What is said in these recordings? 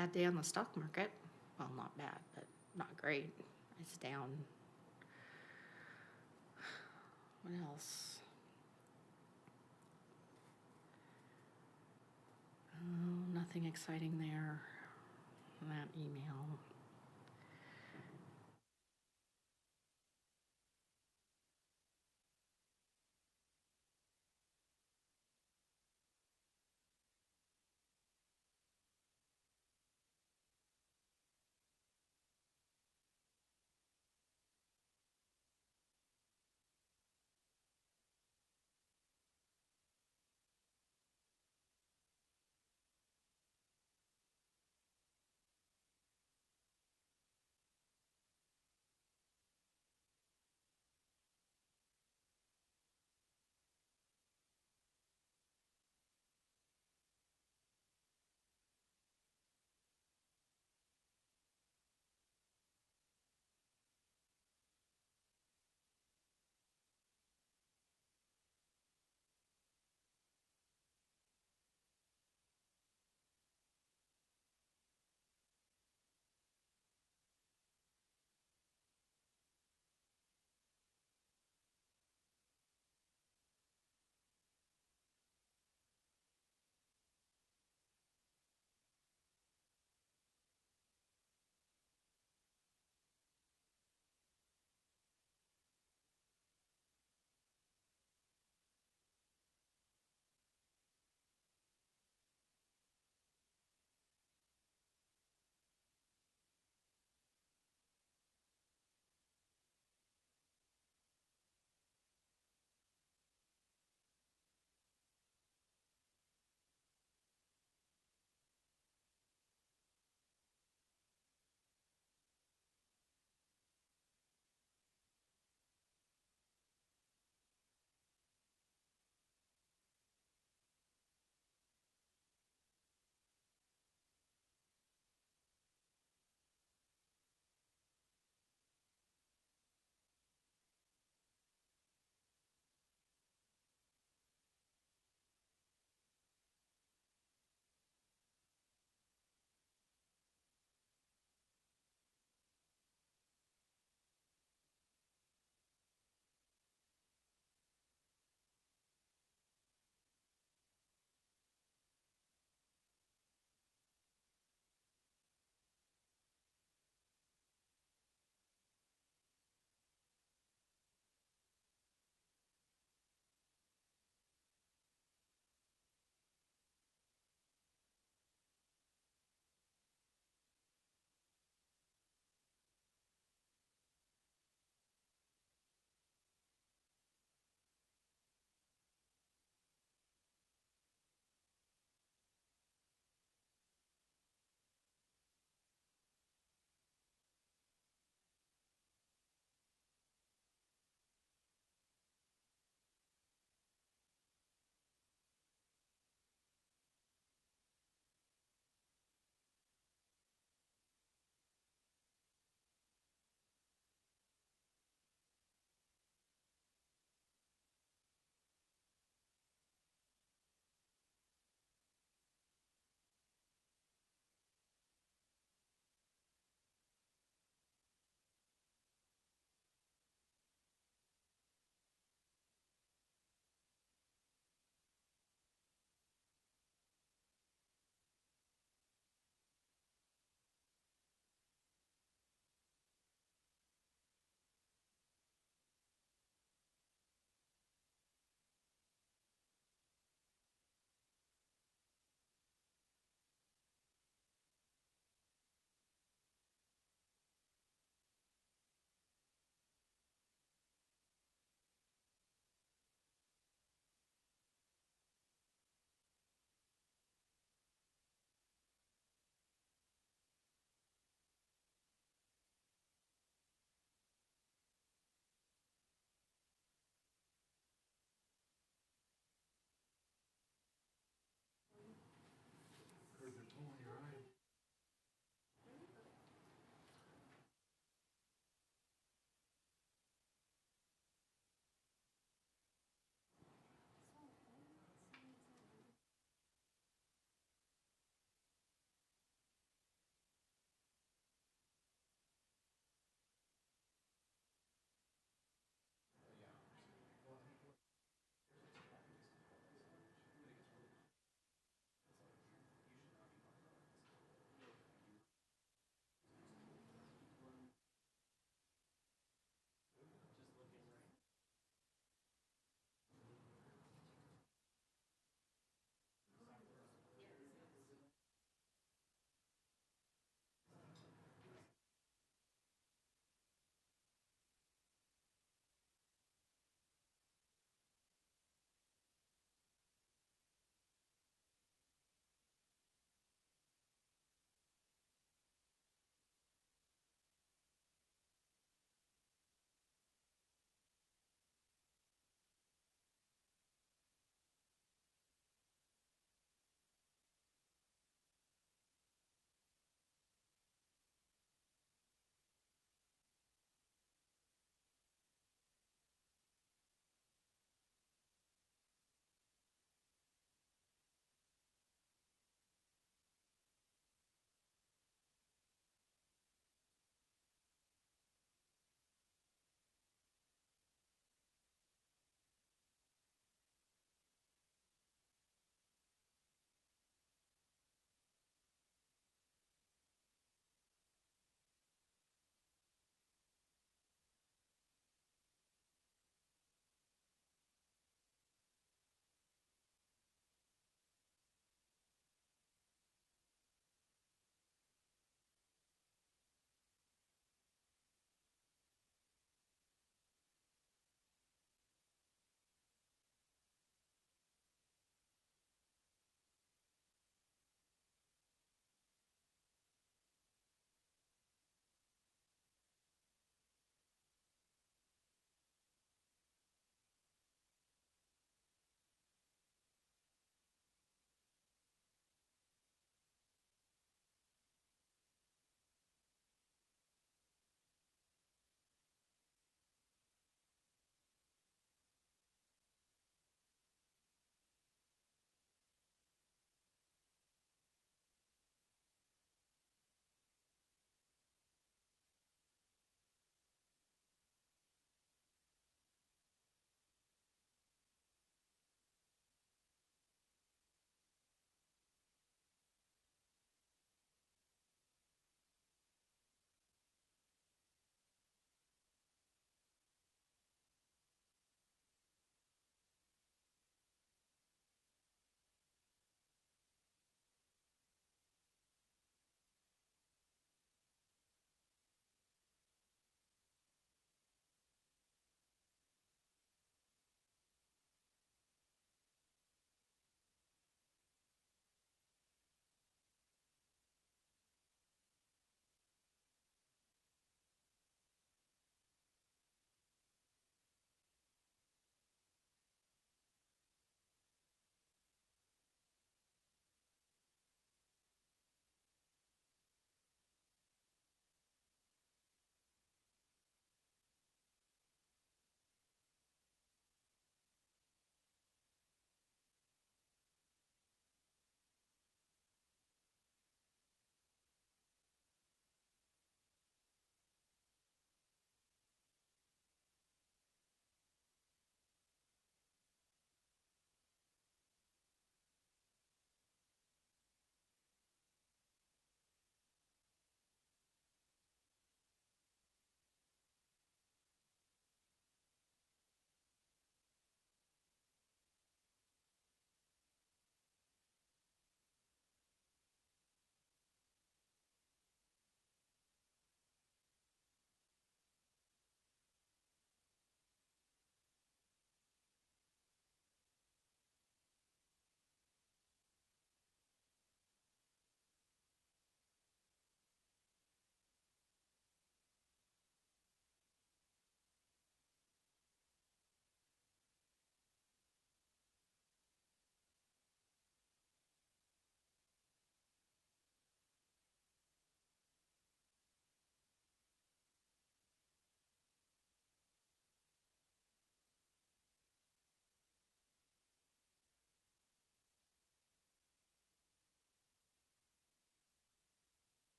bad day on the stock market. Well, not bad, but not great. It's down. What else? Oh, nothing exciting there. That email.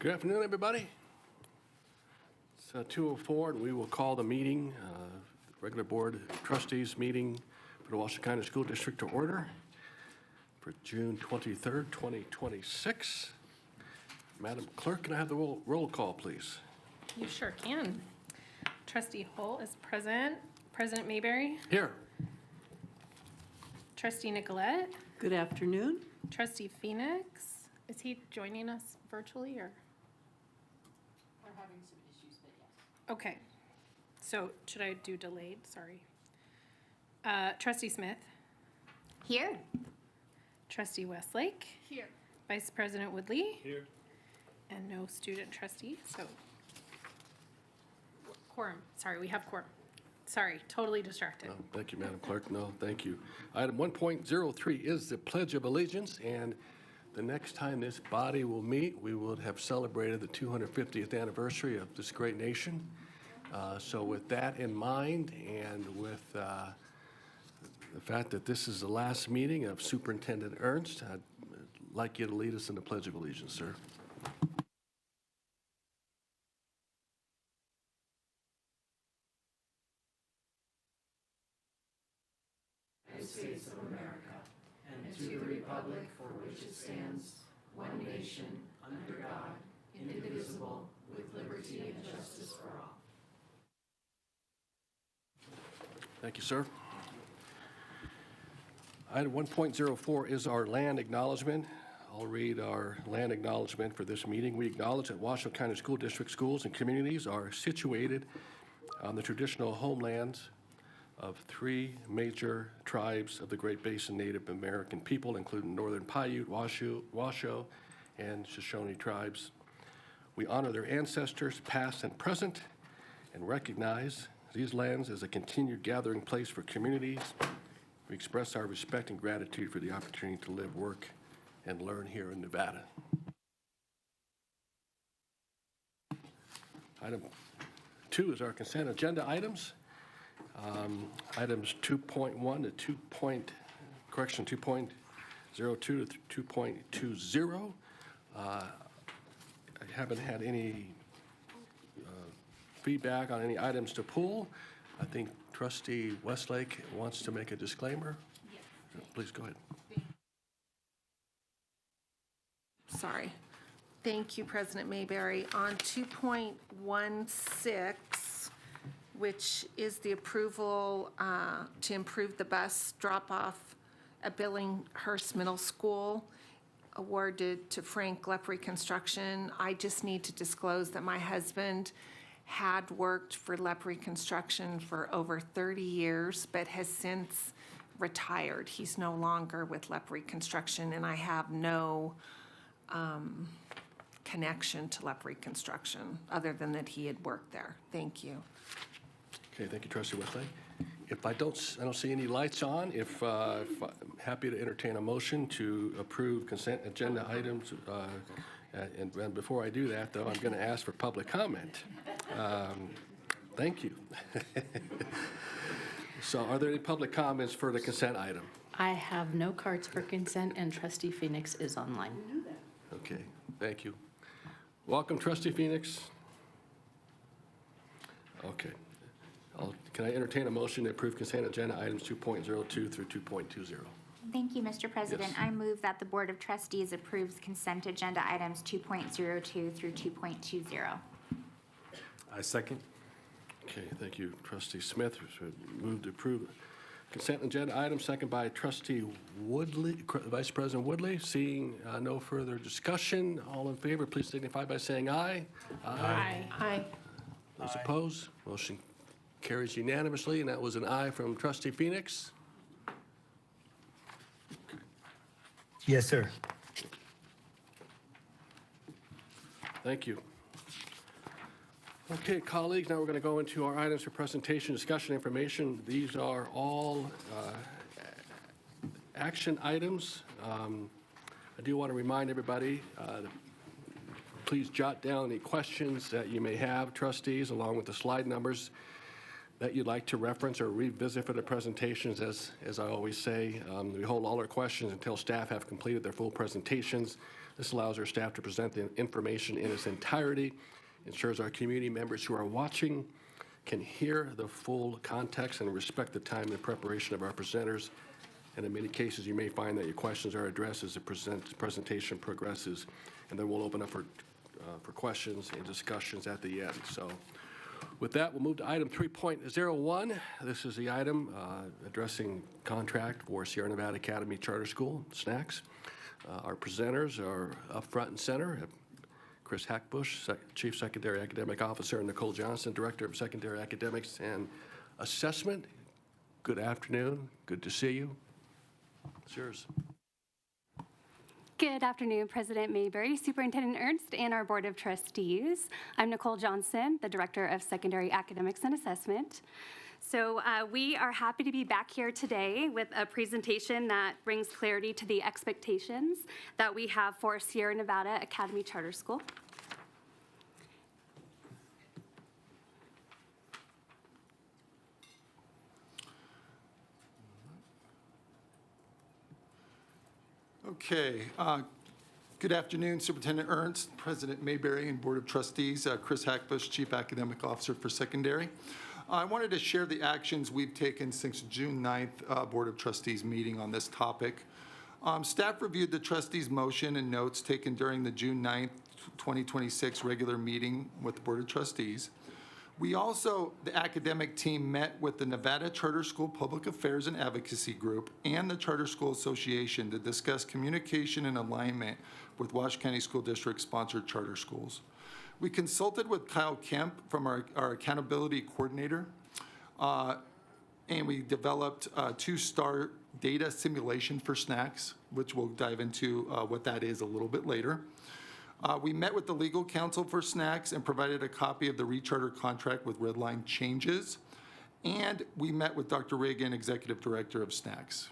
Good afternoon, everybody. It's 2:04, and we will call the meeting, regular Board Trustees meeting for the Washoe County School District to order for June 23rd, 2026. Madam Clerk, can I have the roll call, please? You sure can. Trustee Holt is present. President Mayberry. Here. Trustee Nicolette. Good afternoon. Trustee Phoenix. Is he joining us virtually or? We're having some issues, but yes. Okay. So should I do delayed? Sorry. Trustee Smith. Here. Trustee Westlake. Here. Vice President Woodley. Here. And no student trustee, so. Quorum. Sorry, we have quorum. Sorry, totally distracted. No, thank you, Madam Clerk. No, thank you. Item 1.03 is the Pledge of Allegiance, and the next time this body will meet, we will have celebrated the 250th anniversary of this great nation. So with that in mind, and with the fact that this is the last meeting of Superintendent Ernst, I'd like you to lead us in the Pledge of Allegiance, sir. Thank you, sir. Item 1.04 is our land acknowledgement. I'll read our land acknowledgement for this meeting. We acknowledge that Washoe County School District schools and communities are situated on the traditional homelands of three major tribes of the Great Basin Native American people, including Northern Paiute, Washoe, and Shoshone tribes. We honor their ancestors, past and present, and recognize these lands as a continued gathering place for communities. We express our respect and gratitude for the opportunity to live, work, and learn here in Nevada. Item 2 is our consent agenda items. Items 2.1 to 2.02 to 2.20. I haven't had any feedback on any items to pull. I think Trustee Westlake wants to make a disclaimer. Yes. Please go ahead. Sorry. Thank you, President Mayberry. On 2.16, which is the approval to improve the bus drop-off at Billinghurst Middle School, awarded to Frank Lepre Construction, I just need to disclose that my husband had worked for Lepre Construction for over 30 years, but has since retired. He's no longer with Lepre Construction, and I have no connection to Lepre Construction, other than that he had worked there. Thank you. Okay, thank you, Trustee Westlake. If I don't see any lights on, if I'm happy to entertain a motion to approve consent agenda items. And before I do that, though, I'm going to ask for public comment. Thank you. So are there any public comments for the consent item? I have no cards for consent, and Trustee Phoenix is online. Okay, thank you. Welcome, Trustee Phoenix. Okay. Can I entertain a motion to approve consent agenda items 2.02 through 2.20? Thank you, Mr. President. Yes. I move that the Board of Trustees approves consent agenda items 2.02 through 2.20. I second. Okay, thank you, Trustee Smith. Moved to approve consent agenda item, second by Trustee Woodley, Vice President Woodley. Seeing no further discussion, all in favor, please signify by saying aye. Aye. Aye. Those opposed, motion carries unanimously, and that was an aye from Trustee Phoenix. Yes, sir. Thank you. Okay, colleagues, now we're going to go into our items for presentation, discussion, information. These are all action items. I do want to remind everybody, please jot down any questions that you may have, trustees, along with the slide numbers that you'd like to reference or revisit for the presentations. As I always say, we hold all our questions until staff have completed their full presentations. This allows our staff to present the information in its entirety, ensures our community members who are watching can hear the full context and respect the time and preparation of our presenters. And in many cases, you may find that your questions are addressed as the presentation progresses, and then we'll open up for questions and discussions at the end. So with that, we'll move to item 3.01. This is the item addressing contract for Sierra Nevada Academy Charter School, snacks. Our presenters are up front and center. Chris Hackbush, Chief Secondary Academic Officer, and Nicole Johnson, Director of Secondary Academics and Assessment. Good afternoon. Good to see you. It's yours. Good afternoon, President Mayberry, Superintendent Ernst, and our Board of Trustees. I'm Nicole Johnson, the Director of Secondary Academics and Assessment. So we are happy to be back here today with a presentation that brings clarity to the expectations that we have for Sierra Nevada Academy Charter School. Okay. Good afternoon, Superintendent Ernst, President Mayberry, and Board of Trustees. Chris Hackbush, Chief Academic Officer for Secondary. I wanted to share the actions we've taken since June 9th Board of Trustees meeting on this topic. Staff reviewed the trustees' motion and notes taken during the June 9th, 2026 regular meeting with the Board of Trustees. We also, the academic team, met with the Nevada Charter School Public Affairs and Advocacy Group and the Charter School Association to discuss communication and alignment with Washoe County School District-sponsored charter schools. We consulted with Kyle Kemp from our accountability coordinator, and we developed a 2-star data simulation for snacks, which we'll dive into what that is a little bit later. We met with the legal counsel for snacks and provided a copy of the recharter contract with red line changes. And we met with Dr. Reagan, Executive Director of snacks.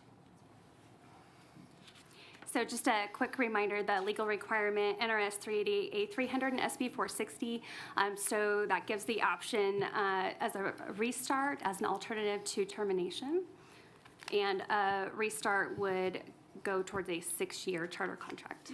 So just a quick reminder, the legal requirement, NRS 388A300 and SB 460. So that gives the option as a restart as an alternative to termination. And a restart would go towards a 6-year charter contract.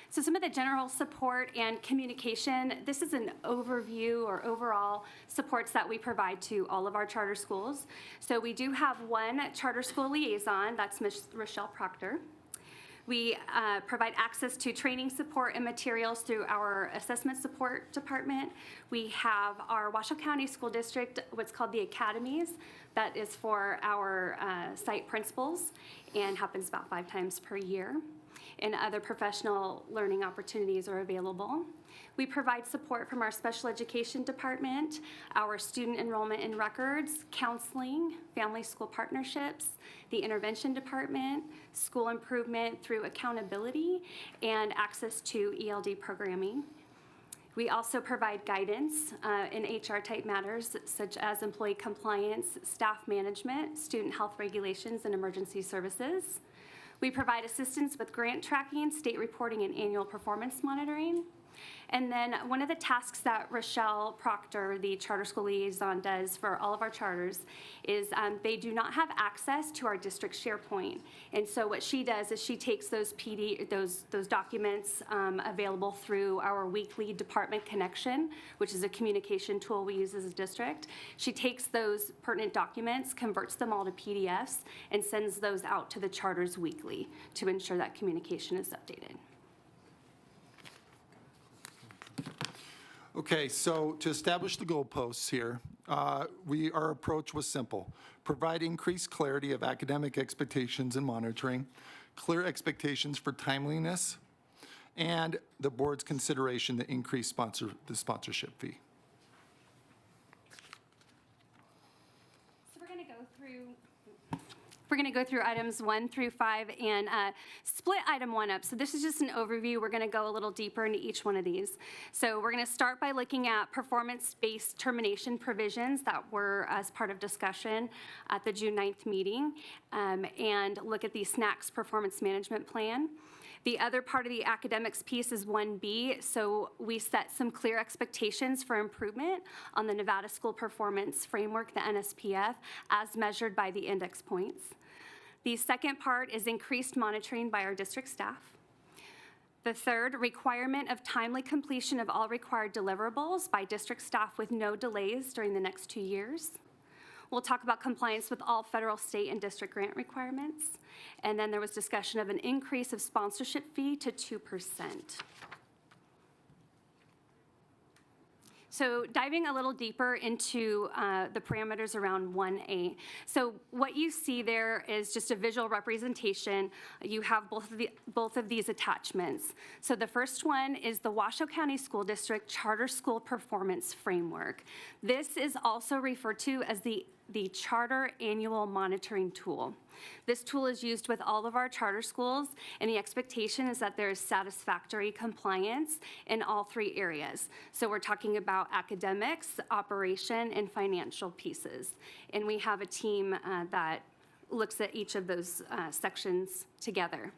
So some of the general support and communication, this is an overview or overall supports that we provide to all of our charter schools. So we do have one charter school liaison, that's Ms. Rochelle Proctor. We provide access to training support and materials through our assessment support department. We have our Washoe County School District, what's called the academies. That is for our site principals and happens about 5 times per year. And other professional learning opportunities are available. We provide support from our special education department, our student enrollment and records, counseling, family school partnerships, the intervention department, school improvement through accountability, and access to ELD programming. We also provide guidance in HR-type matters such as employee compliance, staff management, student health regulations, and emergency services. We provide assistance with grant tracking, state reporting, and annual performance monitoring. And then one of the tasks that Rochelle Proctor, the charter school liaison, does for all of our charters is they do not have access to our district SharePoint. And so what she does is she takes those those documents available through our weekly department connection, which is a communication tool we use as a district. She takes those pertinent documents, converts them all to PDFs, and sends those out to the charters weekly to ensure that communication is updated. Okay, so to establish the goalposts here, our approach was simple. Provide increased clarity of academic expectations and monitoring, clear expectations for timeliness, and the board's consideration to increase the sponsorship fee. So we're going to go through items 1 through 5 and split item 1 up. So this is just an overview. We're going to go a little deeper into each one of these. So we're going to start by looking at performance-based termination provisions that were as part of discussion at the June 9th meeting, and look at the SNACS performance management plan. The other part of the academics piece is 1B, so we set some clear expectations for improvement on the Nevada School Performance Framework, the NSPF, as measured by the index points. The second part is increased monitoring by our district staff. The third, requirement of timely completion of all required deliverables by district staff with no delays during the next 2 years. We'll talk about compliance with all federal, state, and district grant requirements. And then there was discussion of an increase of sponsorship fee to 2%. So diving a little deeper into the parameters around 1A. So what you see there is just a visual representation. You have both of these attachments. So the first one is the Washoe County School District Charter School Performance Framework. This is also referred to as the Charter Annual Monitoring Tool. This tool is used with all of our charter schools, and the expectation is that there is satisfactory compliance in all 3 areas. So we're talking about academics, operation, and financial pieces. And we have a team that looks at each of those sections together.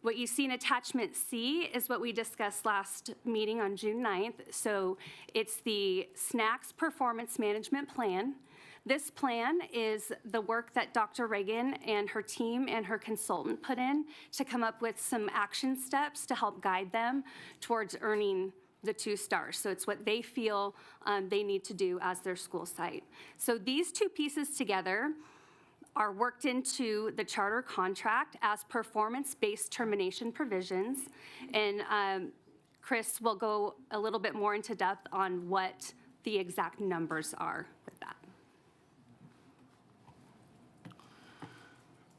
What you see in attachment C is what we discussed last meeting on June 9th. So it's the SNACS Performance Management Plan. This plan is the work that Dr. Reagan and her team and her consultant put in to come up with some action steps to help guide them towards earning the 2 stars. So it's what they feel they need to do as their school site. So these 2 pieces together are worked into the charter contract as performance-based termination provisions. And Chris will go a little bit more into depth on what the exact numbers are with that.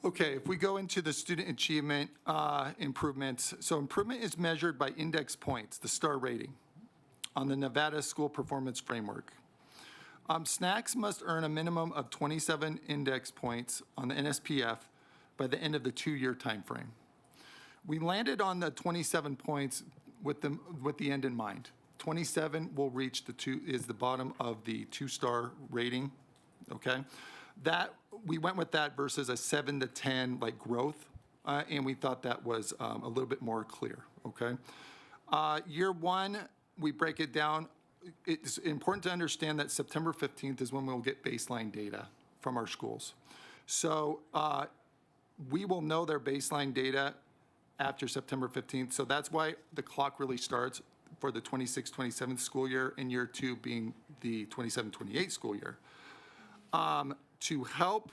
Okay, if we go into the student achievement improvements, so improvement is measured by index points, the star rating, on the Nevada School Performance Framework. SNACS must earn a minimum of 27 index points on the NSPF by the end of the 2-year timeframe. We landed on the 27 points with the end in mind. 27 will reach is the bottom of the 2-star rating, okay? That, we went with that versus a 7 to 10 like growth, and we thought that was a little bit more clear, okay? Year 1, we break it down. It's important to understand that September 15th is when we'll get baseline data from our schools. So we will know their baseline data after September 15th. So that's why the clock really starts for the 26-27 school year, and year 2 being the 27-28 school year. To help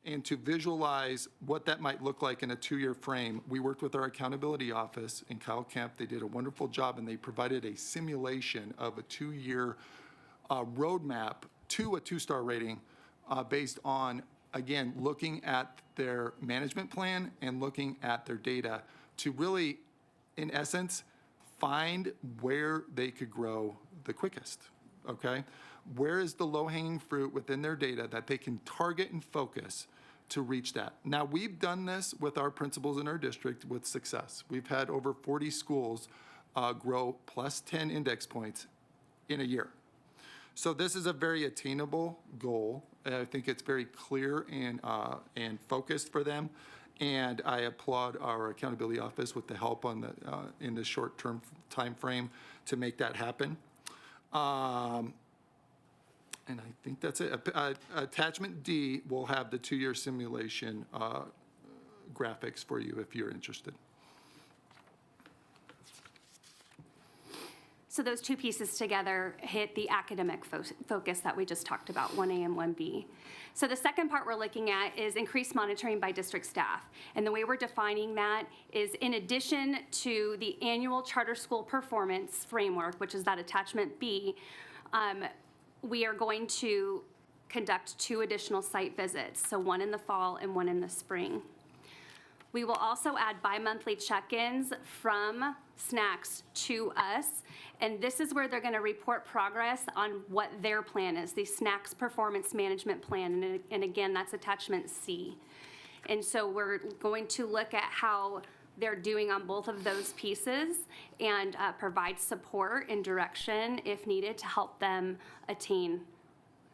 and to visualize what that might look like in a 2-year frame, we worked with our accountability office in Kyle Kemp. They did a wonderful job, and they provided a simulation of a 2-year roadmap to a 2-star rating based on, again, looking at their management plan and looking at their data to really, in essence, find where they could grow the quickest, okay? Where is the low-hanging fruit within their data that they can target and focus to reach that? Now, we've done this with our principals in our district with success. We've had over 40 schools grow plus 10 index points in a year. So this is a very attainable goal. I think it's very clear and focused for them. And I applaud our accountability office with the help on in the short-term time frame to make that happen. And I think that's it. Attachment D will have the 2-year simulation graphics for you if you're interested. So those 2 pieces together hit the academic focus that we just talked about, 1A and 1B. So the second part we're looking at is increased monitoring by district staff. And the way we're defining that is in addition to the annual charter school performance framework, which is that attachment B, we are going to conduct 2 additional site visits, so 1 in the fall and 1 in the spring. We will also add bi-monthly check-ins from SNACS to us, and this is where they're going to report progress on what their plan is, the SNACS Performance Management Plan, and again, that's attachment C. And so we're going to look at how they're doing on both of those pieces and provide support and direction if needed to help them attain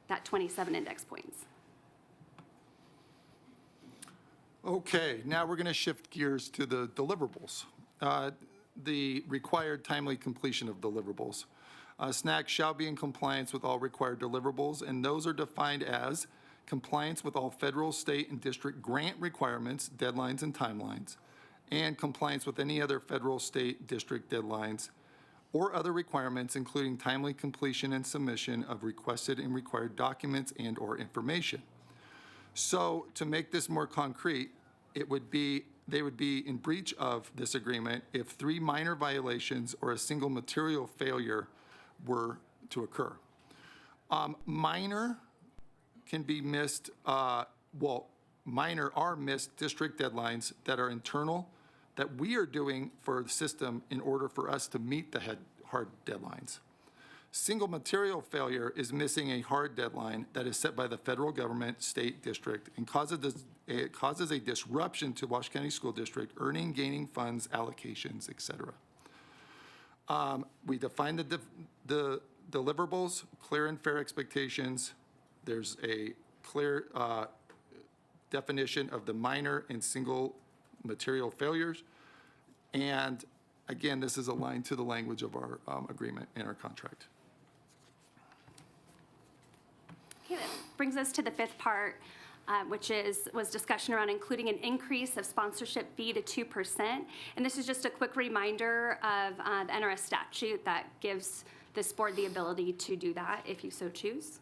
that 27 index points. Okay, now we're going to shift gears to the deliverables. The required timely completion of deliverables. SNACS shall be in compliance with all required deliverables, and those are defined as compliance with all federal, state, and district grant requirements, deadlines, and timelines, and compliance with any other federal, state, district deadlines or other requirements, including timely completion and submission of requested and required documents and/or information. So to make this more concrete, they would be in breach of this agreement if 3 minor violations or a single material failure were to occur. Minor can be missed, minor are missed district deadlines that are internal, that we are doing for the system in order for us to meet the hard deadlines. Single material failure is missing a hard deadline that is set by the federal government, state, district, and it causes a disruption to Washoe County School District earning, gaining funds, allocations, et cetera. We define the deliverables, clear and fair expectations. There's a clear definition of the minor and single material failures. And again, this is aligned to the language of our agreement and our contract. Okay, that brings us to the 5th part, which was discussion around including an increase of sponsorship fee to 2%. And this is just a quick reminder of the NRS statute that gives this board the ability to do that if you so choose.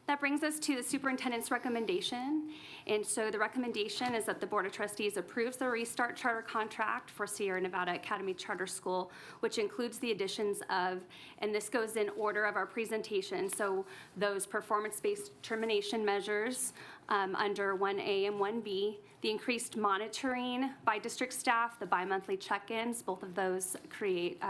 That brings us to the superintendent's recommendation. And so the recommendation is that the Board of Trustees approves the Restart Charter Contract for Sierra Nevada Academy Charter School, which includes the additions of, and this goes in order of our presentation, so those performance-based termination measures under 1A and 1B, the increased monitoring by district staff, the bi-monthly check-ins, both of those create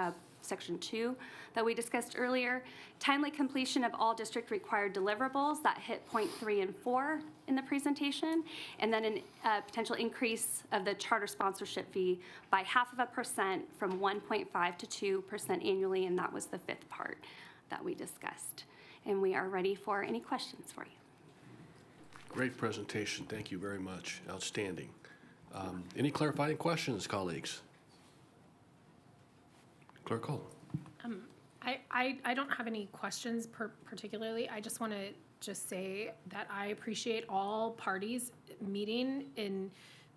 Section 2 that we discussed earlier, timely completion of all district-required deliverables that hit point 3 and 4 in the presentation, and then a potential increase of the charter sponsorship fee by 0.5% from 1.5% to 2% annually, and that was the 5th part that we discussed. And we are ready for any questions for you. Great presentation. Thank you very much. Outstanding. Any clarifying questions, colleagues? Clerk Cole. I don't have any questions particularly. I just want to say that I appreciate all parties meeting in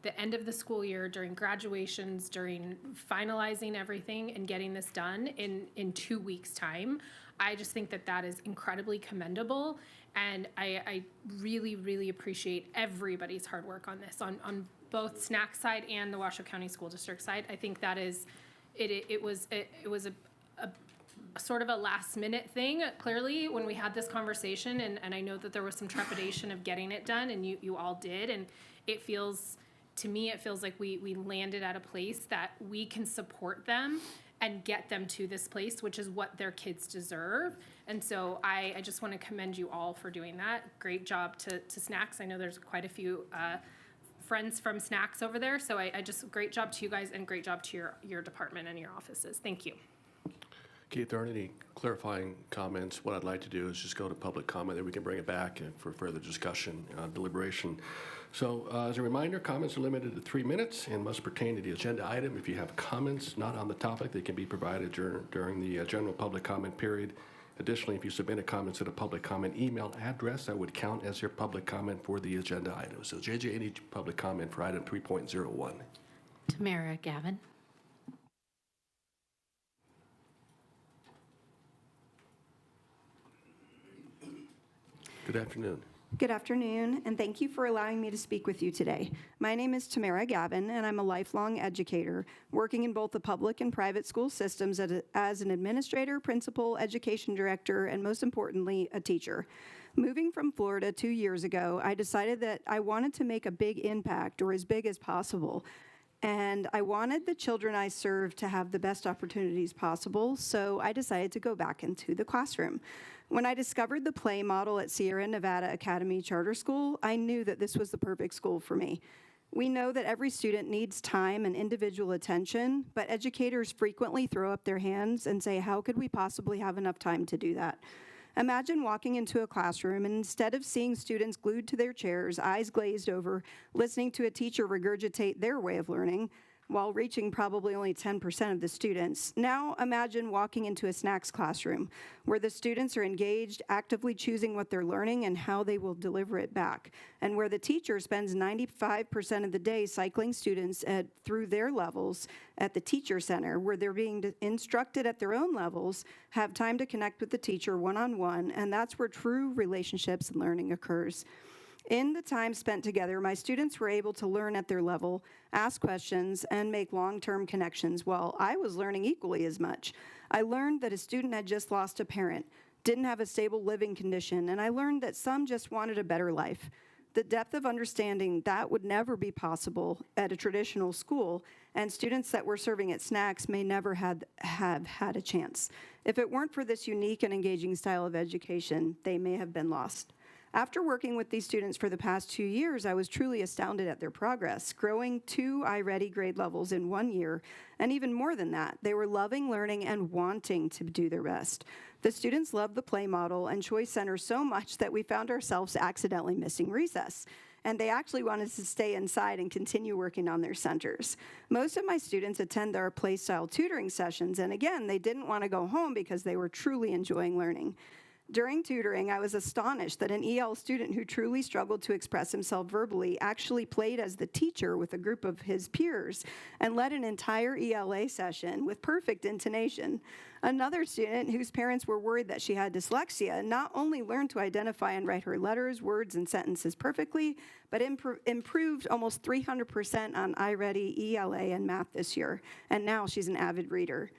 the end of the school year, during graduations, during finalizing everything and getting this done in 2 weeks' time. I just think that is incredibly commendable. And I really, really appreciate everybody's hard work on this, on both SNAC side and the Washoe County School District side. I think that is, it was a sort of a last minute thing, clearly, when we had this conversation, and I know that there was some trepidation of getting it done, and you all did, and to me, it feels like we landed at a place that we can support them and get them to this place, which is what their kids deserve. And so I just want to commend you all for doing that. Great job to Snacks. I know there's quite a few friends from Snacks over there, so I just, great job to you guys, and great job to your department and your offices. Thank you. Keith, there aren't any clarifying comments. What I'd like to do is just go to public comment, then we can bring it back for further discussion, deliberation. So as a reminder, comments are limited to 3 minutes and must pertain to the agenda item. If you have comments not on the topic, they can be provided during the general public comment period. Additionally, if you submit a comment to the public comment email address, that would count as your public comment for the agenda item. So JJ, any public comment for item 3.01? Tamara Gavin. Good afternoon. Good afternoon, and thank you for allowing me to speak with you today. My name is Tamara Gavin, and I'm a lifelong educator, working in both the public and private school systems as an administrator, principal, education director, and most importantly, a teacher. Moving from Florida 2 years ago, I decided that I wanted to make a big impact, or as big as possible. And I wanted the children I serve to have the best opportunities possible, so I decided to go back into the classroom. When I discovered the play model at Sierra Nevada Academy Charter School, I knew that this was the perfect school for me. We know that every student needs time and individual attention, but educators frequently throw up their hands and say, how could we possibly have enough time to do that? Imagine walking into a classroom and instead of seeing students glued to their chairs, eyes glazed over, listening to a teacher regurgitate their way of learning, while reaching probably only 10% of the students. Now imagine walking into a snacks classroom where the students are engaged, actively choosing what they're learning and how they will deliver it back, and where the teacher spends 95% of the day cycling students through their levels at the teacher center, where they're being instructed at their own levels, have time to connect with the teacher one-on-one, and that's where true relationships and learning occurs. In the time spent together, my students were able to learn at their level, ask questions, and make long-term connections while I was learning equally as much. I learned that a student had just lost a parent, didn't have a stable living condition, and I learned that some just wanted a better life. The depth of understanding that would never be possible at a traditional school, and students that were serving at snacks may never have had a chance. If it weren't for this unique and engaging style of education, they may have been lost. After working with these students for the past 2 years, I was truly astounded at their progress, growing 2 iReady grade levels in 1 year, and even more than that, they were loving learning and wanting to do their best. The students loved the play model and Choice Center so much that we found ourselves accidentally missing recess, and they actually wanted to stay inside and continue working on their centers. Most of my students attend our play-style tutoring sessions, and again, they didn't want to go home because they were truly enjoying learning. During tutoring, I was astonished that an EL student who truly struggled to express himself verbally actually played as the teacher with a group of his peers and led an entire ELA session with perfect intonation. Another student whose parents were worried that she had dyslexia not only learned to identify and write her letters, words, and sentences perfectly, but improved almost 300% on iReady, ELA, and math this year, and now she's an avid reader.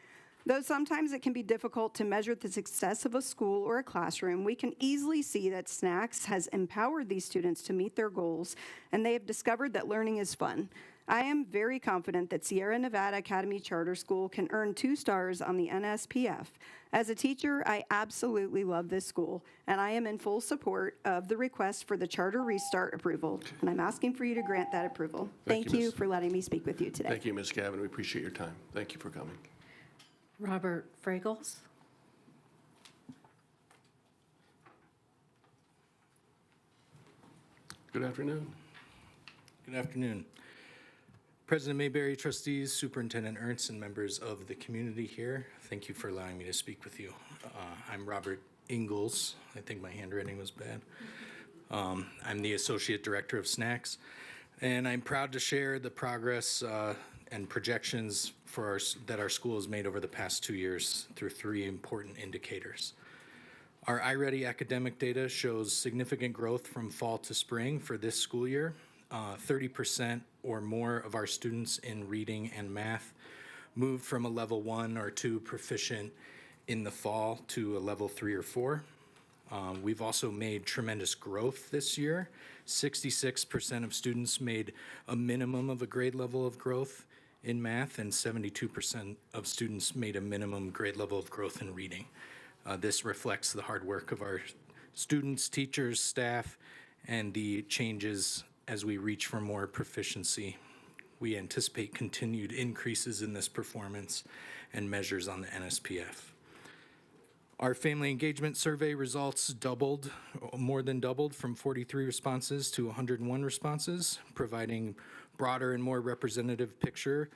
Though sometimes it can be difficult to measure the success of a school or a classroom, we can easily see that Snacks has empowered these students to meet their goals, and they have discovered that learning is fun. I am very confident that Sierra Nevada Academy Charter School can earn 2 stars on the NSPF. As a teacher, I absolutely love this school, and I am in full support of the request for the charter restart approval, and I'm asking for you to grant that approval. Thank you, Thank you Ms. for letting me speak with you today. Thank you, Ms. Gavin. We appreciate your time. Thank you for coming. Robert Fragles? Good afternoon. Good afternoon. President Mayberry, trustees, Superintendent Ernst, and members of the community here, thank you for allowing me to speak with you. I'm Robert Ingalls. I think my handwriting was bad. I'm the Associate Director of Snacks, and I'm proud to share the progress and projections that our school has made over the past 2 years through 3 important indicators. Our iReady academic data shows significant growth from fall to spring for this school year. 30% or more of our students in reading and math moved from a level 1 or 2 proficient in the fall to a level 3 or 4. We've also made tremendous growth this year. 66% of students made a minimum of a grade level of growth in math, and 72% of students made a minimum grade level of growth in reading. This reflects the hard work of our students, teachers, staff, and the changes as we reach for more proficiency. We anticipate continued increases in this performance and measures on the NSPF. Our family engagement survey results more than doubled from 43 responses to 101 responses, providing broader and more representative picture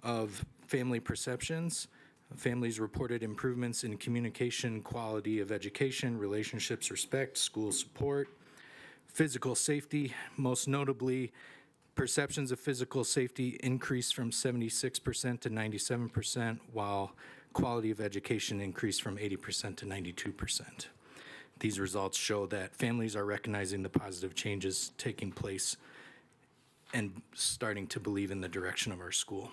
of family perceptions. Families reported improvements in communication, quality of education, relationships, respect, school support, physical safety. Most notably, perceptions of physical safety increased from 76% to 97%, while quality of education increased from 80% to 92%. These results show that families are recognizing the positive changes taking place and starting to believe in the direction of our school.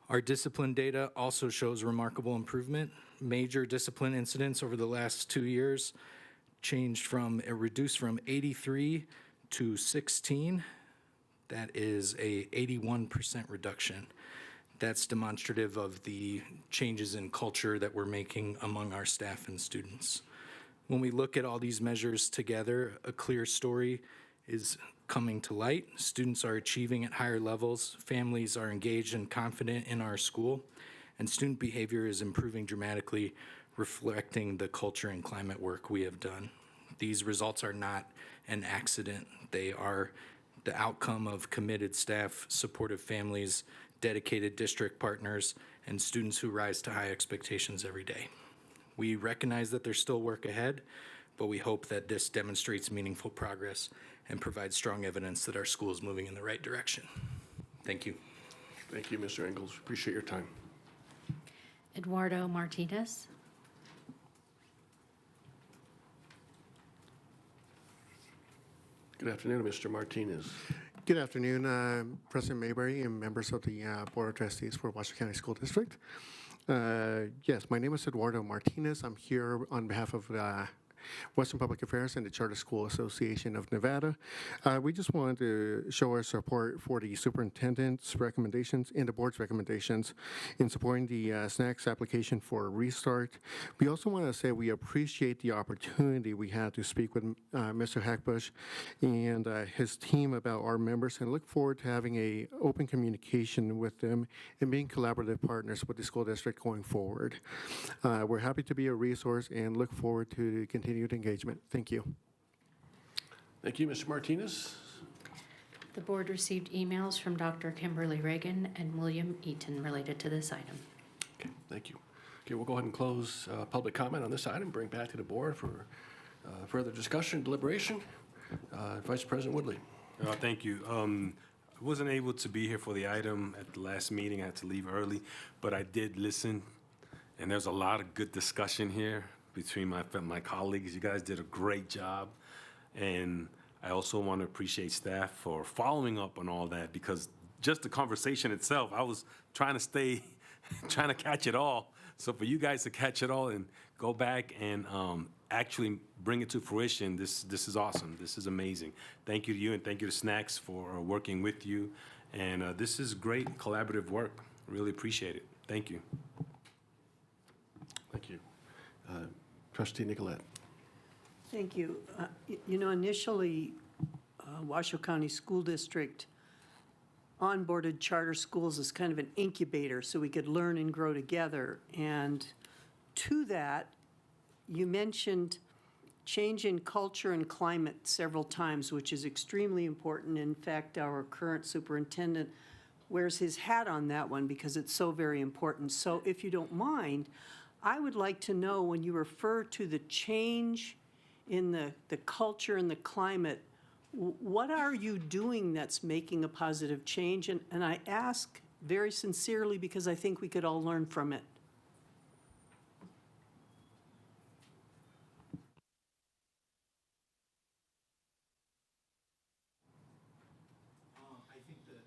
Our discipline data also shows remarkable improvement. Major discipline incidents over the last 2 years reduced from 83 to 16. That is a 81% reduction. That's demonstrative of the changes in culture that we're making among our staff and students. When we look at all these measures together, a clear story is coming to light. Students are achieving at higher levels, families are engaged and confident in our school, and student behavior is improving dramatically, reflecting the culture and climate work we have done. These results are not an accident. They are the outcome of committed staff, supportive families, dedicated district partners, and students who rise to high expectations every day. We recognize that there's still work ahead, but we hope that this demonstrates meaningful progress and provides strong evidence that our school is moving in the right direction. Thank you. Thank you, Mr. Ingalls. Appreciate your time. Eduardo Martinez. Good afternoon, Mr. Martinez. Good afternoon, President Mayberry and members of the Board of Trustees for Washoe County School District. Yes, my name is Eduardo Martinez. I'm here on behalf of Western Public Affairs and the Charter School Association of Nevada. We just wanted to show our support for the superintendent's recommendations and the board's recommendations in supporting the snacks application for restart. We also want to say we appreciate the opportunity we had to speak with Mr. Hackbush and his team about our members, and look forward to having a open communication with them and being collaborative partners with the school district going forward. We're happy to be a resource and look forward to continued engagement. Thank you. Thank you, Mr. Martinez. The board received emails from Dr. Kimberly Reagan and William Eaton related to this item. Okay, thank you. Okay, we'll go ahead and close public comment on this item, bring back to the board for further discussion, deliberation. Vice President Woodley. Thank you. I wasn't able to be here for the item at the last meeting. I had to leave early, but I did listen, and there's a lot of good discussion here between my colleagues. You guys did a great job, and I also want to appreciate staff for following up on all that, because just the conversation itself, I was trying to catch it all. So for you guys to catch it all and go back and actually bring it to fruition, this is awesome. This is amazing. Thank you to you, and thank you to Snacks for working with you. And this is great collaborative work. Really appreciate it. Thank you. Thank you. Trustee Nicolette. Thank you. You know, initially, Washoe County School District onboarded charter schools as kind of an incubator so we could learn and grow together. And to that, you mentioned change in culture and climate several times, which is extremely important. In fact, our current superintendent wears his hat on that one because it's so very important. So if you don't mind, I would like to know, when you refer to the change in the culture and the climate, what are you doing that's making a positive change? And I ask very sincerely because I think we could all learn from it.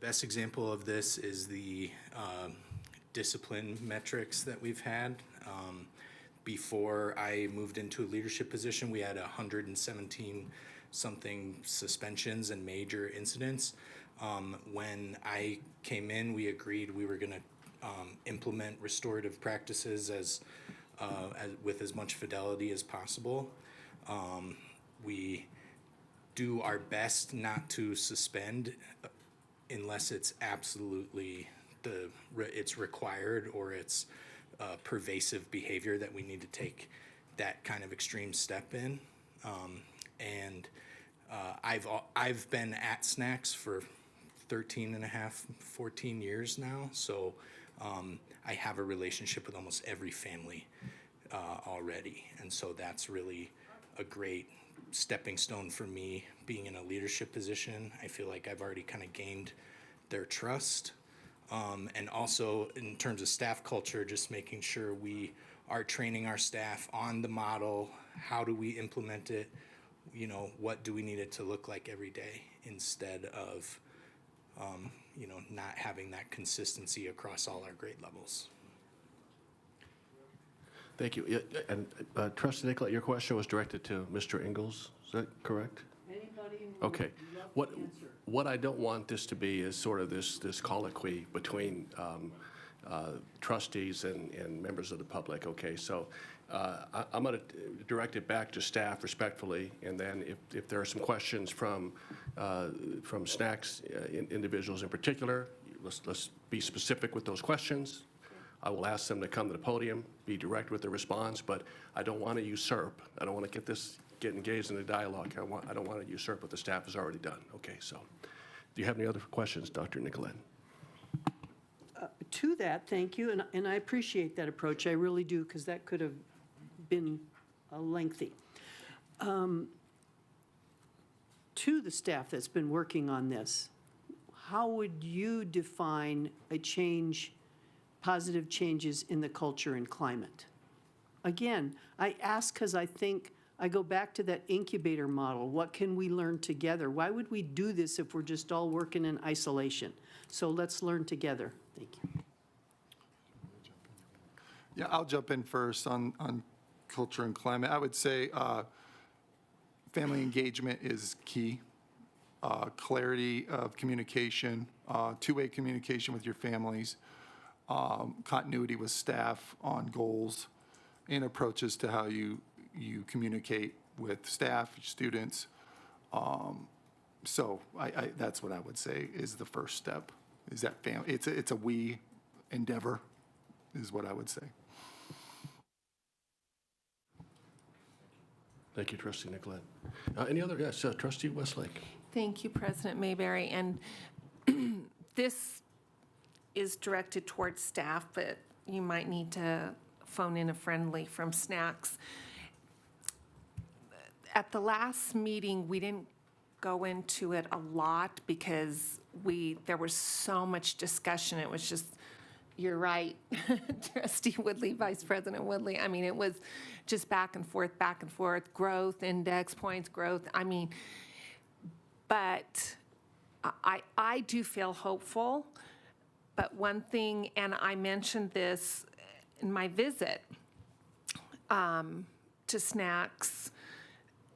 Best example of this is the discipline metrics that we've had. Before I moved into a leadership position, we had 117 something suspensions and major incidents. When I came in, we agreed we were going to implement restorative practices as with as much fidelity as possible. We do our best not to suspend unless it's absolutely it's required, or it's pervasive behavior that we need to take that kind of extreme step in. I've been at Snacks for 13 and a half, 14 years now, so I have a relationship with almost every family already, and so that's really a great stepping stone for me being in a leadership position. I feel like I've already kind of gained their trust. And also in terms of staff culture, just making sure we are training our staff on the model. How do we implement it? You know, what do we need it to look like every day, instead of, not having that consistency across all our grade levels. Thank you. Yeah, and Trustee Nicolette, your question was directed to Mr. Ingalls. Is that correct? Anybody? Okay. What I don't want this to be is sort of this colloquy between trustees and members of the public. Okay, so I'm going to direct it back to staff respectfully, and then if there are some questions from Snacks individuals in particular, let's be specific with those questions. I will ask them to come to the podium, be direct with their response, but I don't want to usurp. I don't want to get engaged in a dialogue. I don't want to usurp what the staff has already done. Okay, so do you have any other questions, Dr. Nicolette? to that, thank you, and I appreciate that approach, I really do, because that could have been lengthy. To the staff that's been working on this, how would you define a change, positive changes in the culture and climate? Again, I ask because I think I go back to that incubator model. What can we learn together? Why would we do this if we're just all working in isolation? So let's learn together. Thank you. Yeah, I'll jump in first on culture and climate. I would say family engagement is key. Clarity of communication, two-way communication with your families, continuity with staff on goals, and approaches to how you communicate with staff, students. So that's what I would say is the first step, is that family. It's a we endeavor, is what I would say. Thank you, Trustee Nicolette. Any other, yes, Trustee Westlake. Thank you, President Mayberry. And this is directed towards staff, but you might need to phone in a friendly from Snacks. At the last meeting, we didn't go into it a lot because there was so much discussion. It was just, you're right, Trustee Woodley, Vice President Woodley. I mean, it was just back and forth, growth, index points, growth. I mean, but I do feel hopeful. But one thing, and I mentioned this in my visit to Snacks,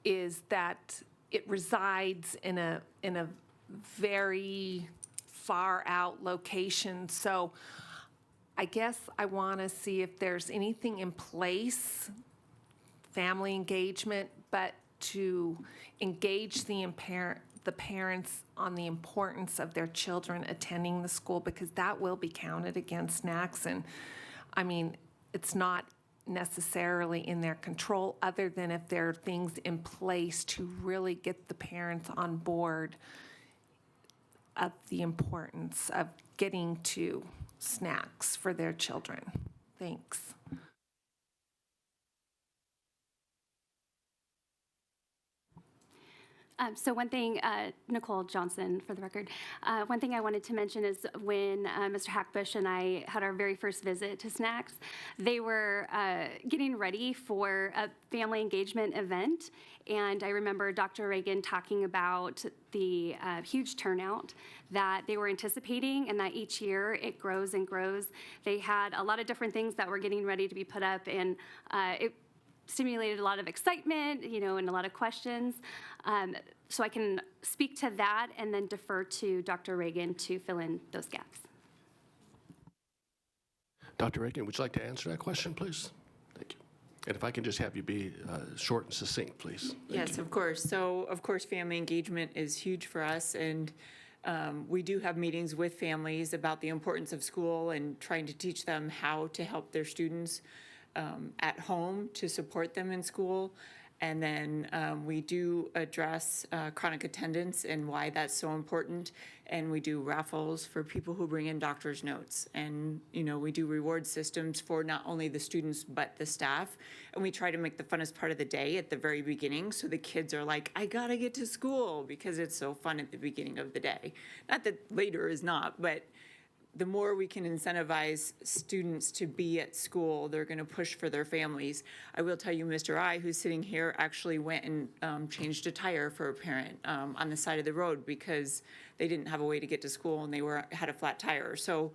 is that it resides in a very far out location. So I guess I want to see if there's anything in place, family engagement, but to engage the parents on the importance of their children attending the school, because that will be counted against Snacks. And I mean, it's not necessarily in their control, other than if there are things in place to really get the parents on board of the importance of getting to Snacks for their children. Thanks. So one thing, Nicole Johnson for the record, one thing I wanted to mention is when Mr. Hackbush and I had our very first visit to Snacks, they were getting ready for a family engagement event. And I remember Dr. Reagan talking about the huge turnout that they were anticipating, and that each year it grows and grows. They had a lot of different things that were getting ready to be put up, and it stimulated a lot of excitement, and a lot of questions. So I can speak to that and then defer to Dr. Reagan to fill in those gaps. Dr. Reagan, would you like to answer that question, please? Thank you. And if I can just have you be short and succinct, please. Yes, of course. So, of course, family engagement is huge for us, and we do have meetings with families about the importance of school and trying to teach them how to help their students at home to support them in school. And then we do address chronic attendance and why that's so important. And we do raffles for people who bring in doctor's notes. And, we do reward systems for not only the students, but the staff. And we try to make the funnest part of the day at the very beginning. So the kids are like, I gotta get to school, because it's so fun at the beginning of the day. Not that later is not, but the more we can incentivize students to be at school, they're going to push for their families. I will tell you, Mr. I, who's sitting here, actually went and changed a tire for a parent on the side of the road because they didn't have a way to get to school and they had a flat tire. So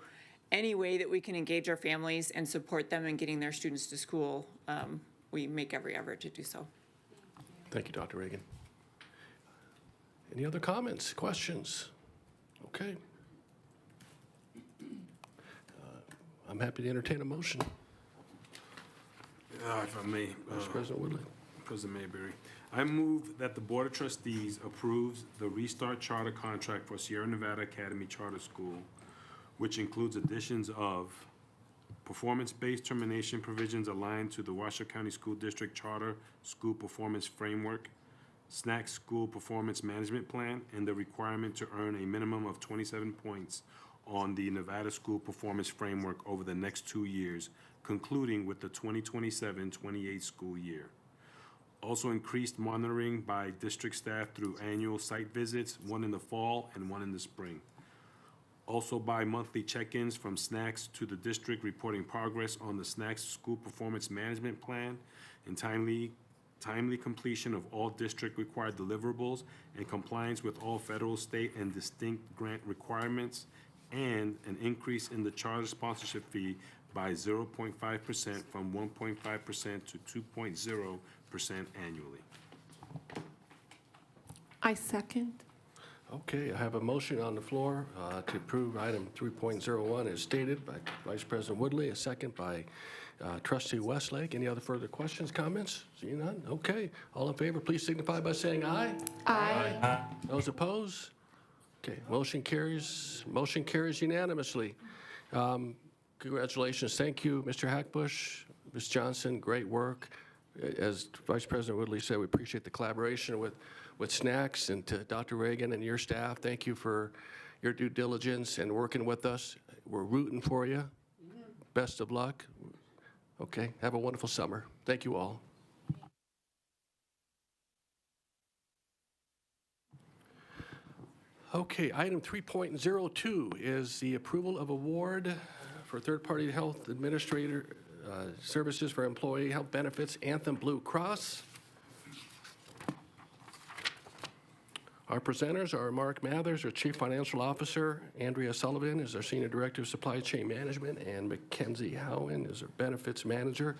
any way that we can engage our families and support them in getting their students to school, we make every effort to do so. Thank you, Dr. Reagan. Any other comments, questions? Okay. I'm happy to entertain a motion. If I may. Vice President Woodley. President Mayberry. I move that the Board of Trustees approves the Restart Charter Contract for Sierra Nevada Academy Charter School, which includes additions of performance-based termination provisions aligned to the Washoe County School District Charter School Performance Framework, Snacks School Performance Management Plan, and the requirement to earn a minimum of 27 points on the Nevada School Performance Framework over the next 2 years, concluding with the 2027-28 school year. Also increased monitoring by district staff through annual site visits, one in the fall and one in the spring. Also bi-monthly check-ins from SNACS to the district reporting progress on the SNACS School Performance Management Plan and timely completion of all district-required deliverables and compliance with all federal, state, and distinct grant requirements, and an increase in the charter sponsorship fee by 0.5% from 1.5% to 2.0% annually. I second. Okay, I have a motion on the floor to approve item 3.01 as stated by Vice President Woodley, a second by Trustee Westlake. Any other further questions, comments? Seeing none? Okay. All in favor, please signify by saying aye. Aye. Those opposed? Okay, motion carries unanimously. Congratulations. Thank you, Mr. Hackbush, Ms. Johnson, great work. As Vice President Woodley said, we appreciate the collaboration with SNACS, and to Dr. Reagan and your staff, thank you for your due diligence and working with us. We're rooting for you. Best of luck. Okay, have a wonderful summer. Thank you all. Okay, item 3.02 is the approval of award for third-party health administrator services for employee health benefits, Anthem Blue Cross. Our presenters are Mark Mathers, our Chief Financial Officer, Andrea Sullivan is our Senior Director of Supply Chain Management, and Mackenzie Howen is our Benefits Manager.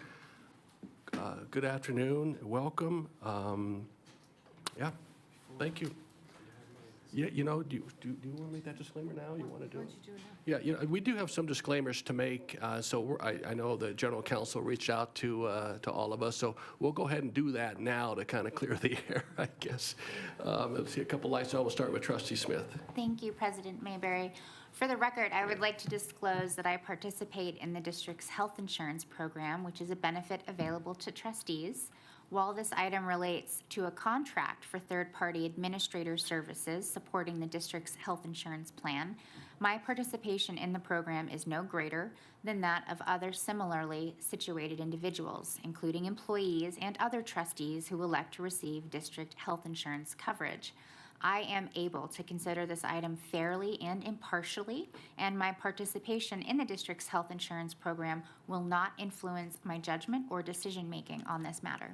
Good afternoon, welcome. Yeah, thank you. Yeah, you know, do you want to make that disclaimer now? You want to do it? Yeah, you know, we do have some disclaimers to make. I know the General Counsel reached out to all of us, so we'll go ahead and do that now to kind of clear the air, I guess. Let's see a couple lights on. We'll start with Trustee Smith. Thank you, President Mayberry. For the record, I would like to disclose that I participate in the district's health insurance program, which is a benefit available to trustees. While this item relates to a contract for third-party administrator services supporting the district's health insurance plan, my participation in the program is no greater than that of other similarly situated individuals, including employees and other trustees who elect to receive district health insurance coverage. I am able to consider this item fairly and impartially, and my participation in the district's health insurance program will not influence my judgment or decision-making on this matter.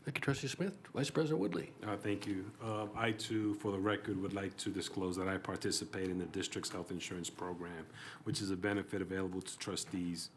Thank you, Trustee Smith. Vice President Woodley. Thank you. I, too, for the record, would like to disclose that I participate in the district's health insurance program, which is a benefit available to trustees.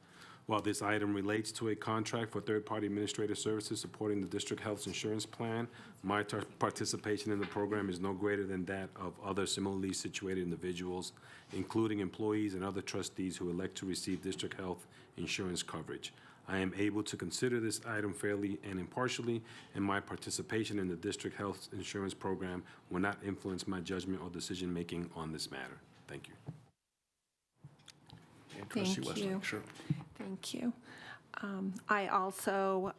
While this item relates to a contract for third-party administrative services supporting the district health insurance plan, my participation in the program is no greater than that of other similarly situated individuals, including employees and other trustees who elect to receive district health insurance coverage. I am able to consider this item fairly and impartially, and my participation in the district health insurance program will not influence my judgment or decision-making on this matter. Thank you. And Trustee Westlake, sure. Thank you. I also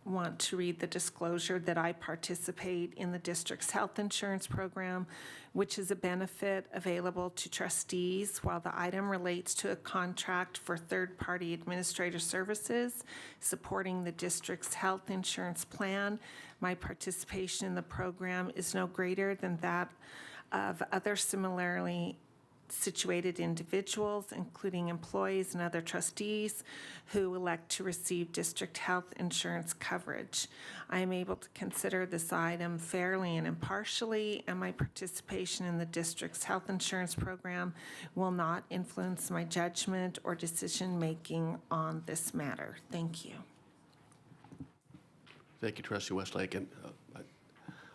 want to read the disclosure that I participate in the district's health insurance program, which is a benefit available to trustees. While the item relates to a contract for third-party administrator services supporting the district's health insurance plan, my participation in the program is no greater than that of other similarly situated individuals, including employees and other trustees who elect to receive district health insurance coverage. I am able to consider this item fairly and impartially, and my participation in the district's health insurance program will not influence my judgment or decision-making on this matter. Thank you. Thank you, Trustee Westlake. And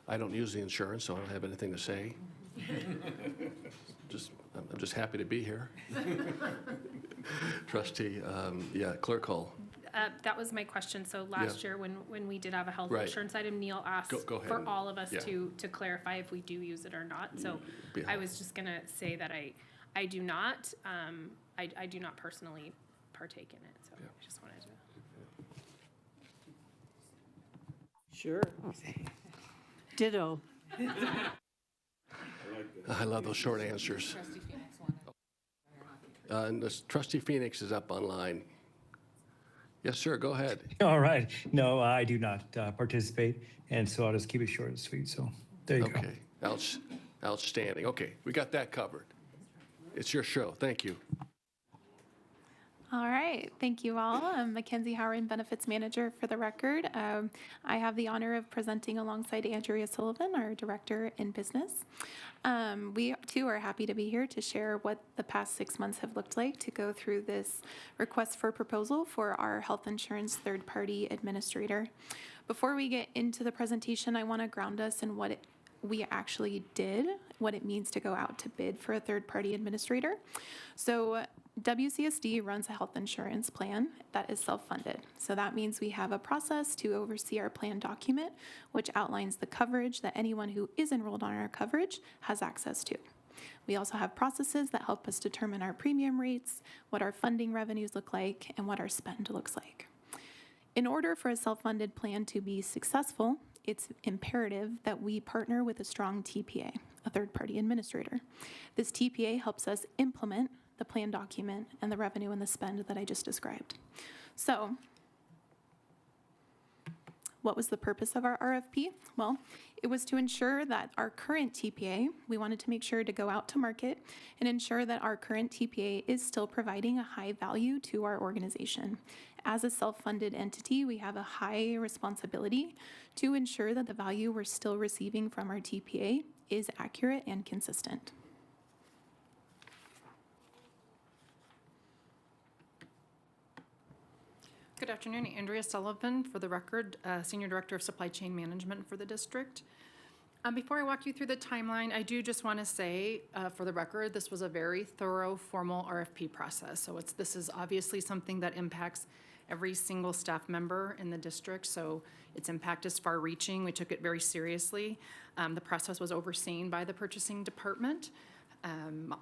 I don't use the insurance, so I don't have anything to say. I'm just happy to be here. Trustee, Clerk Hull. That was my question. So last year, when we did have a health Right. insurance item, Neil asked Go ahead. for all of us Yeah. to clarify if we do use it or not. So Yeah. I was just gonna say that I do not, I do not personally partake in it. So I just wanted to. Sure. Ditto. I love those short answers. And this Trustee Phoenix is up online. Yes, sir, go ahead. All right. No, I do not participate, and so I'll just keep it short and sweet. So there you go. Okay, outstanding. Okay, we got that covered. It's your show. Thank you. All right, thank you all. I'm Mackenzie Howard, Benefits Manager for the record. I have the honor of presenting alongside Andrea Sullivan, our Director in Business. We too are happy to be here to share what the past 6 months have looked like to go through this request for proposal for our health insurance third-party administrator. Before we get into the presentation, I want to ground us in what we actually did, what it means to go out to bid for a third-party administrator. So WCSD runs a health insurance plan that is self-funded. So that means we have a process to oversee our plan document, which outlines the coverage that anyone who is enrolled on our coverage has access to. We also have processes that help us determine our premium rates, what our funding revenues look like, and what our spend looks like. In order for a self-funded plan to be successful, it's imperative that we partner with a strong TPA, a third-party administrator. This TPA helps us implement the plan document and the revenue and the spend that I just described. So, what was the purpose of our RFP? Well, it was to ensure that our current TPA, we wanted to make sure to go out to market and ensure that our current TPA is still providing a high value to our organization. As a self-funded entity, we have a high responsibility to ensure that the value we're still receiving from our TPA is accurate and consistent. Good afternoon, Andrea Sullivan, for the record, Senior Director of Supply Chain Management for the district. Before I walk you through the timeline, I do just want to say, for the record, this was a very thorough, formal RFP process. So this is obviously something that impacts every single staff member in the district, so its impact is far-reaching. We took it very seriously. The process was overseen by the purchasing department.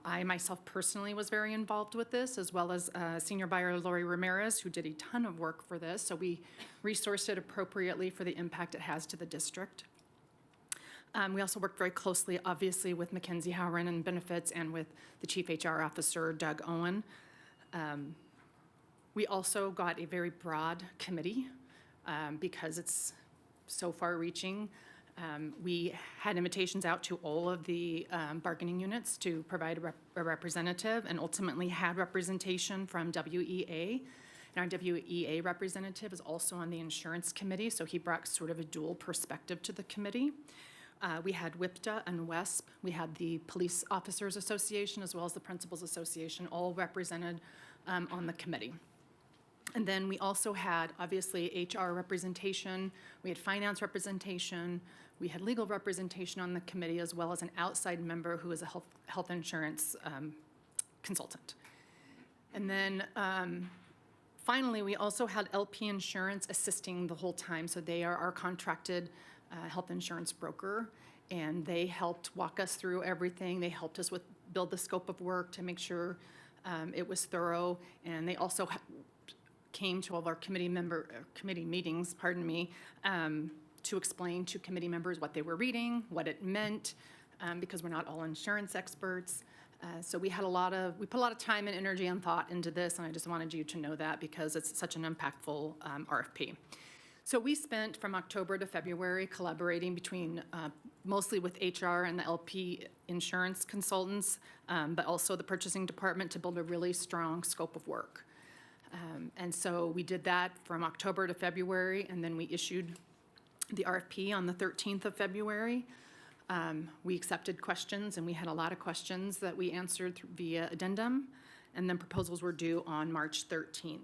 I myself personally was very involved with this, as well as Senior Buyer Lori Ramirez, who did a ton of work for this. So we resourced it appropriately for the impact it has to the district. We also worked very closely, obviously, with Mackenzie Howard and Benefits and with the Chief HR Officer, Doug Owen. We also got a very broad committee because it's so far-reaching. We had invitations out to all of the bargaining units to provide a representative, and ultimately had representation from WEA. And our WEA representative is also on the insurance committee, so he brought sort of a dual perspective to the committee. We had WIPTA and WESP. We had the Police Officers Association as well as the Principals Association, all represented on the committee. And then we also had, obviously, HR representation. We had finance representation. We had legal representation on the committee, as well as an outside member who is a health insurance consultant. And then finally, we also had LP Insurance assisting the whole time. So they are our contracted health insurance broker, and they helped walk us through everything. They helped us with build the scope of work to make sure it was thorough, and they also came to all of our committee meetings, to explain to committee members what they were reading, what it meant, because we're not all insurance experts. So we put a lot of time and energy and thought into this, and I just wanted you to know that because it's such an impactful RFP. So we spent from October to February collaborating between mostly with HR and the LP insurance consultants, but also the purchasing department to build a really strong scope of work. And so we did that from October to February, and then we issued the RFP on the 13th of February. We accepted questions, and we had a lot of questions that we answered via addendum, and then proposals were due on March 13th.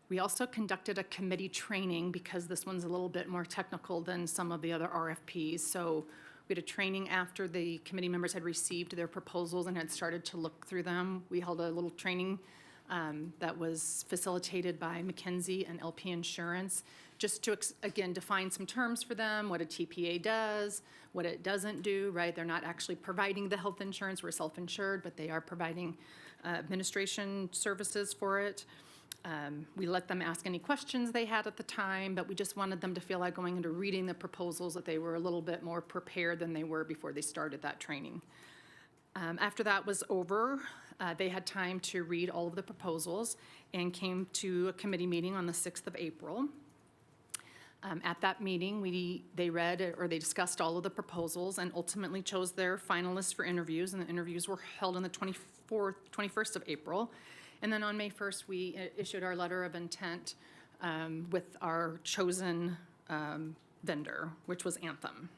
We also conducted a committee training because this one's a little bit more technical than some of the other RFPs. So we had a training after the committee members had received their proposals and had started to look through them. We held a little training that was facilitated by Mackenzie and LP Insurance, just to, again, define some terms for them, what a TPA does, what it doesn't do, right? They're not actually providing the health insurance, we're self-insured, but they are providing administration services for it. We let them ask any questions they had at the time, but we just wanted them to feel like going into reading the proposals that they were a little bit more prepared than they were before they started that training. After that was over, they had time to read all of the proposals and came to a committee meeting on the 6th of April. At that meeting, they read or they discussed all of the proposals and ultimately chose their finalists for interviews, and the interviews were held on the 21st of April. And then on May 1st, we issued our letter of intent with our chosen vendor, which was Anthem.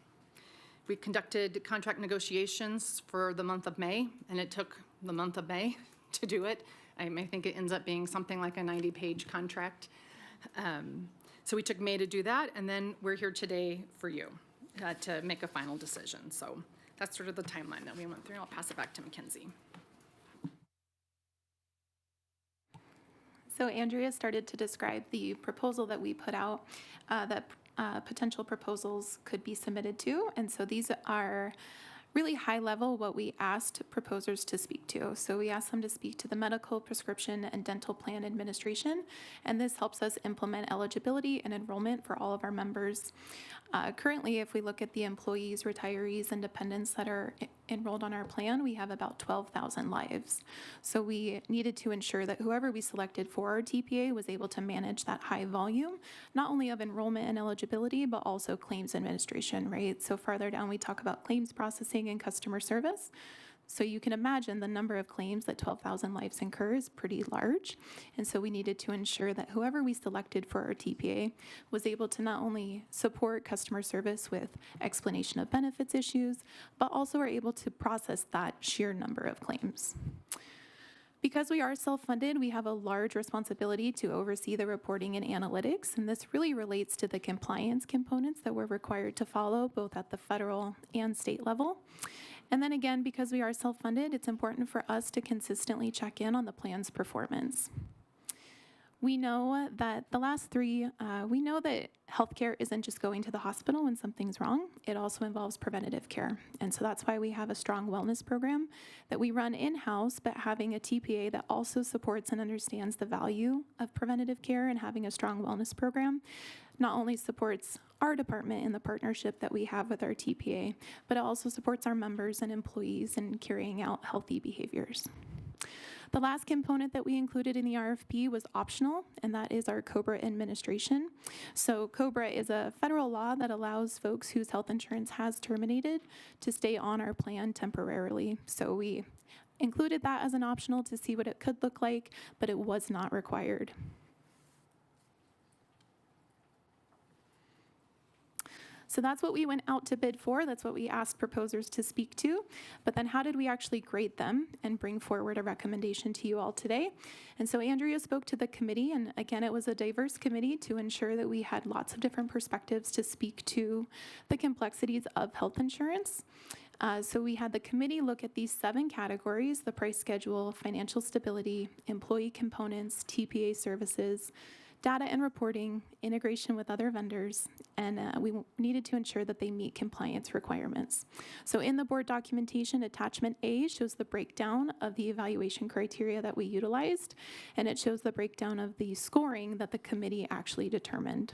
We conducted contract negotiations for the month of May, and it took the month of May to do it. I think it ends up being something like a 90-page contract. So we took May to do that, and then we're here today for you to make a final decision. So that's sort of the timeline that we went through. I'll pass it back to Mackenzie. So Andrea started to describe the proposal that we put out that potential proposals could be submitted to. And so these are really high level what we asked proposers to speak to. So we asked them to speak to the medical, prescription, and dental plan administration, and this helps us implement eligibility and enrollment for all of our members. Currently, if we look at the employees, retirees, and dependents that are enrolled on our plan, we have about 12,000 lives. So we needed to ensure that whoever we selected for our TPA was able to manage that high volume, not only of enrollment and eligibility, but also claims administration, right? So farther down, we talk about claims processing and customer service. So you can imagine the number of claims that 12,000 lives incur is pretty large. And so we needed to ensure that whoever we selected for our TPA was able to not only support customer service with explanation of benefits issues, but also are able to process that sheer number of claims. Because we are self-funded, we have a large responsibility to oversee the reporting and analytics, and this really relates to the compliance components that we're required to follow both at the federal and state level. And then again, because we are self-funded, it's important for us to consistently check in on the plan's performance. We know that we know that healthcare isn't just going to the hospital when something's wrong. It also involves preventative care. And so that's why we have a strong wellness program that we run in-house, but having a TPA that also supports and understands the value of preventative care and having a strong wellness program not only supports our department in the partnership that we have with our TPA, but it also supports our members and employees in carrying out healthy behaviors. The last component that we included in the RFP was optional, and that is our COBRA administration. So COBRA is a federal law that allows folks whose health insurance has terminated to stay on our plan temporarily. So we included that as an optional to see what it could look like, but it was not required. So that's what we went out to bid for. That's what we asked proposers to speak to. But then how did we actually grade them and bring forward a recommendation to you all today? And so Andrea spoke to the committee, and again, it was a diverse committee to ensure that we had lots of different perspectives to speak to the complexities of health insurance. So we had the committee look at these 7 categories: the price schedule, financial stability, employee components, TPA services, data and reporting, integration with other vendors, and we needed to ensure that they meet compliance requirements. So in the board documentation, attachment A shows the breakdown of the evaluation criteria that we utilized, and it shows the breakdown of the scoring that the committee actually determined.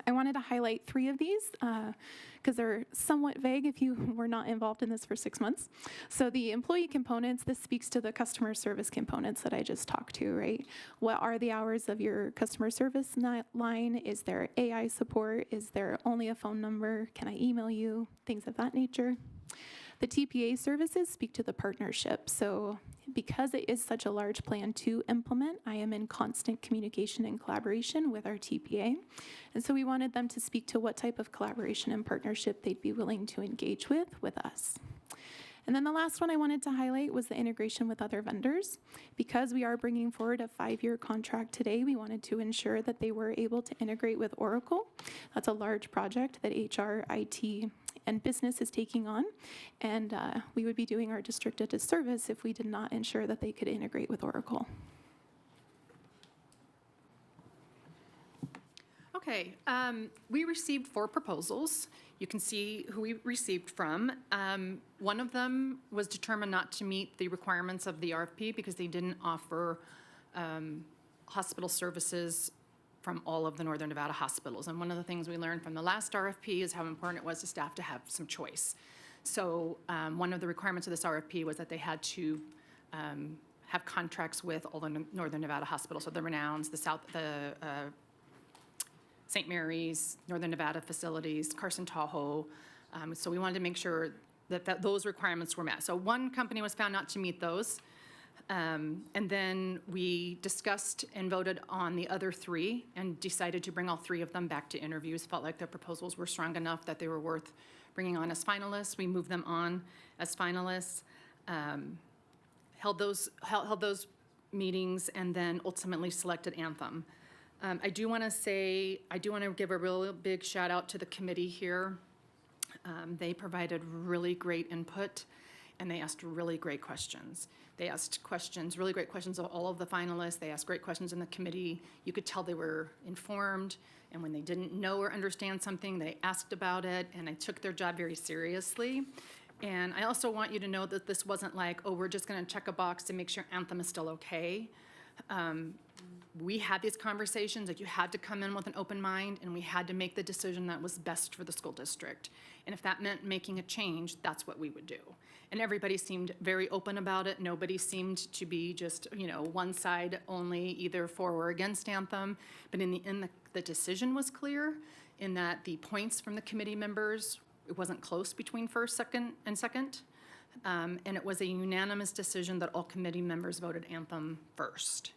I wanted to highlight 3 of these because they're somewhat vague if you were not involved in this for 6 months. So the employee components, this speaks to the customer service components that I just talked to, right? What are the hours of your customer service line? Is there AI support? Is there only a phone number? Can I email you? Things of that nature. The TPA services speak to the partnership. So because it is such a large plan to implement, I am in constant communication and collaboration with our TPA. And so we wanted them to speak to what type of collaboration and partnership they'd be willing to engage with us. And then the last one I wanted to highlight was the integration with other vendors. Because we are bringing forward a 5-year contract today, we wanted to ensure that they were able to integrate with Oracle. That's a large project that HR, IT, and business is taking on, and we would be doing our district a disservice if we did not ensure that they could integrate with Oracle. Okay, we received 4 proposals. You can see who we received from. One of them was determined not to meet the requirements of the RFP because they didn't offer hospital services from all of the Northern Nevada hospitals. And one of the things we learned from the last RFP is how important it was to staff to have some choice. So one of the requirements of this RFP was that they had to have contracts with all the Northern Nevada hospitals, so the Renowns, the St. Mary's, Northern Nevada facilities, Carson Tahoe. So we wanted to make sure that those requirements were met. So one company was found not to meet those. And then we discussed and voted on the other three and decided to bring all three of them back to interviews. Felt like their proposals were strong enough that they were worth bringing on as finalists. We moved them on as finalists, held those meetings, and then ultimately selected Anthem. I do want to give a real big shout out to the committee here. They provided really great input, and they asked really great questions. They asked really great questions of all of the finalists. They asked great questions in the committee. You could tell they were informed, and when they didn't know or understand something, they asked about it, and they took their job very seriously. And I also want you to know that this wasn't like, oh, we're just going to check a box to make sure Anthem is still okay. We had these conversations that you had to come in with an open mind, and we had to make the decision that was best for the school district. And if that meant making a change, that's what we would do. And everybody seemed very open about it. Nobody seemed to be just, one side only, either for or against Anthem. But in the end, the decision was clear in that the points from the committee members, it wasn't close between first, second, and second. And it was a unanimous decision that all committee members voted Anthem first.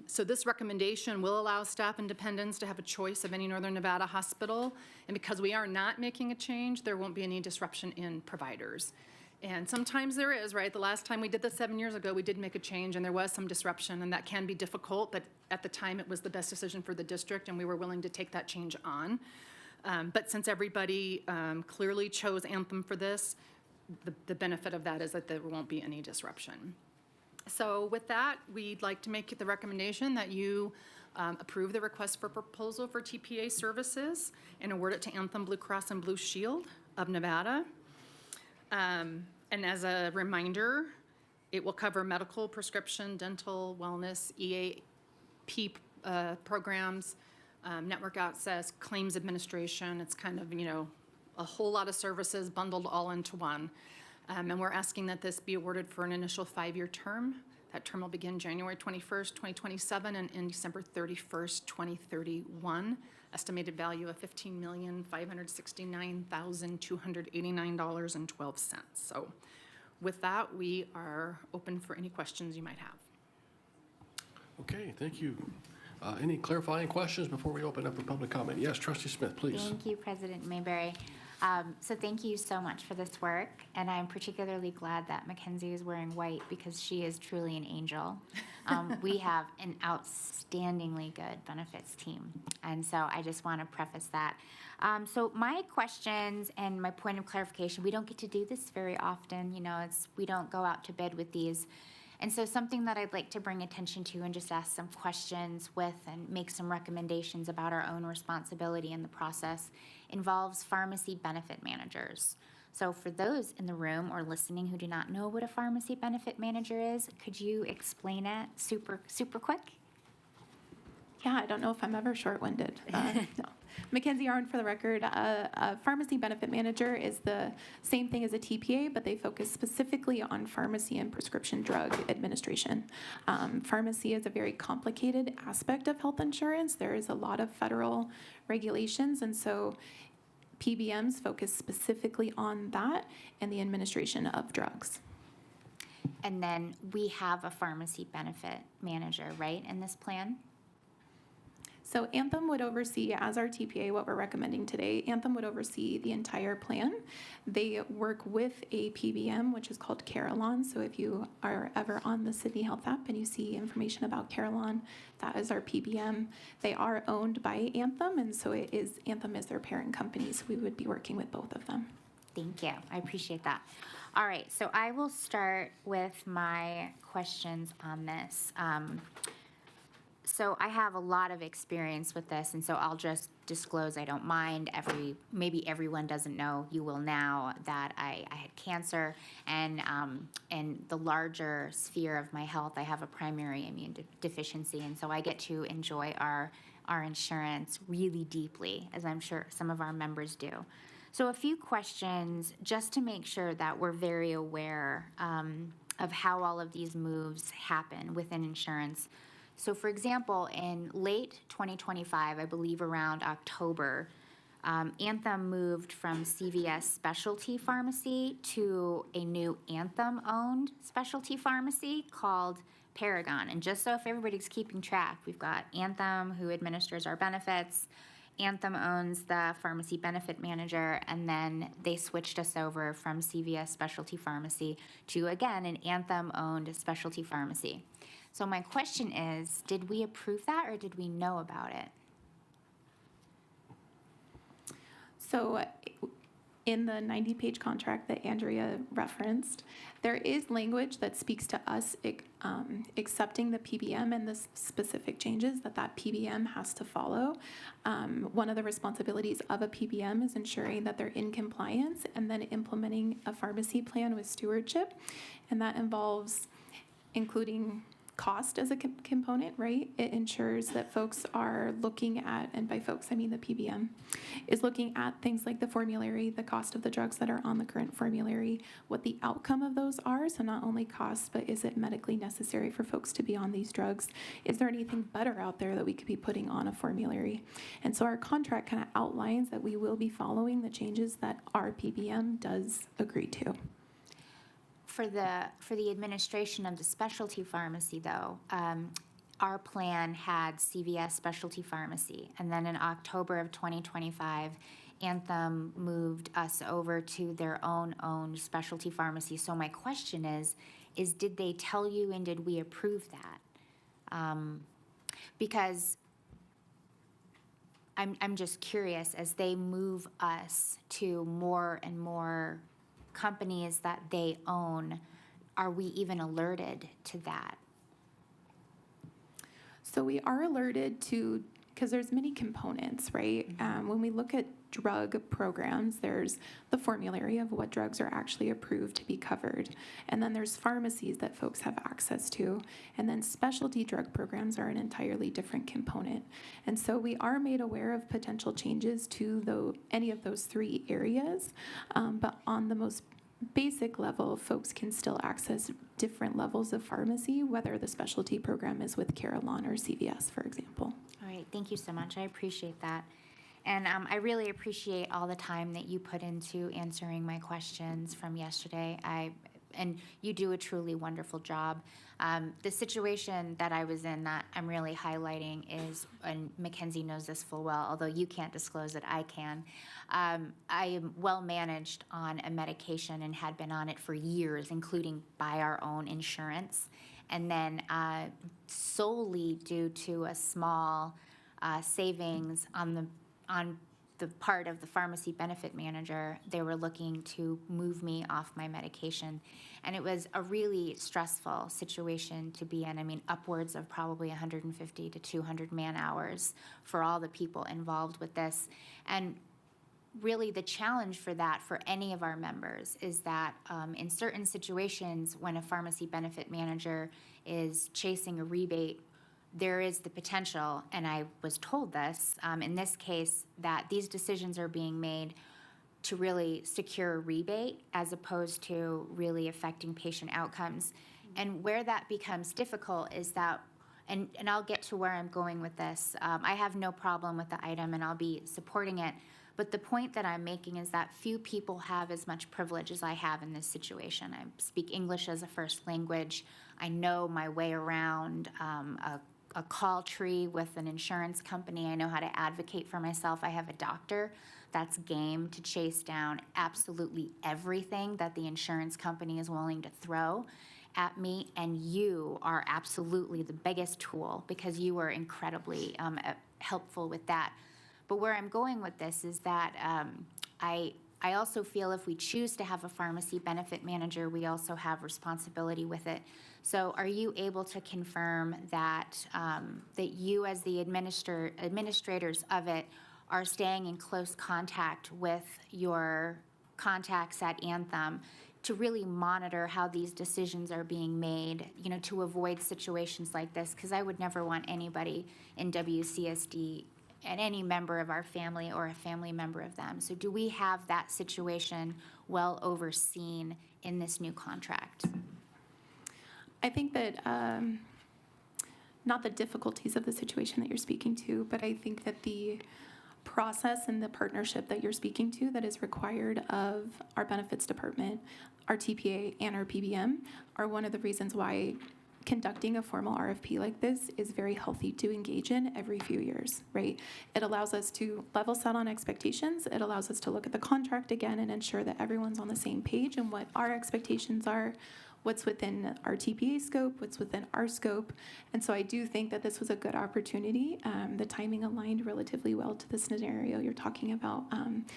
So this recommendation will allow staff and dependents to have a choice of any Northern Nevada hospital. And because we are not making a change, there won't be any disruption in providers. And sometimes there is, right? The last time we did this 7 years ago, we did make a change and there was some disruption, and that can be difficult, but at the time it was the best decision for the district and we were willing to take that change on. But since everybody clearly chose Anthem for this, the benefit of that is that there won't be any disruption. So with that, we'd like to make the recommendation that you approve the request for proposal for TPA services and award it to Anthem Blue Cross and Blue Shield of Nevada. And as a reminder, it will cover medical, prescription, dental, wellness, EAP programs, network access, claims administration. It's kind of, a whole lot of services bundled all into one. And we're asking that this be awarded for an initial 5-year term. That term will begin January 21st, 2027 and end December 31st, 2031. Estimated value of $15,569,289.12. So with that, we are open for any questions you might have. Okay, thank you. Any clarifying questions before we open up for public comment? Yes, Trustee Smith, please. Thank you, President Mayberry. So thank you so much for this work, and I'm particularly glad that Mackenzie is wearing white because she is truly an angel. We have an outstandingly good benefits team, and so I just want to preface that. So my questions and my point of clarification, we don't get to do this very often, we don't go out to bid with these. And so something that I'd like to bring attention to and just ask some questions with and make some recommendations about our own responsibility in the process involves pharmacy benefit managers. So for those in the room or listening who do not know what a pharmacy benefit manager is, could you explain it super quick? Yeah, I don't know if I'm ever short-winded. No. Mackenzie Arn, for the record. A pharmacy benefit manager is the same thing as a TPA, but they focus specifically on pharmacy and prescription drug administration. Pharmacy is a very complicated aspect of health insurance. There is a lot of federal regulations, and so PBMs focus specifically on that and the administration of drugs. And then we have a pharmacy benefit manager, right, in this plan? So Anthem would oversee, as our TPA, what we're recommending today, Anthem would oversee the entire plan. They work with a PBM, which is called Carelon. So if you are ever on the Sydney Health app and you see information about Carelon, that is our PBM. They are owned by Anthem, and so Anthem is their parent company, so we would be working with both of them. Thank you. I appreciate that. All right, so I will start with my questions on this. So I have a lot of experience with this, and so I'll just disclose, I don't mind. Maybe everyone doesn't know, you will now, that I had cancer, and the larger sphere of my health, I have a primary immune deficiency, and so I get to enjoy our insurance really deeply, as I'm sure some of our members do. So a few questions, just to make sure that we're very aware of how all of these moves happen within insurance. So for example, in late 2025, I believe around October, Anthem moved from CVS Specialty Pharmacy to a new Anthem-owned specialty pharmacy called Paragon. And just so if everybody's keeping track, we've got Anthem, who administers our benefits. Anthem owns the pharmacy benefit manager, and then they switched us over from CVS Specialty Pharmacy to, again, an Anthem-owned specialty pharmacy. So my question is, did we approve that or did we know about it? So in the 90-page contract that Andrea referenced, there is language that speaks to us accepting the PBM and the specific changes that PBM has to follow. One of the responsibilities of a PBM is ensuring that they're in compliance and then implementing a pharmacy plan with stewardship. And that involves including cost as a component, right? It ensures that folks are looking at, and by folks I mean the PBM, is looking at things like the formulary, the cost of the drugs that are on the current formulary, what the outcome of those are, so not only cost, but is it medically necessary for folks to be on these drugs? Is there anything better out there that we could be putting on a formulary? And so our contract kind of outlines that we will be following the changes that our PBM does agree to. For the administration of the specialty pharmacy, though, our plan had CVS Specialty Pharmacy, and then in October of 2025, Anthem moved us over to their owned specialty pharmacy. So my question is did they tell you and did we approve that? Because I'm just curious, as they move us to more and more companies that they own, are we even alerted to that? So we are alerted to, because there's many components, right? When we look at drug programs, there's the formulary of what drugs are actually approved to be covered. And then there's pharmacies that folks have access to. And then specialty drug programs are an entirely different component. And so we are made aware of potential changes to any of those three areas. But on the most basic level, folks can still access different levels of pharmacy, whether the specialty program is with Carelon or CVS, for example. All right, thank you so much. I appreciate that. And I really appreciate all the time that you put into answering my questions from yesterday. And you do a truly wonderful job. The situation that I was in that I'm really highlighting is, and Mackenzie knows this full well, although you can't disclose it, I can. I am well managed on a medication and had been on it for years, including by our own insurance. And then solely due to a small savings on the part of the pharmacy benefit manager, they were looking to move me off my medication. And it was a really stressful situation to be in. I mean, upwards of probably 150 to 200 man-hours for all the people involved with this. And really the challenge for that for any of our members is that in certain situations when a pharmacy benefit manager is chasing a rebate, there is the potential, and I was told this, in this case, that these decisions are being made to really secure a rebate as opposed to really affecting patient outcomes. And where that becomes difficult is that, and I'll get to where I'm going with this, I have no problem with the item and I'll be supporting it, but the point that I'm making is that few people have as much privilege as I have in this situation. I speak English as a first language. I know my way around a call tree with an insurance company. I know how to advocate for myself. I have a doctor that's game to chase down absolutely everything that the insurance company is willing to throw at me, and you are absolutely the biggest tool because you were incredibly helpful with that. But where I'm going with this is that I I also feel if we choose to have a pharmacy benefit manager, we also have responsibility with it. So are you able to confirm that, that you as the administrators of it are staying in close contact with your contacts at Anthem to really monitor how these decisions are being made, you know, to avoid situations like this? Because I would never want anybody in WCSD and any member of our family or a family member of them. So do we have that situation well overseen in this new contract? I think that, not the difficulties of the situation that you're speaking to, but I think that the process and the partnership that you're speaking to that is required of our benefits department, our TPA, and our PBM are one of the reasons why conducting a formal RFP like this is very healthy to engage in every few years, right? It allows us to level set on expectations. It allows us to look at the contract again and ensure that everyone's on the same page and what our expectations are, what's within our TPA scope, what's within our scope. And so I do think that this was a good opportunity. The timing aligned relatively well to the scenario you're talking about.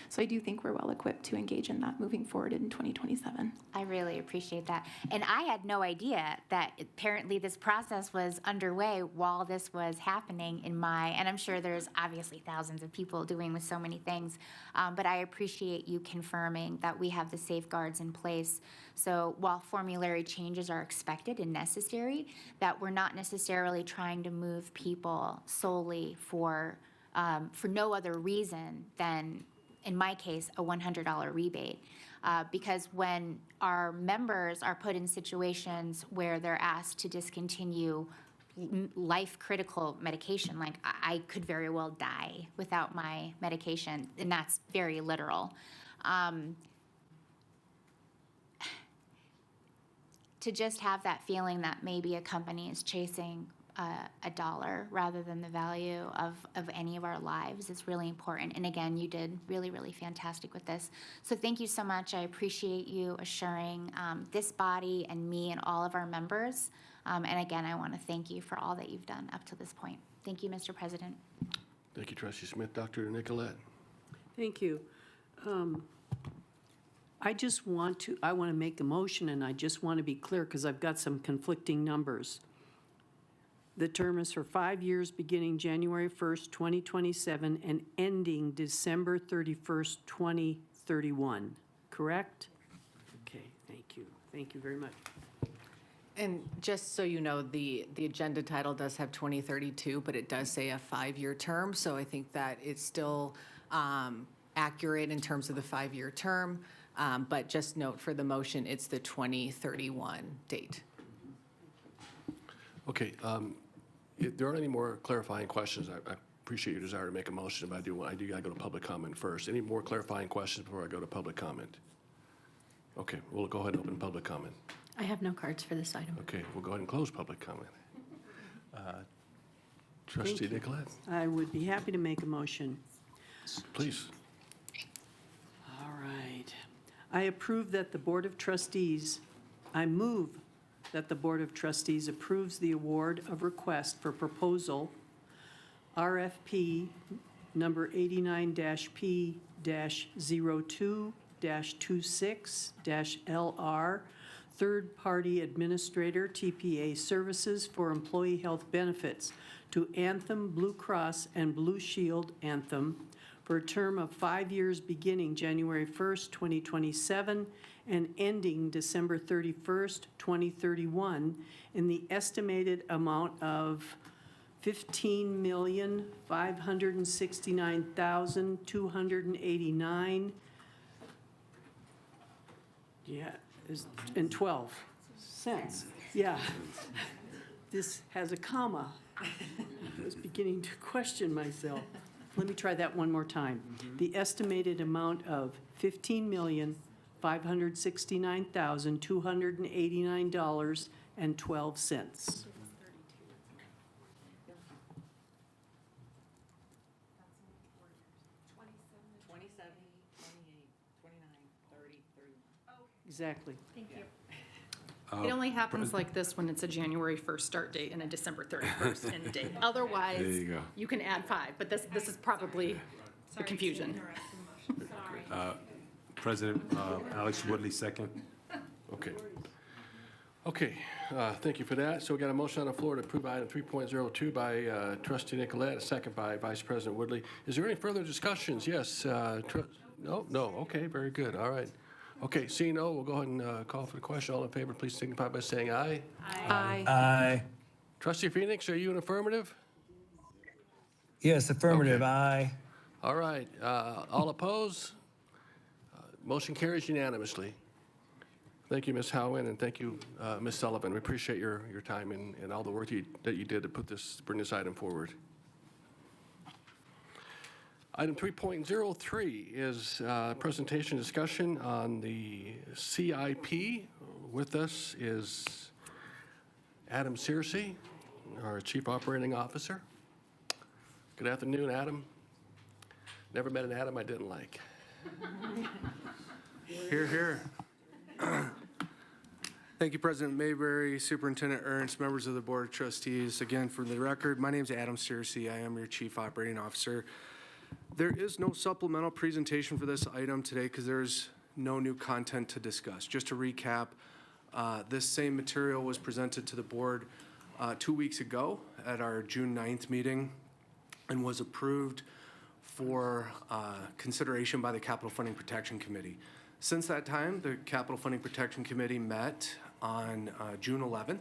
So I do think we're well equipped to engage in that moving forward in 2027. I really appreciate that. And I had no idea that apparently this process was underway while this was happening and I'm sure there's obviously thousands of people doing with so many things, but I appreciate you confirming that we have the safeguards in place. So while formulary changes are expected and necessary, that we're not necessarily trying to move people solely for no other reason than, in my case, a $100 rebate. Because when our members are put in situations where they're asked to discontinue life-critical medication, like I could very well die without my medication, and that's very literal. To just have that feeling that maybe a company is chasing a dollar rather than the value of any of our lives is really important. And again, you did really, really fantastic with this. So thank you so much. I appreciate you assuring this body and me and all of our members. And again, I want to thank you for all that you've done up to this point. Thank you, Mr. President. Thank you, Trustee Smith. Dr. Nicolette. Thank you. I want to make a motion, and I just want to be clear because I've got some conflicting numbers. The term is for 5 years, beginning January 1st, 2027, and ending December 31st, 2031, correct? Okay, thank you. Thank you very much. And just so you know, the agenda title does have 2032, but it does say a 5-year term, so I think that it's still accurate in terms of the 5-year term. But just note for the motion, it's the 2031 date. Okay, if there aren't any more clarifying questions, I appreciate your desire to make a motion, but I do got to go to public comment first. Any more clarifying questions before I go to public comment? Okay, we'll go ahead and open public comment. I have no cards for this item. Okay, we'll go ahead and close public comment. Trustee Nicolette, I would be happy to make a motion. please. All right. I approve that the Board of Trustees, I move that the Board of Trustees approves the award of request for proposal RFP number 89-P-02-26-LR, third-party administrator TPA services for employee health benefits to Anthem Blue Cross and Blue Shield Anthem for a term of 5 years beginning January 1st, 2027 and ending December 31st, 2031 in the estimated amount of $15,569,289. Yeah, and 12 cents. Yeah. This has a comma. I was beginning to question myself. Let me try that one more time. The estimated amount of $15,569,289.12. Exactly. Thank you. It only happens like this when it's a January 1st start date and a December 31st end date. Otherwise, There you go. you can add 5, but this is probably the confusion. President, Alex Woodley, second. Okay. Okay, thank you for that. So we got a motion on the floor to approve item 3.02 by trustee Nicolette, a second by Vice President Woodley. Is there any further discussions? Yes, no, okay, very good, all right. Okay, seeing no, we'll go ahead and call for the question. All in favor, please signify by saying aye. Aye. Aye. Trustee Phoenix, are you an affirmative? Yes, affirmative, Okay. aye. All right, all opposed? Motion carries unanimously. Thank you, Ms. Howen, and thank you, Ms. Sullivan. We appreciate your time and all the work that you did to bring this item forward. Item 3.03 is presentation discussion on the CIP. With us is Adam Searcy, our Chief Operating Officer. Good afternoon, Adam. Never met an Adam I didn't like. Here, here. Thank you, President Mayberry, Superintendent Ernst, members of the Board of Trustees. Again, for the record, my name is Adam Searcy. I am your Chief Operating Officer. There is no supplemental presentation for this item today because there's no new content to discuss. Just to recap, this same material was presented to the board 2 weeks ago at our June 9th meeting and was approved for consideration by the Capital Funding Protection Committee. Since that time, the Capital Funding Protection Committee met on June 11th,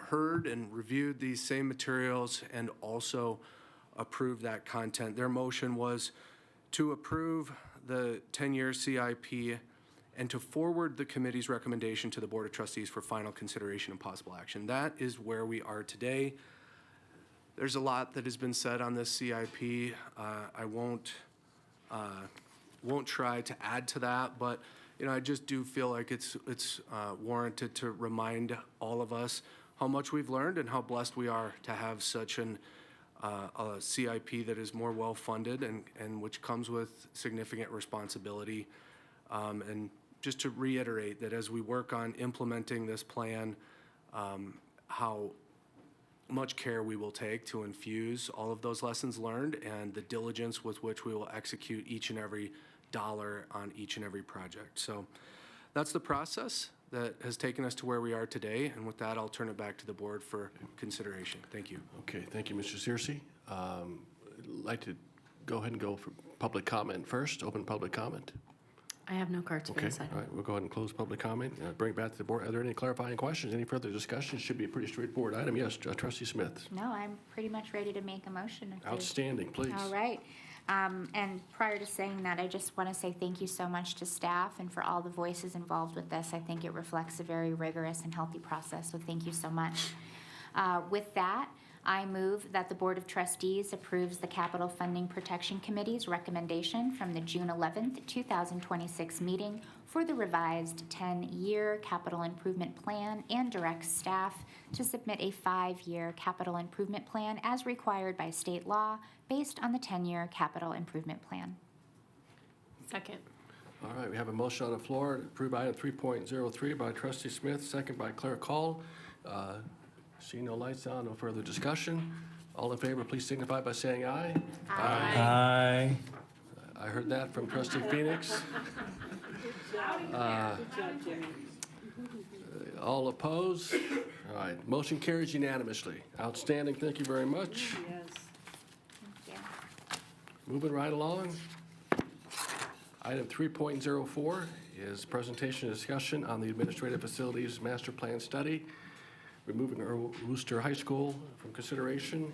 heard and reviewed these same materials, and also approved that content. Their motion was to approve the 10-year CIP and to forward the committee's recommendation to the Board of Trustees for final consideration and possible action. That is where we are today. There's a lot that has been said on this CIP. I won't try to add to that, but I just do feel like it's warranted to remind all of us how much we've learned and how blessed we are to have such a CIP that is more well-funded and which comes with significant responsibility. And just to reiterate that as we work on implementing this plan, how much care we will take to infuse all of those lessons learned and the diligence with which we will execute each and every dollar on each and every project. So that's the process that has taken us to where we are today. And with that, I'll turn it back to the board for consideration. Thank you. Okay, thank you, Mr. Searcy. I'd like to go ahead and go for public comment first, open public comment. I have no cards for Okay, this item. all right, we'll go ahead and close public comment. Bring it back to the board. Are there any clarifying questions? Any further discussion? Should be a pretty straightforward item. Yes, Trustee Smith. No, I'm pretty much ready to make a motion. if there's- Outstanding, please. All right. And prior to saying that, I just want to say thank you so much to staff and for all the voices involved with this. I think it reflects a very rigorous and healthy process, so thank you so much. With that, I move that the Board of Trustees approves the Capital Funding Protection Committee's recommendation from the June 11th, 2026 meeting for the revised 10-year capital improvement plan and directs staff to submit a 5-year capital improvement plan as required by state law based on the 10-year capital improvement plan. Second. All right, we have a motion on the floor to approve item 3.03 by Trustee Smith, second by Clerk Hall. Seeing no lights on, no further discussion. All in favor, please signify by saying aye. Aye. I heard that from Trustee Phoenix. All opposed? All right, motion carries unanimously. Outstanding, thank you very much. Thank you. Moving right along. Item 3.04 is presentation and discussion on the Administrative Facilities Master Plan Study, removing Worcester High School from consideration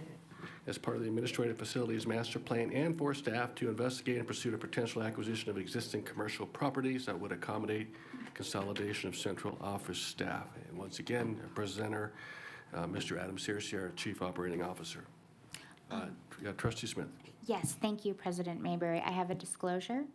as part of the Administrative Facilities Master Plan and for staff to investigate and pursue the potential acquisition of existing commercial properties that would accommodate consolidation of central office staff. And once again, our presenter, Mr. Adam Searcy, our Chief Operating Officer. Trustee Smith. Yes, thank you, President Mayberry. I have a disclosure.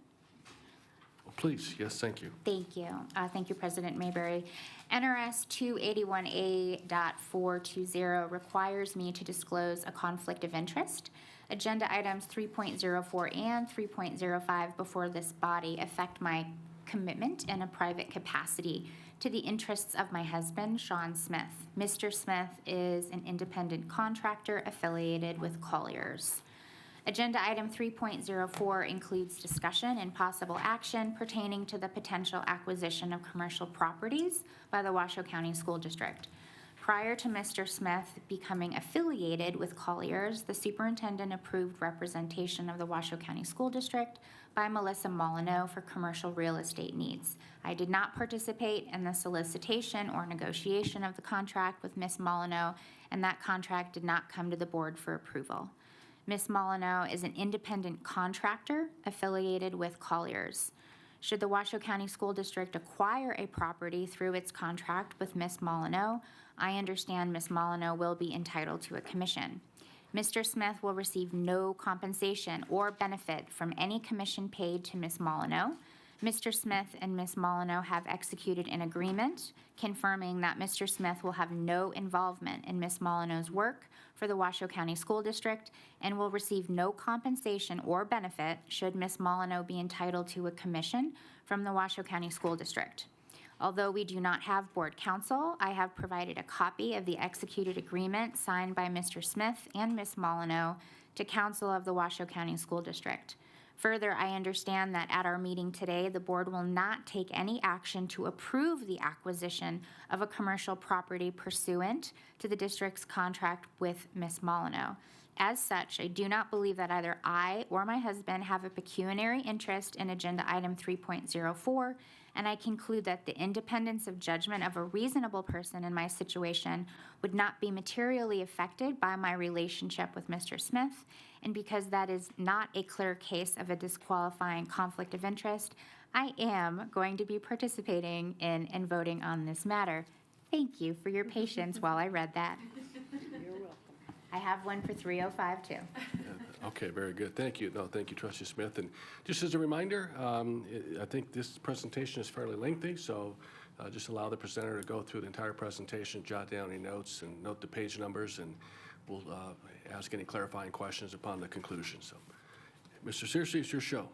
Please, yes, thank you. Thank you. Thank you, President Mayberry. NRS 281A.420 requires me to disclose a conflict of interest. Agenda items 3.04 and 3.05 before this body affect my commitment in a private capacity to the interests of my husband, Sean Smith. Mr. Smith is an independent contractor affiliated with Colliers. Agenda item 3.04 includes discussion and possible action pertaining to the potential acquisition of commercial properties by the Washoe County School District. Prior to Mr. Smith becoming affiliated with Colliers, the superintendent approved representation of the Washoe County School District by Melissa Molyneux for commercial real estate needs. I did not participate in the solicitation or negotiation of the contract with Ms. Molyneux, and that contract did not come to the board for approval. Ms. Molyneux is an independent contractor affiliated with Colliers. Should the Washoe County School District acquire a property through its contract with Ms. Molyneux, I understand Ms. Molyneux will be entitled to a commission. Mr. Smith will receive no compensation or benefit from any commission paid to Ms. Molyneux. Mr. Smith and Ms. Molyneux have executed an agreement confirming that Mr. Smith will have no involvement in Ms. Molyneux's work for the Washoe County School District and will receive no compensation or benefit should Ms. Molyneux be entitled to a commission from the Washoe County School District. Although we do not have board counsel, I have provided a copy of the executed agreement signed by Mr. Smith and Ms. Molyneux to counsel of the Washoe County School District. Further, I understand that at our meeting today, the board will not take any action to approve the acquisition of a commercial property pursuant to the district's contract with Ms. Molyneux. As such, I do not believe that either I or my husband have a pecuniary interest in agenda item 3.04, and I conclude that the independence of judgment of a reasonable person in my situation would not be materially affected by my relationship with Mr. Smith, and because that is not a clear case of a disqualifying conflict of interest, I am going to be participating in and voting on this matter. Thank you for your patience while I read that. You're welcome. I have one for 305 too. Okay, very good. Thank you. No, thank you, Trustee Smith. And just as a reminder, I think this presentation is fairly lengthy, so just allow the presenter to go through the entire presentation, jot down any notes, and note the page numbers, and we'll ask any clarifying questions upon the conclusion. So, Mr. Searcy, it's your show.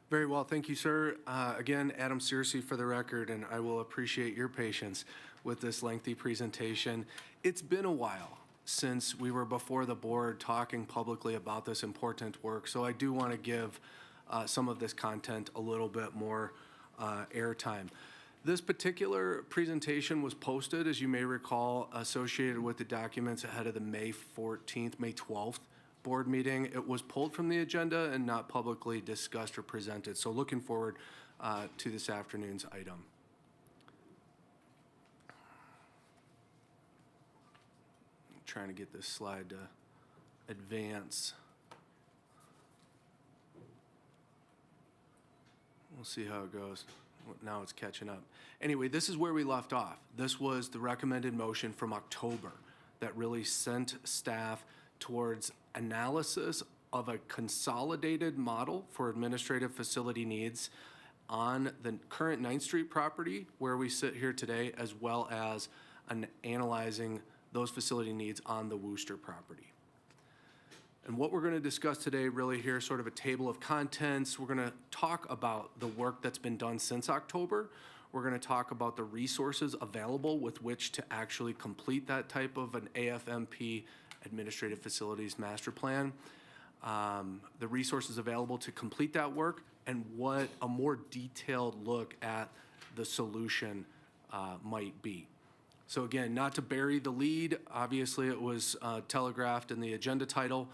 Very well, thank you, sir. Again, Adam Searcy for the record, and I will appreciate your patience with this lengthy presentation. It's been a while since we were before the board talking publicly about this important work, so I do want to give some of this content a little bit more airtime. This particular presentation was posted, as you may recall, associated with the documents ahead of the May 12th board meeting. It was pulled from the agenda and not publicly discussed or presented, so looking forward to this afternoon's item. Trying to get this slide to advance. We'll see how it goes. Now it's catching up. Anyway, this is where we left off. This was the recommended motion from October that really sent staff towards analysis of a consolidated model for administrative facility needs on the current 9th Street property where we sit here today, as well as analyzing those facility needs on the Worcester property. And what we're going to discuss today, really here, sort of a table of contents. We're going to talk about the work that's been done since October. We're going to talk about the resources available with which to actually complete that type of an AFMP, Administrative Facilities Master Plan, the resources available to complete that work, and what a more detailed look at the solution might be. So again, not to bury the lead, obviously it was telegraphed in the agenda title,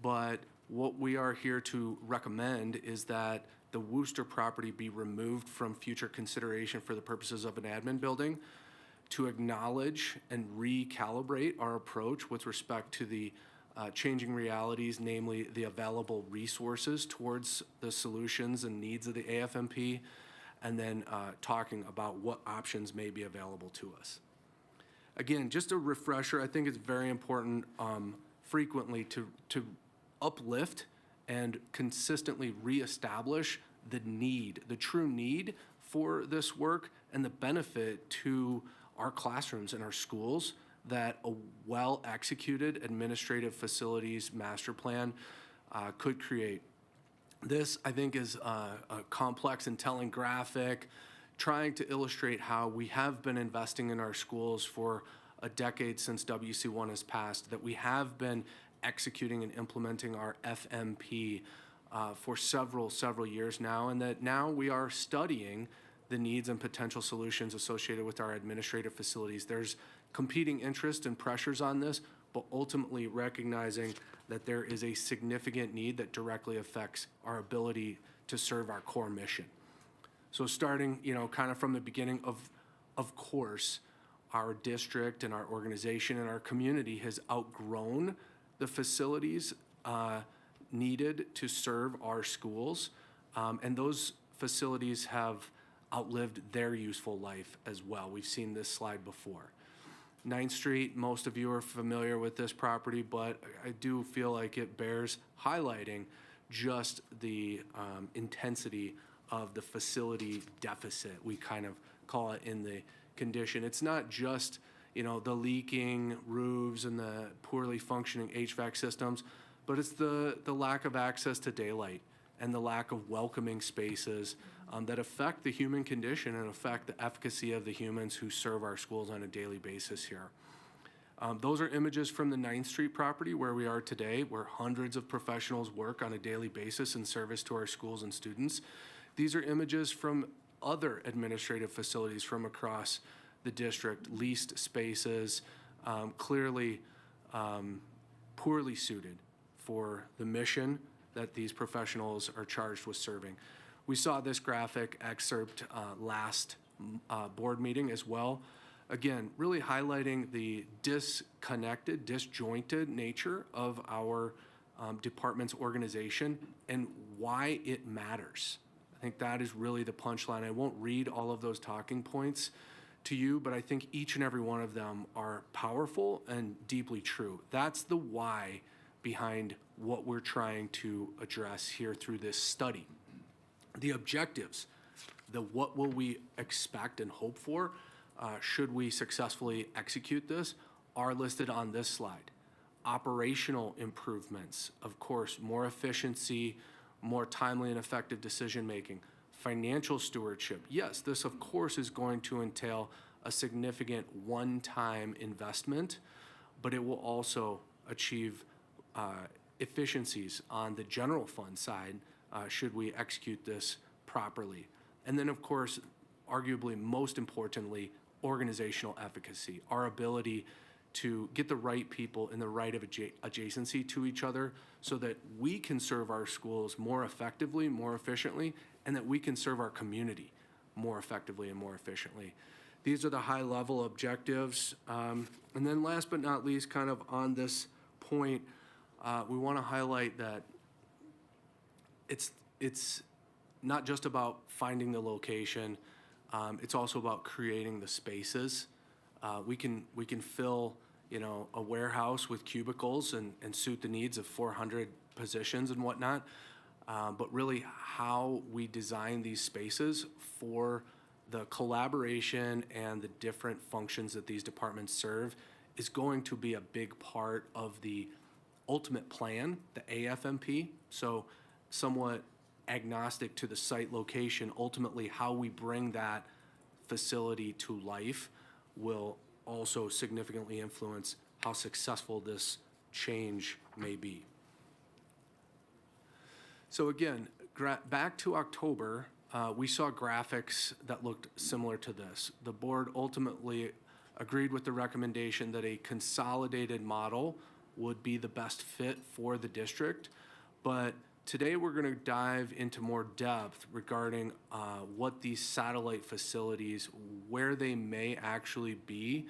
but what we are here to recommend is that the Worcester property be removed from future consideration for the purposes of an admin building, to acknowledge and recalibrate our approach with respect to the changing realities, namely the available resources towards the solutions and needs of the AFMP, and then talking about what options may be available to us. Again, just a refresher, I think it's very important frequently to uplift and consistently reestablish the need, the true need for this work and the benefit to our classrooms and our schools that a well-executed administrative facilities master plan could create. This, I think, is a complex and telling graphic trying to illustrate how we have been investing in our schools for a decade since WC1 has passed, that we have been executing and implementing our FMP for several years now, and that now we are studying the needs and potential solutions associated with our administrative facilities. There's competing interest and pressures on this, but ultimately recognizing that there is a significant need that directly affects our ability to serve our core mission. So starting, kind of from the beginning, of course, our district and our organization and our community has outgrown the facilities needed to serve our schools, and those facilities have outlived their useful life as well. We've seen this slide before. 9th Street, most of you are familiar with this property, but I do feel like it bears highlighting just the intensity of the facility deficit, we kind of call it in the condition. It's not just, the leaking roofs and the poorly functioning HVAC systems, but it's the lack of access to daylight and the lack of welcoming spaces that affect the human condition and affect the efficacy of the humans who serve our schools on a daily basis here. Those are images from the 9th Street property where we are today, where hundreds of professionals work on a daily basis in service to our schools and students. These are images from other administrative facilities from across the district, leased spaces, clearly poorly suited for the mission that these professionals are charged with serving. We saw this graphic excerpt last board meeting as well. Again, really highlighting the disconnected, disjointed nature of our department's organization and why it matters. I think that is really the punchline. I won't read all of those talking points to you, but I think each and every one of them are powerful and deeply true. That's the why behind what we're trying to address here through this study. The objectives, the what will we expect and hope for should we successfully execute this, are listed on this slide. Operational improvements, of course, more efficiency, more timely and effective decision-making. Financial stewardship, yes, this of course is going to entail a significant one-time investment, but it will also achieve efficiencies on the general fund side should we execute this properly. And then, of course, arguably most importantly, organizational efficacy, our ability to get the right people in the right of adjacency to each other so that we can serve our schools more effectively, more efficiently, and that we can serve our community more effectively and more efficiently. These are the high-level objectives. And then last but not least, kind of on this point, we want to highlight that it's not just about finding the location, it's also about creating the spaces. We can fill, a warehouse with cubicles and suit the needs of 400 positions and whatnot. But really how we design these spaces for the collaboration and the different functions that these departments serve is going to be a big part of the ultimate plan, the AFMP. So somewhat agnostic to the site location, ultimately how we bring that facility to life will also significantly influence how successful this change may be. So again, back to October, we saw graphics that looked similar to this. The board ultimately agreed with the recommendation that a consolidated model would be the best fit for the district. But today we're going to dive into more depth regarding what these satellite facilities, where they may actually be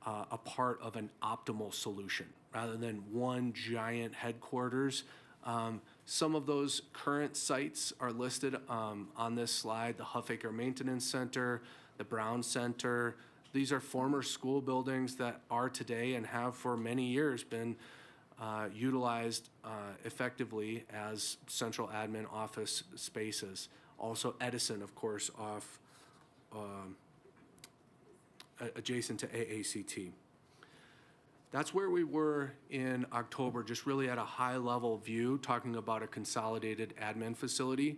a part of an optimal solution rather than one giant headquarters. Some of those current sites are listed on this slide: the Huffaker Maintenance Center, the Brown Center. These are former school buildings that are today and have for many years been utilized effectively as central admin office spaces. Also Edison, of course, off adjacent to AACT. That's where we were in October, just really at a high-level view, talking about a consolidated admin facility.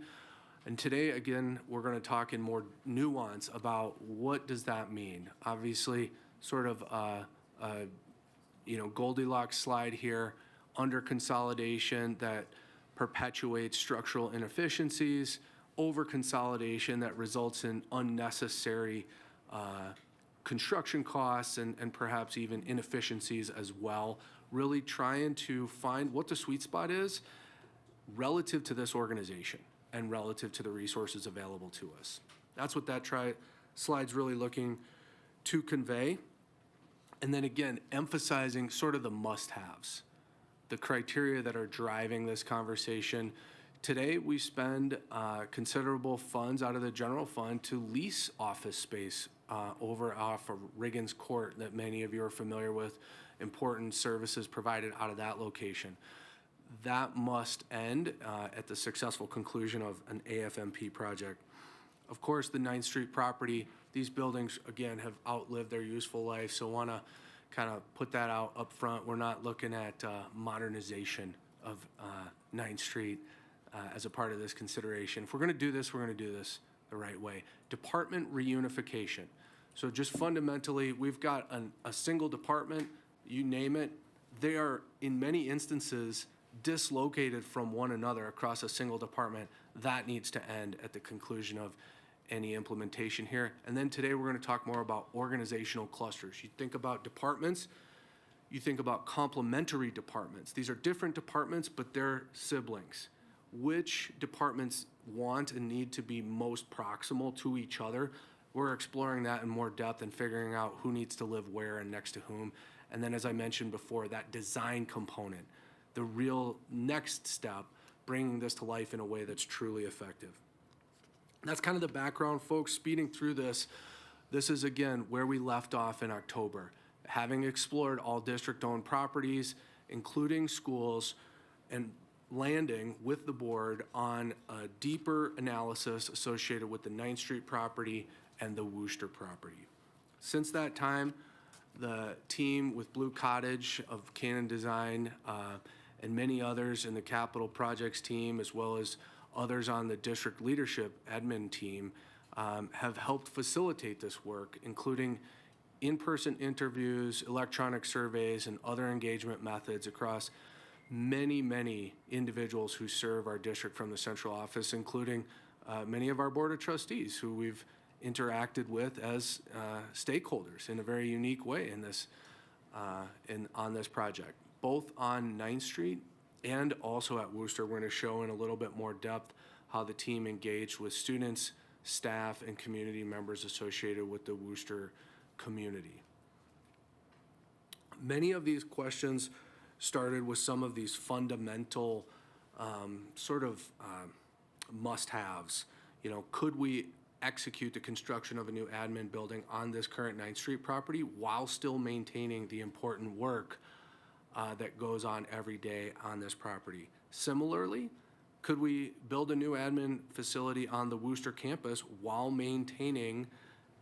And today, again, we're going to talk in more nuance about what does that mean. Obviously, sort of a Goldilocks slide here, under consolidation that perpetuates structural inefficiencies, over consolidation that results in unnecessary construction costs and perhaps even inefficiencies as well. Really trying to find what the sweet spot is relative to this organization and relative to the resources available to us. That's what that slide's really looking to convey. And then again, emphasizing sort of the must-haves, the criteria that are driving this conversation. Today, we spend considerable funds out of the general fund to lease office space over off of Riggins Court that many of you are familiar with, important services provided out of that location. That must end at the successful conclusion of an AFMP project. Of course, the 9th Street property, these buildings, again, have outlived their useful life, so want to kind of put that out up front. We're not looking at modernization of 9th Street as a part of this consideration. If we're going to do this, we're going to do this the right way. Department reunification. So just fundamentally, we've got a single department, you name it, they are in many instances dislocated from one another across a single department. That needs to end at the conclusion of any implementation here. And then today we're going to talk more about organizational clusters. You think about departments, you think about complementary departments. These are different departments, but they're siblings. Which departments want and need to be most proximal to each other? We're exploring that in more depth and figuring out who needs to live where and next to whom. And then, as I mentioned before, that design component, the real next step, bringing this to life in a way that's truly effective. That's kind of the background, folks. Speeding through this, this is, again, where we left off in October. Having explored all district-owned properties, including schools, and landing with the board on a deeper analysis associated with the 9th Street property and the Wooster property. Since that time, the team with Blue Cottage of Cannon Design and many others in the capital projects team, as well as others on the district leadership admin team, have helped facilitate this work, including in-person interviews, electronic surveys, and other engagement methods across many, many individuals who serve our district from the central office, including many of our Board of Trustees who we've interacted with as stakeholders in a very unique way in this, on this project. Both on 9th Street and also at Wooster, we're going to show in a little bit more depth how the team engaged with students, staff, and community members associated with the Wooster community. Many of these questions started with some of these fundamental must-haves. You know, could we execute the construction of a new admin building on this current 9th Street property while still maintaining the important work that goes on every day on this property? Similarly, could we build a new admin facility on the Wooster campus while maintaining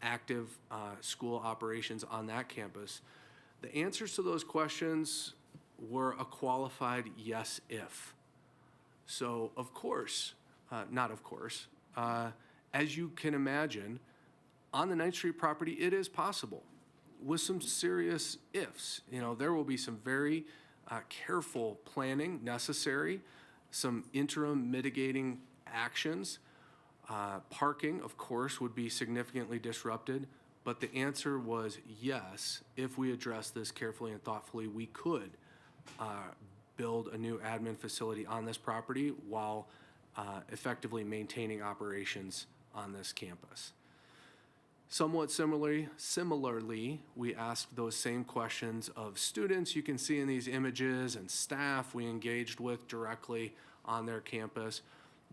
active school operations on that campus? The answers to those questions were a qualified yes if. So of course, not of course, as you can imagine, on the 9th Street property, it is possible with some serious ifs. You know, there will be some very careful planning necessary, some interim mitigating actions. Parking, of course, would be significantly disrupted, but the answer was yes. If we address this carefully and thoughtfully, we could build a new admin facility on this property while effectively maintaining operations on this campus. Somewhat similarly, we asked those same questions of students you can see in these images and staff we engaged with directly on their campus.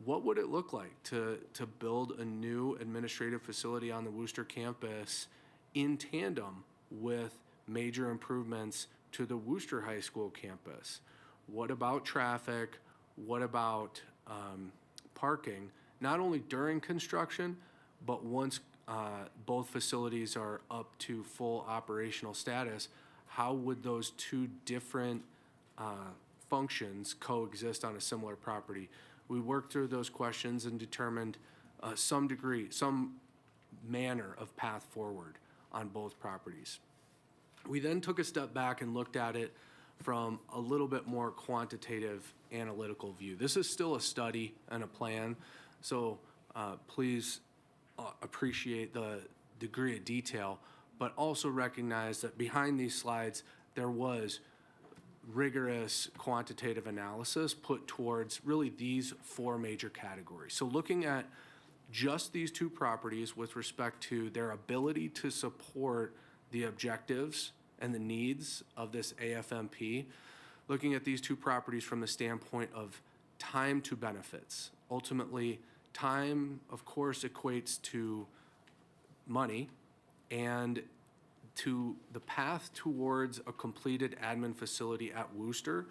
What would it look like to build a new administrative facility on the Wooster campus in tandem with major improvements to the Wooster High School campus? What about traffic? What about parking? Not only during construction, but once both facilities are up to full operational status, how would those two different functions coexist on a similar property? We worked through those questions and determined some manner of path forward on both properties. We then took a step back and looked at it from a little bit more quantitative analytical view. This is still a study and a plan, so please appreciate the degree of detail, but also recognize that behind these slides, there was rigorous quantitative analysis put towards really these four major categories. So looking at just these two properties with respect to their ability to support the objectives and the needs of this AFMP, looking at these two properties from the standpoint of time to benefits. Ultimately, time, of course, equates to money, and to the path towards a completed admin facility at Wooster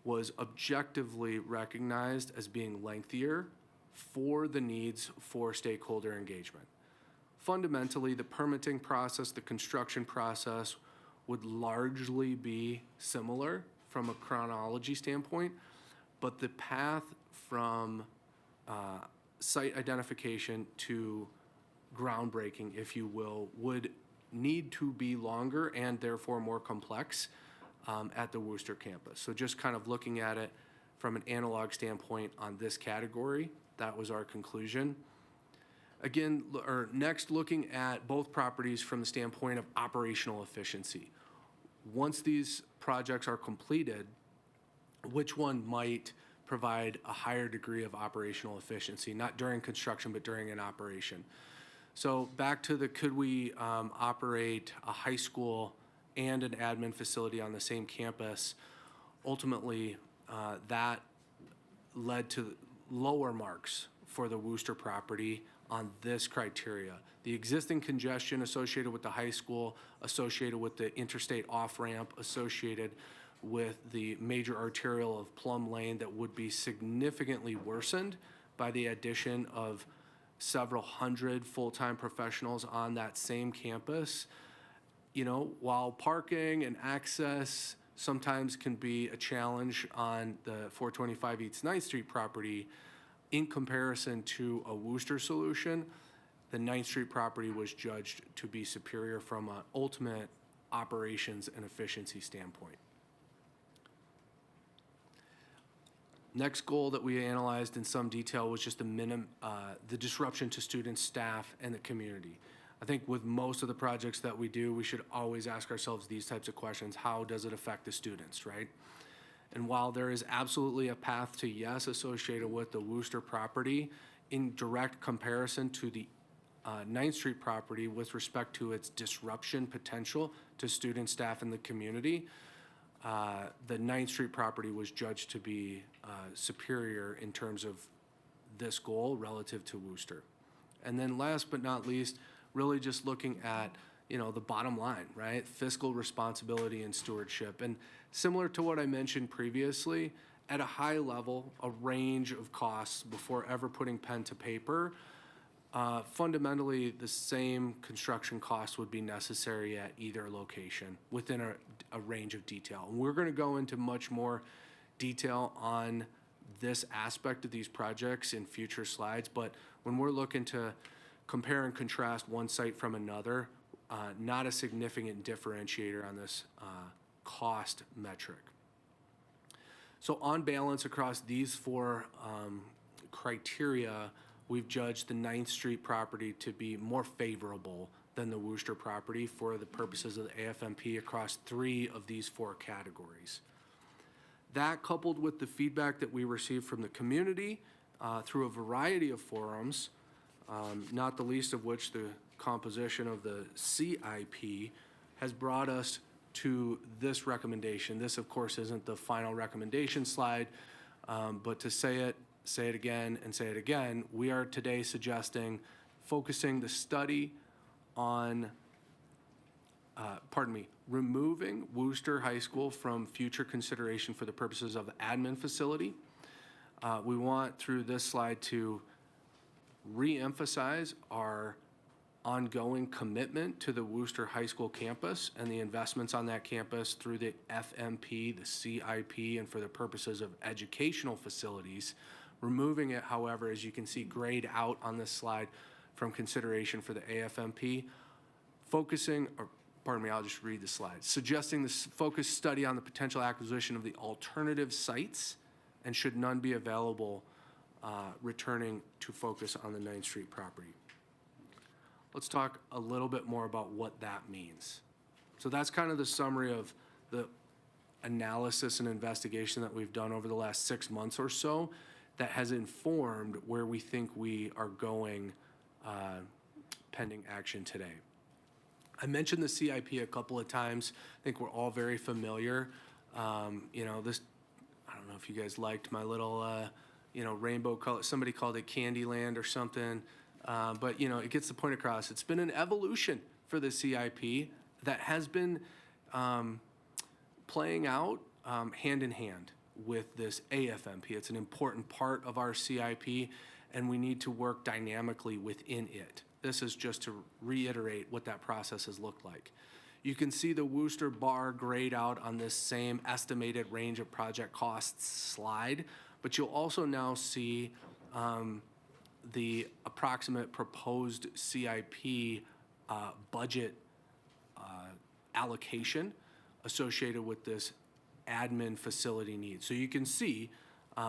was objectively recognized as being lengthier for the needs for stakeholder engagement. Fundamentally, the permitting process, the construction process would largely be similar from a chronology standpoint, but the path from site identification to groundbreaking, if you will, would need to be longer and therefore more complex at the Wooster campus. So just kind of looking at it from an analog standpoint on this category, that was our conclusion. Again, next, looking at both properties from the standpoint of operational efficiency. Once these projects are completed, which one might provide a higher degree of operational efficiency, not during construction, but during an operation? So back to the, could we operate a high school and an admin facility on the same campus? Ultimately, that led to lower marks for the Wooster property on this criteria. The existing congestion associated with the high school, associated with the interstate off-ramp, associated with the major arterial of Plum Lane that would be significantly worsened by the addition of several hundred full-time professionals on that same campus. You know, while parking and access sometimes can be a challenge on the 425 East 9th Street property, in comparison to a Wooster solution, the 9th Street property was judged to be superior from an ultimate operations and efficiency standpoint. Next goal that we analyzed in some detail was just the disruption to students, staff, and the community. I think with most of the projects that we do, we should always ask ourselves these types of questions. How does it affect the students, right? And while there is absolutely a path to yes associated with the Wooster property, in direct comparison to the 9th Street property with respect to its disruption potential to students, staff, and the community, the 9th Street property was judged to be superior in terms of this goal relative to Wooster. And then last but not least, really just looking at, you know, the bottom line, right? Fiscal responsibility and stewardship. And similar to what I mentioned previously, at a high level, a range of costs before ever putting pen to paper, fundamentally the same construction costs would be necessary at either location within a range of detail. And we're going to go into much more detail on this aspect of these projects in future slides, but when we're looking to compare and contrast one site from another, not a significant differentiator on this cost metric. So on balance across these four criteria, we've judged the 9th Street property to be more favorable than the Wooster property for the purposes of the AFMP across 3 of these 4 categories. That, coupled with the feedback that we received from the community through a variety of forums, not the least of which the composition of the CIP, has brought us to this recommendation. This, of course, isn't the final recommendation slide, but to say it again, and say it again, we are today suggesting focusing the study on, removing Wooster High School from future consideration for the purposes of admin facility. We want, through this slide, to re-emphasize our ongoing commitment to the Wooster High School campus and the investments on that campus through the FMP, the CIP, and for the purposes of educational facilities. Removing it, however, as you can see grayed out on this slide, from consideration for the AFMP, focusing or pardon me, I'll just read the slide. Suggesting this focused study on the potential acquisition of the alternative sites, and should none be available, returning to focus on the 9th Street property. Let's talk a little bit more about what that means. So that's kind of the summary of the analysis and investigation that we've done over the last 6 months or so that has informed where we think we are going pending action today. I mentioned the CIP a couple of times. I think we're all very familiar. You know, this, I don't know if you guys liked my little, you know, rainbow color. Somebody called it Candyland or something. But, you know, it gets the point across. It's been an evolution for the CIP that has been playing out hand in hand with this AFMP. It's an important part of our CIP, and we need to work dynamically within it. This is just to reiterate what that process has looked like. You can see the Worcester bar grayed out on this same estimated range of project costs slide, but you'll also now see the approximate proposed CIP budget allocation associated with this admin facility needs. So you can see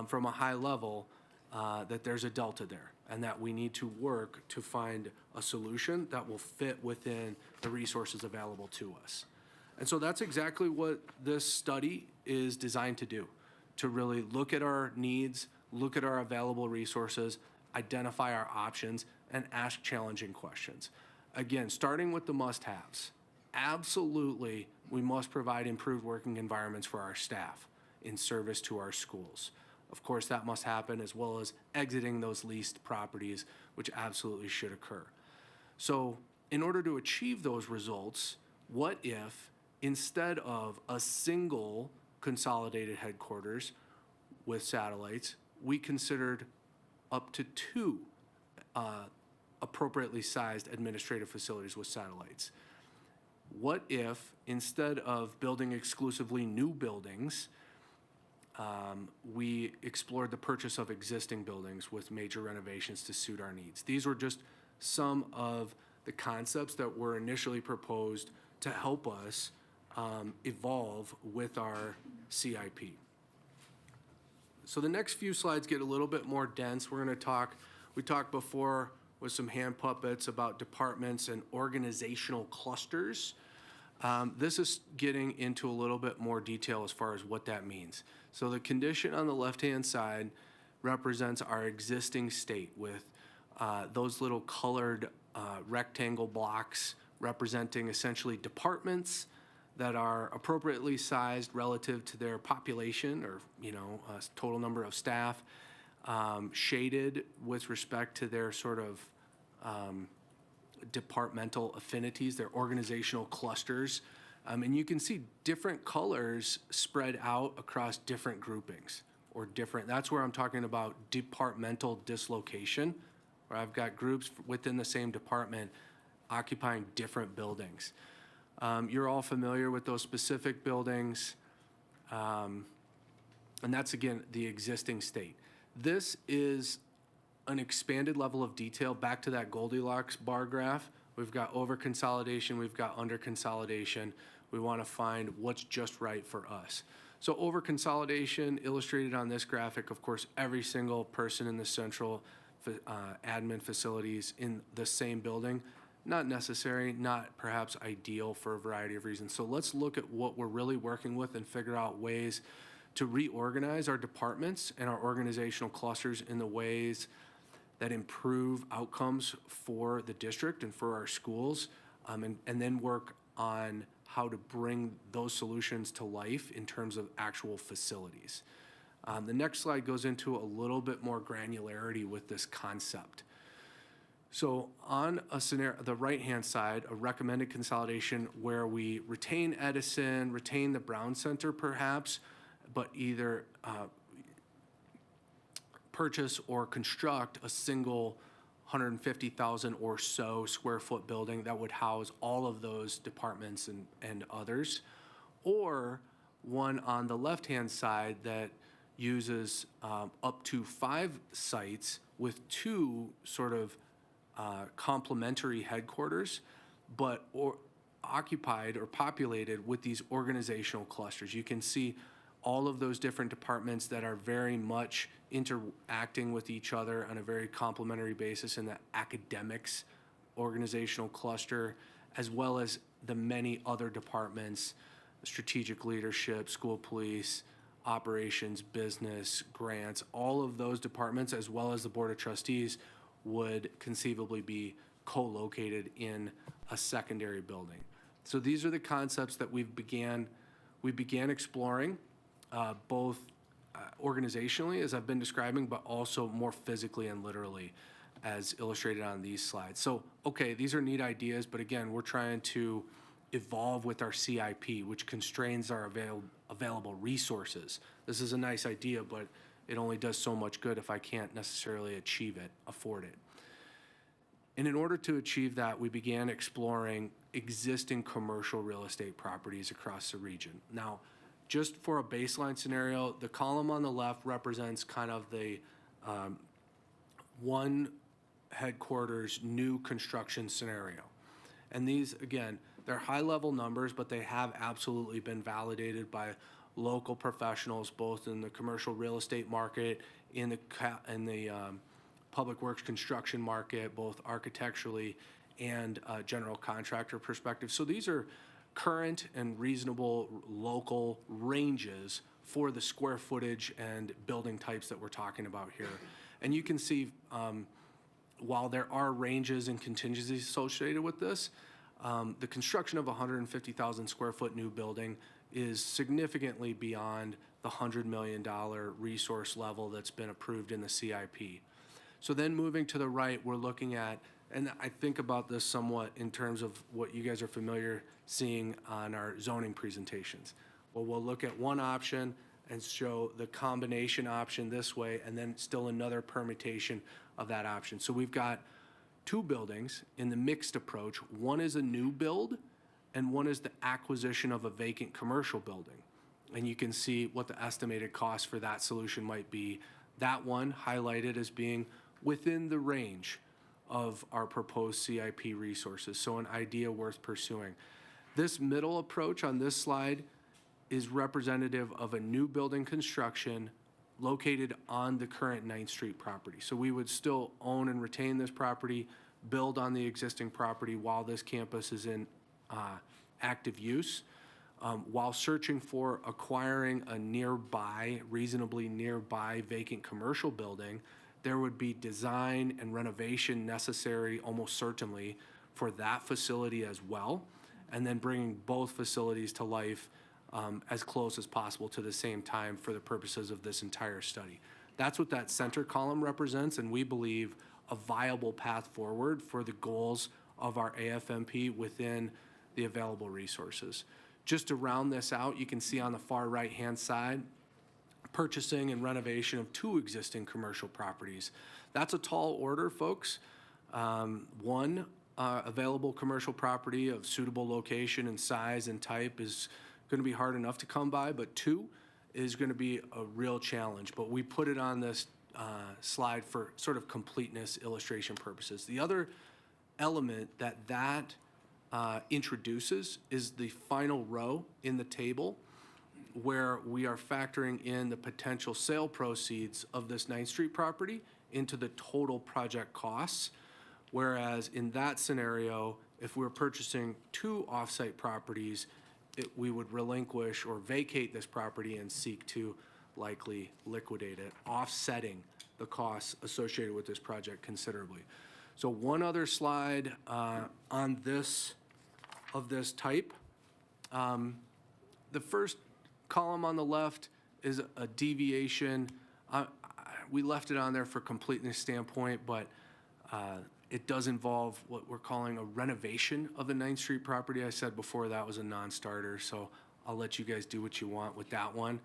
from a high level that there's a delta there, and that we need to work to find a solution that will fit within the resources available to us. And so that's exactly what this study is designed to do, to really look at our needs, look at our available resources, identify our options, and ask challenging questions. Again, starting with the must-haves. Absolutely, we must provide improved working environments for our staff in service to our schools. Of course, that must happen, as well as exiting those leased properties, which absolutely should occur. So in order to achieve those results, what if instead of a single consolidated headquarters with satellites, we considered up to 2 appropriately sized administrative facilities with satellites? What if instead of building exclusively new buildings, we explored the purchase of existing buildings with major renovations to suit our needs? These were just some of the concepts that were initially proposed to help us evolve with our CIP. So the next few slides get a little bit more dense. We talked before with some hand puppets about departments and organizational clusters. This is getting into a little bit more detail as far as what that means. So the condition on the left-hand side represents our existing state with those little colored rectangle blocks representing essentially departments that are appropriately sized relative to their population, or, you know, total number of staff, shaded with respect to their sort of departmental affinities, their organizational clusters. And you can see different colors spread out across different groupings or different, that's where I'm talking about departmental dislocation, where I've got groups within the same department occupying different buildings. You're all familiar with those specific buildings. And that's, again, the existing state. This is an expanded level of detail back to that Goldilocks bar graph. We've got over consolidation, we've got under consolidation. We want to find what's just right for us. So over consolidation illustrated on this graphic, of course, every single person in the central admin facilities in the same building, not necessary, not perhaps ideal for a variety of reasons. So let's look at what we're really working with and figure out ways to reorganize our departments and our organizational clusters in the ways that improve outcomes for the district and for our schools, and then work on how to bring those solutions to life in terms of actual facilities. The next slide goes into a little bit more granularity with this concept. So on a scenario, the right-hand side, a recommended consolidation where we retain Edison, retain the Brown Center perhaps, but either purchase or construct a single 150,000 or so square foot building that would house all of those departments and others, or one on the left-hand side that uses up to 5 sites with 2 sort of complementary headquarters, but occupied or populated with these organizational clusters. You can see all of those different departments that are very much interacting with each other on a very complementary basis in the academics organizational cluster, as well as the many other departments, strategic leadership, school police, operations, business, grants, all of those departments, as well as the Board of Trustees, would conceivably be co-located in a secondary building. So these are the concepts that we began exploring, both organizationally, as I've been describing, but also more physically and literally, as illustrated on these slides. So, okay, these are neat ideas, but again, we're trying to evolve with our CIP, which constrains our available resources. This is a nice idea, but it only does so much good if I can't necessarily afford it. And in order to achieve that, we began exploring existing commercial real estate properties across the region. Now, just for a baseline scenario, the column on the left represents kind of the one headquarters new construction scenario. And these, again, they're high-level numbers, but they have absolutely been validated by local professionals, both in the commercial real estate market, in the public works construction market, both architecturally and general contractor perspective. So these are current and reasonable local ranges for the square footage and building types that we're talking about here. And you can see, while there are ranges and contingencies associated with this, the construction of a 150,000 square foot new building is significantly beyond the $100 million resource level that's been approved in the CIP. So then moving to the right, we're looking at, and I think about this somewhat in terms of what you guys are familiar seeing on our zoning presentations. Well, we'll look at one option and show the combination option this way, and then still another permutation of that option. So we've got two buildings in the mixed approach. One is a new build, and one is the acquisition of a vacant commercial building. And you can see what the estimated cost for that solution might be. That one highlighted as being within the range of our proposed CIP resources, so an idea worth pursuing. This middle approach on this slide is representative of a new building construction located on the current 9th Street property. So we would still own and retain this property, build on the existing property while this campus is in active use, while searching for acquiring a nearby, reasonably nearby vacant commercial building. There would be design and renovation necessary almost certainly for that facility as well, and then bringing both facilities to life as close as possible to the same time for the purposes of this entire study. That's what that center column represents, and we believe a viable path forward for the goals of our AFMP within the available resources. Just to round this out, you can see on the far right-hand side, purchasing and renovation of two existing commercial properties. That's a tall order, folks. One available commercial property of suitable location and size and type is going to be hard enough to come by, but two is going to be a real challenge. But we put it on this slide for sort of completeness illustration purposes. The other element that introduces is the final row in the table, where we are factoring in the potential sale proceeds of this 9th Street property into the total project costs. Whereas in that scenario, if we're purchasing two off-site properties, we would relinquish or vacate this property and seek to likely liquidate it, offsetting the costs associated with this project considerably. So one other slide on this, of this type. The first column on the left is a deviation. We left it on there for completeness standpoint, but it does involve what we're calling a renovation of the 9th Street property. I said before that was a non-starter, so I'll let you guys do what you want with that one.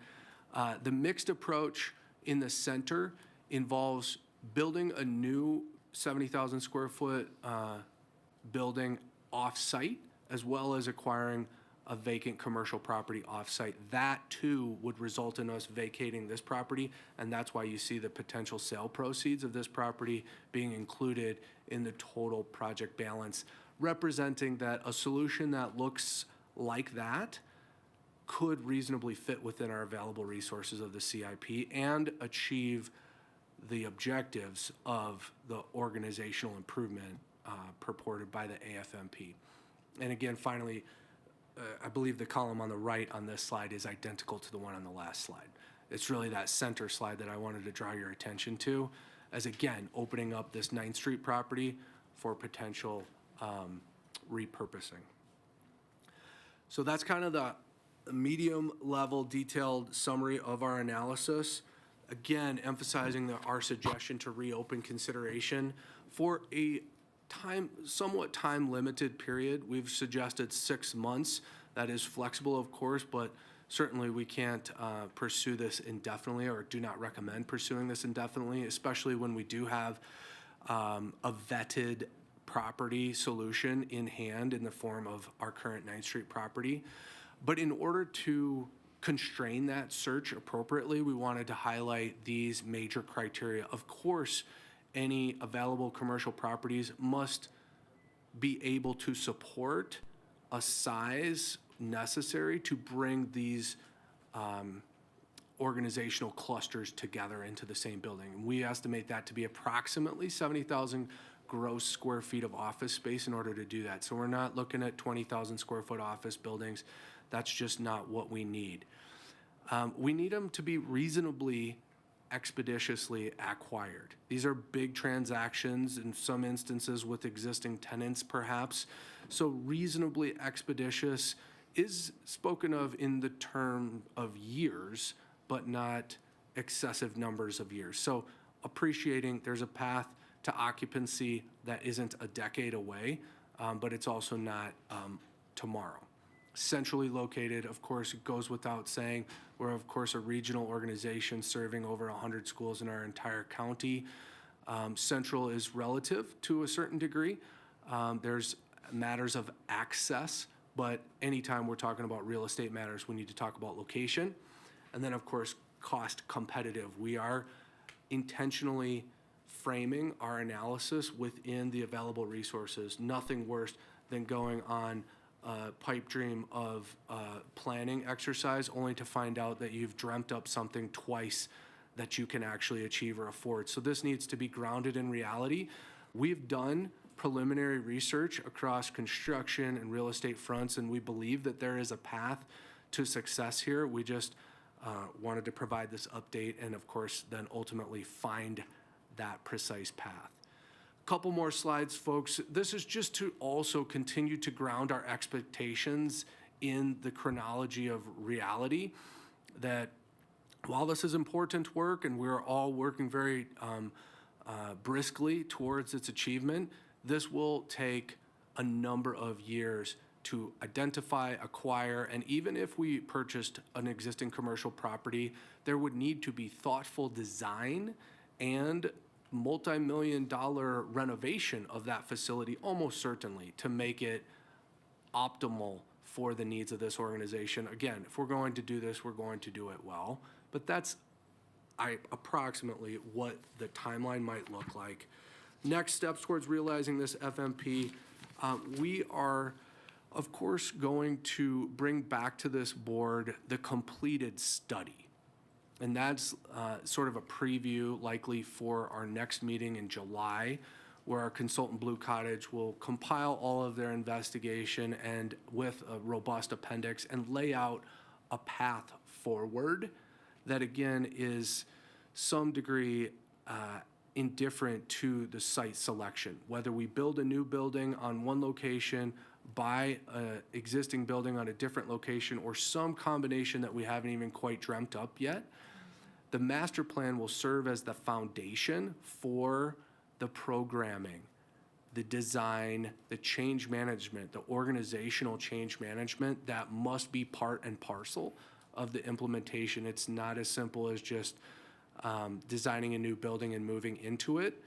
The mixed approach in the center involves building a new 70,000 square foot building off-site, as well as acquiring a vacant commercial property off-site. That too would result in us vacating this property, and that's why you see the potential sale proceeds of this property being included in the total project balance representing that a solution that looks like that could reasonably fit within our available resources of the CIP and achieve the objectives of the organizational improvement purported by the AFMP. And again, finally, I believe the column on the right on this slide is identical to the one on the last slide. It's really that center slide that I wanted to draw your attention to, as again, opening up this 9th Street property for potential repurposing. So that's kind of the medium level detailed summary of our analysis. Again, emphasizing our suggestion to reopen consideration for a somewhat time limited period. We've suggested 6 months. That is flexible, of course, but certainly we can't pursue this indefinitely, or do not recommend pursuing this indefinitely, especially when we do have a vetted property solution in hand in the form of our current 9th Street property. But in order to constrain that search appropriately, we wanted to highlight these major criteria. Of course, any available commercial properties must be able to support a size necessary to bring these organizational clusters together into the same building. And we estimate that to be approximately 70,000 gross square feet of office space in order to do that. So we're not looking at 20,000 square foot office buildings. That's just not what we need. We need them to be reasonably expeditiously acquired. These are big transactions, in some instances with existing tenants perhaps. So reasonably expeditious is spoken of in the term of years, but not excessive numbers of years. So appreciating there's a path to occupancy that isn't a decade away, but it's also not tomorrow. Centrally located, of course, it goes without saying. We're, of course, a regional organization serving over 100 schools in our entire county. Central is relative to a certain degree. There's matters of access, but anytime we're talking about real estate matters, we need to talk about location. And then, of course, cost competitive. We are intentionally framing our analysis within the available resources. Nothing worse than going on a pipe dream of planning exercise only to find out that you've dreamt up something twice that you can actually achieve or afford. So this needs to be grounded in reality. We've done preliminary research across construction and real estate fronts, and we believe that there is a path to success here. We just wanted to provide this update and, of course, then ultimately find that precise path. Couple more slides, folks. This is just to also continue to ground our expectations in the chronology of reality, that while this is important work and we're all working very briskly towards its achievement, this will take a number of years to identify, acquire, and even if we purchased an existing commercial property, there would need to be thoughtful design and multi-million-dollar renovation of that facility, almost certainly, to make it optimal for the needs of this organization. Again, if we're going to do this, we're going to do it well. But that's approximately what the timeline might look like. Next steps towards realizing this FMP, we are, of course, going to bring back to this board the completed study. And that's sort of a preview likely for our next meeting in July, where our consultant Blue Cottage will compile all of their investigation and with a robust appendix and lay out a path forward that, again, is some degree indifferent to the site selection. Whether we build a new building on one location, buy an existing building on a different location, or some combination that we haven't even quite dreamt up yet, the master plan will serve as the foundation for the programming, the design, the change management, the organizational change management that must be part and parcel of the implementation. It's not as simple as just designing a new building and moving into it,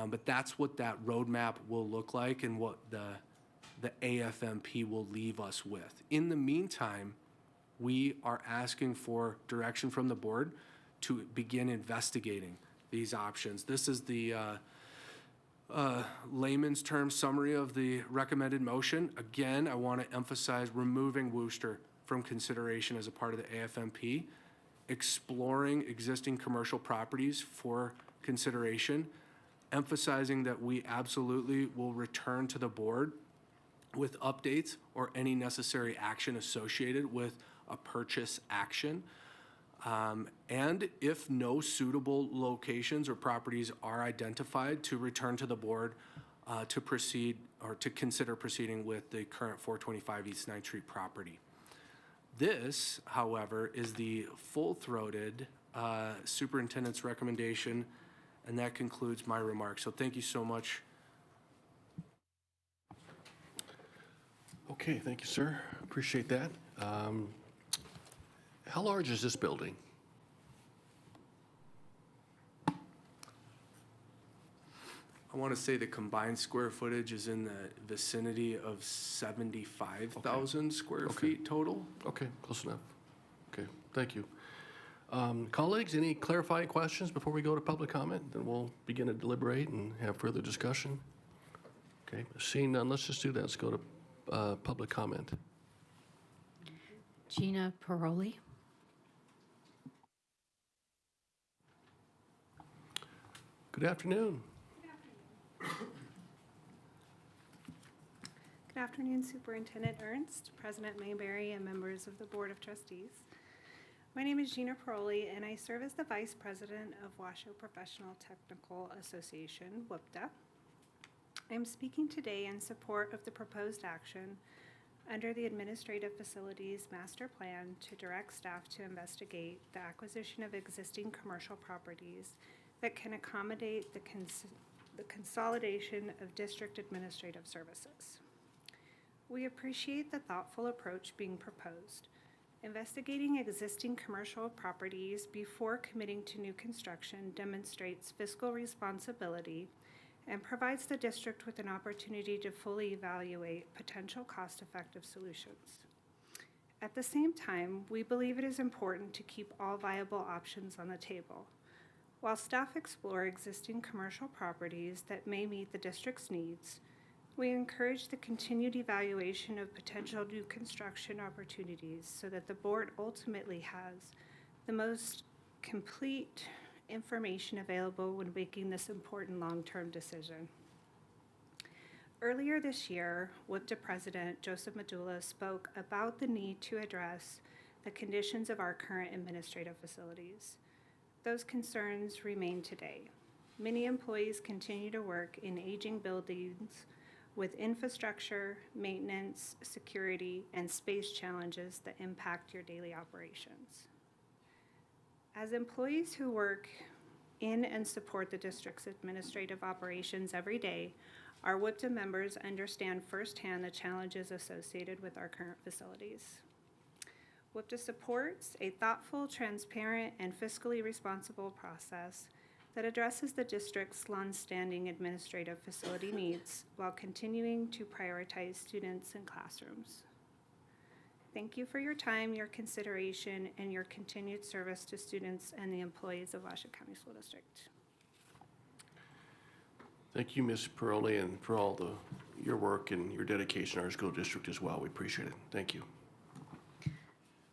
but that's what that roadmap will look like and what the AFMP will leave us with. In the meantime, we are asking for direction from the board to begin investigating these options. This is the layman's term summary of the recommended motion. Again, I want to emphasize removing Wooster from consideration as a part of the AFMP, exploring existing commercial properties for consideration, emphasizing that we absolutely will return to the board with updates or any necessary action associated with a purchase action. And if no suitable locations or properties are identified, to return to the board to proceed or to consider proceeding with the current 425 East 9th Street property. This, however, is the full-throated superintendent's recommendation, and that concludes my remarks. So thank you so much. Okay, thank you, sir. Appreciate that. How large is this building? I want to say the combined square footage is in the vicinity of 75,000 square feet total. Okay, close enough. Okay, thank you. Colleagues, any clarifying questions before we go to public comment? Then we'll begin to deliberate and have further discussion. Okay, seeing none, let's just do that. Let's go to public comment. Gina Paroli. Good afternoon. Good afternoon, Superintendent Ernst, President Mayberry, and members of the Board of Trustees. My name is Gina Paroli, and I serve as the Vice President of Washoe Professional Technical Association, WPTA. I'm speaking today in support of the proposed action under the Administrative Facilities Master Plan to direct staff to investigate the acquisition of existing commercial properties that can accommodate the consolidation of district administrative services. We appreciate the thoughtful approach being proposed. Investigating existing commercial properties before committing to new construction demonstrates fiscal responsibility and provides the district with an opportunity to fully evaluate potential cost-effective solutions. At the same time, we believe it is important to keep all viable options on the table. While staff explore existing commercial properties that may meet the district's needs, we encourage the continued evaluation of potential new construction opportunities so that the board ultimately has the most complete information available when making this important long-term decision. Earlier this year, WPTA President Joseph Medula spoke about the need to address the conditions of our current administrative facilities. Those concerns remain today. Many employees continue to work in aging buildings with infrastructure, maintenance, security, and space challenges that impact your daily operations. As employees who work in and support the district's administrative operations every day, our WPTA members understand firsthand the challenges associated with our current facilities. WPTA supports a thoughtful, transparent, and fiscally responsible process that addresses the district's long-standing administrative facility needs while continuing to prioritize students and classrooms. Thank you for your time, your consideration, and your continued service to students and the employees of Washoe County School District. Thank you, Ms. Paroli, and for all your work and your dedication to our school district as well. We appreciate it. Thank you.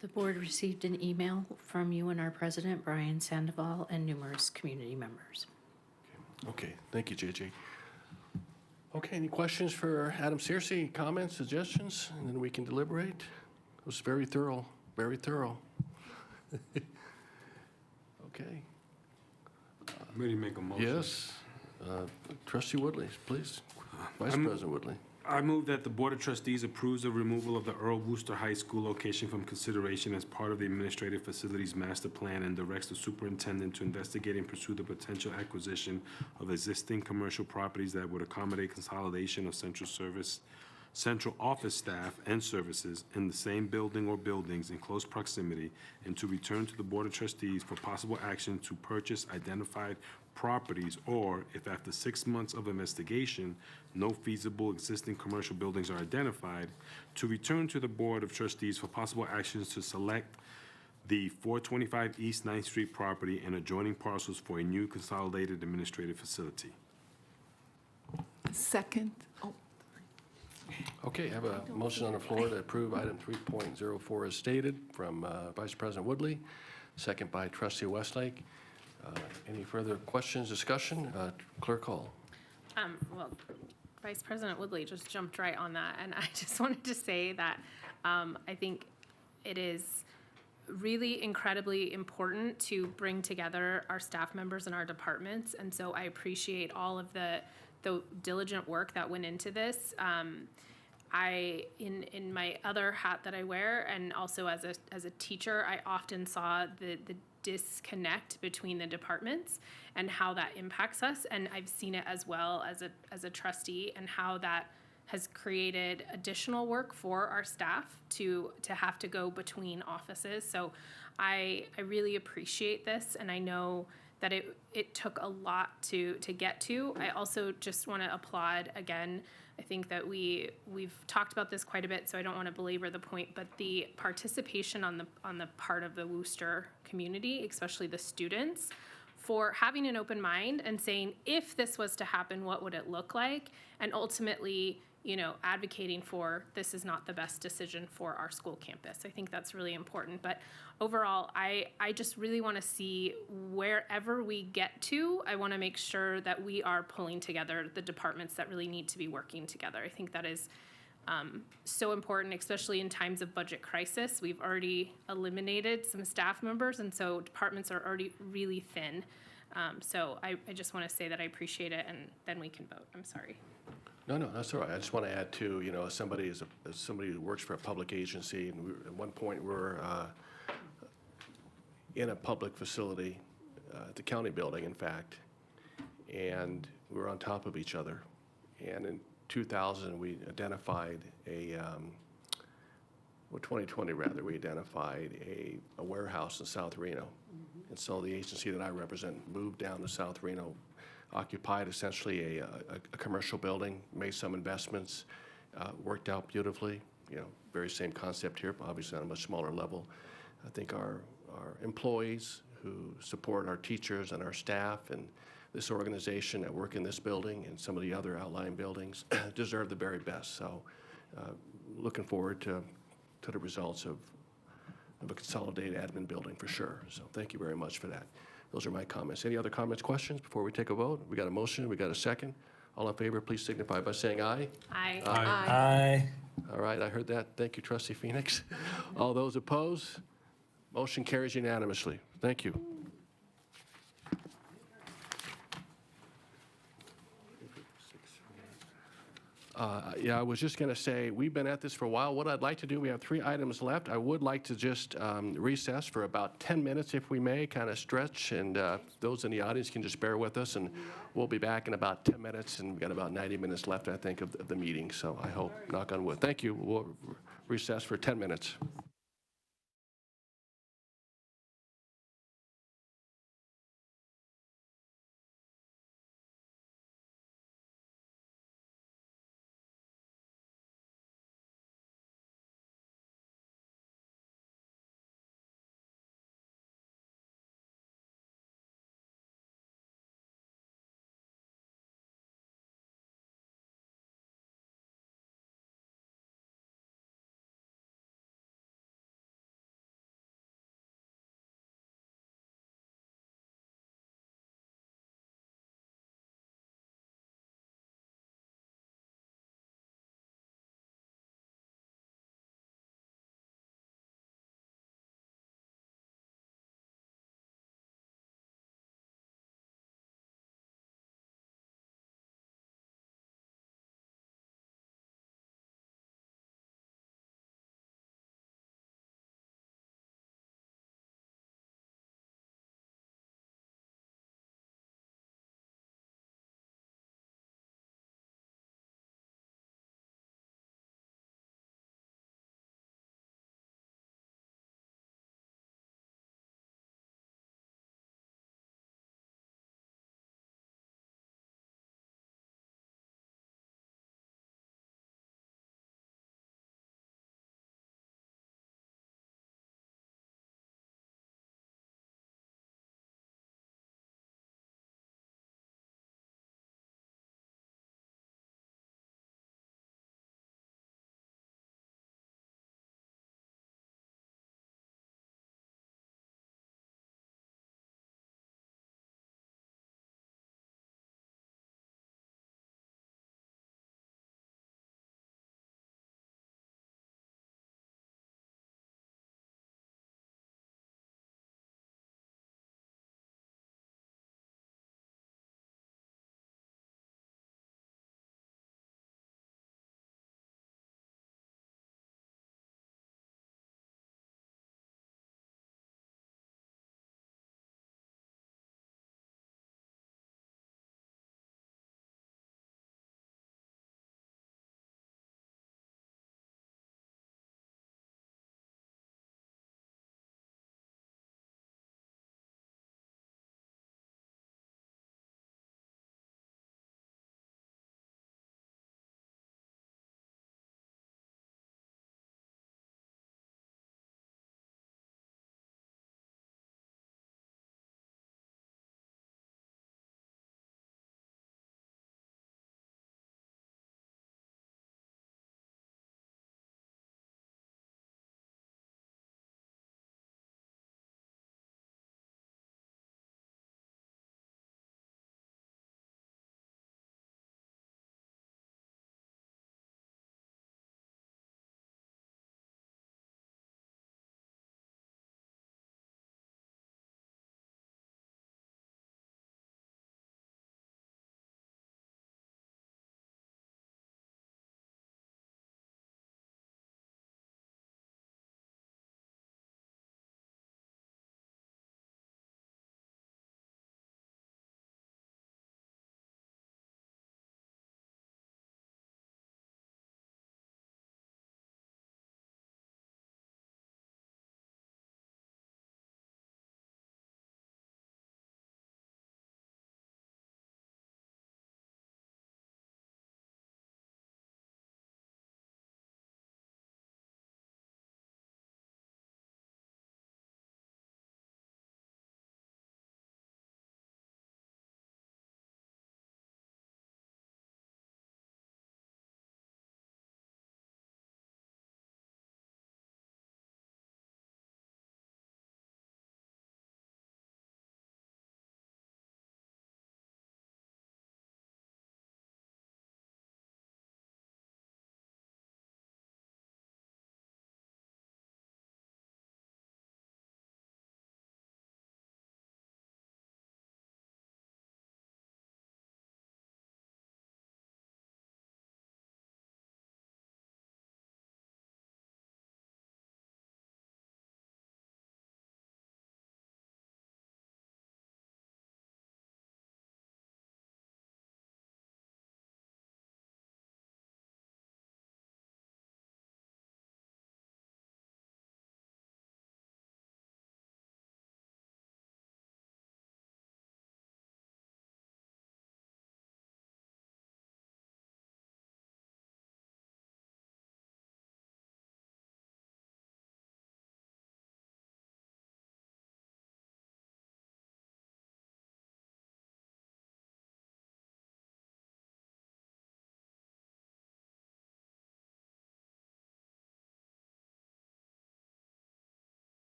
The board received an email from you and our president, Brian Sandoval, and numerous community members. Okay, thank you, JJ. Okay, any questions for Adam Searcy? Comments, suggestions? And then we can deliberate. It was very thorough, very thorough. Okay. Ready to make a motion? Yes. Trustee Woodley, please. Vice President Woodley. I move that the Board of Trustees approves the removal of the Earl Wooster High School location from consideration as part of the Administrative Facilities Master Plan and directs the superintendent to investigate and pursue the potential acquisition of existing commercial properties that would accommodate consolidation of central office staff and services in the same building or buildings in close proximity, and to return to the Board of Trustees for possible action to purchase identified properties, or if after 6 months of investigation, no feasible existing commercial buildings are identified, to return to the Board of Trustees for possible actions to select the 425 East 9th Street property and adjoining parcels for a new consolidated administrative facility. Second. Oh, Okay, I have a motion on the floor to approve item 3.04 as stated from Vice President Woodley, second by Trustee Westlake. Any further questions, discussion? Clerk Hall. Well, Vice President Woodley just jumped right on that, and I just wanted to say that I think it is really incredibly important to bring together our staff members and our departments, and so I appreciate all of the diligent work that went into this. In my other hat that I wear, and also as a teacher, I often saw the disconnect between the departments and how that impacts us. And I've seen it as well as a trustee, and how that has created additional work for our staff to have to go between offices. So I really appreciate this, and I know that it took a lot to get to. I also just want to applaud again. I think that we've talked about this quite a bit, so I don't want to belabor the point, but the participation on the part of the Worcester community, especially the students, for having an open mind and saying, if this was to happen, what would it look like? And ultimately, advocating for this is not the best decision for our school campus. I think that's really important. But overall, I just really want to see wherever we get to, I want to make sure that we are pulling together the departments that really need to be working together. I think that is so important, especially in times of budget crisis. We've already eliminated some staff members, and so departments are already really thin. So I just want to say that I appreciate it, and then we can vote. I'm sorry. No, that's all right. I just want to add too, as somebody who works for a public agency, and at one point we're in a public facility, at the county building, in fact, and we were on top of each other. And in 2000, we identified 2020 rather, we identified a warehouse in South Reno. And so the agency that I represent moved down to South Reno, occupied essentially a commercial building, made some investments, worked out beautifully. Very same concept here, but obviously on a much smaller level. I think our employees who support our teachers and our staff and this organization that work in this building and some of the other outlying buildings deserve the very best. So looking forward to the results of a consolidated admin building for sure. So thank you very much for that. Those are my comments. Any other comments, questions before we take a vote? We got a motion, we got a second. All in favor, please signify by saying aye. Aye. Aye. All right, I heard that. Thank you, Trustee Phoenix. All those opposed? Motion carries unanimously. Thank you. Yeah, I was just going to say, we've been at this for a while. What I'd like to do, we have 3 items left. I would like to just recess for about 10 minutes, if we may, kind of stretch, and those in the audience can just bear with us, and we'll be back in about 10 minutes, and we've got about 90 minutes left, I think, of the meeting. So I hope, knock on wood. Thank you. We'll recess for 10 minutes.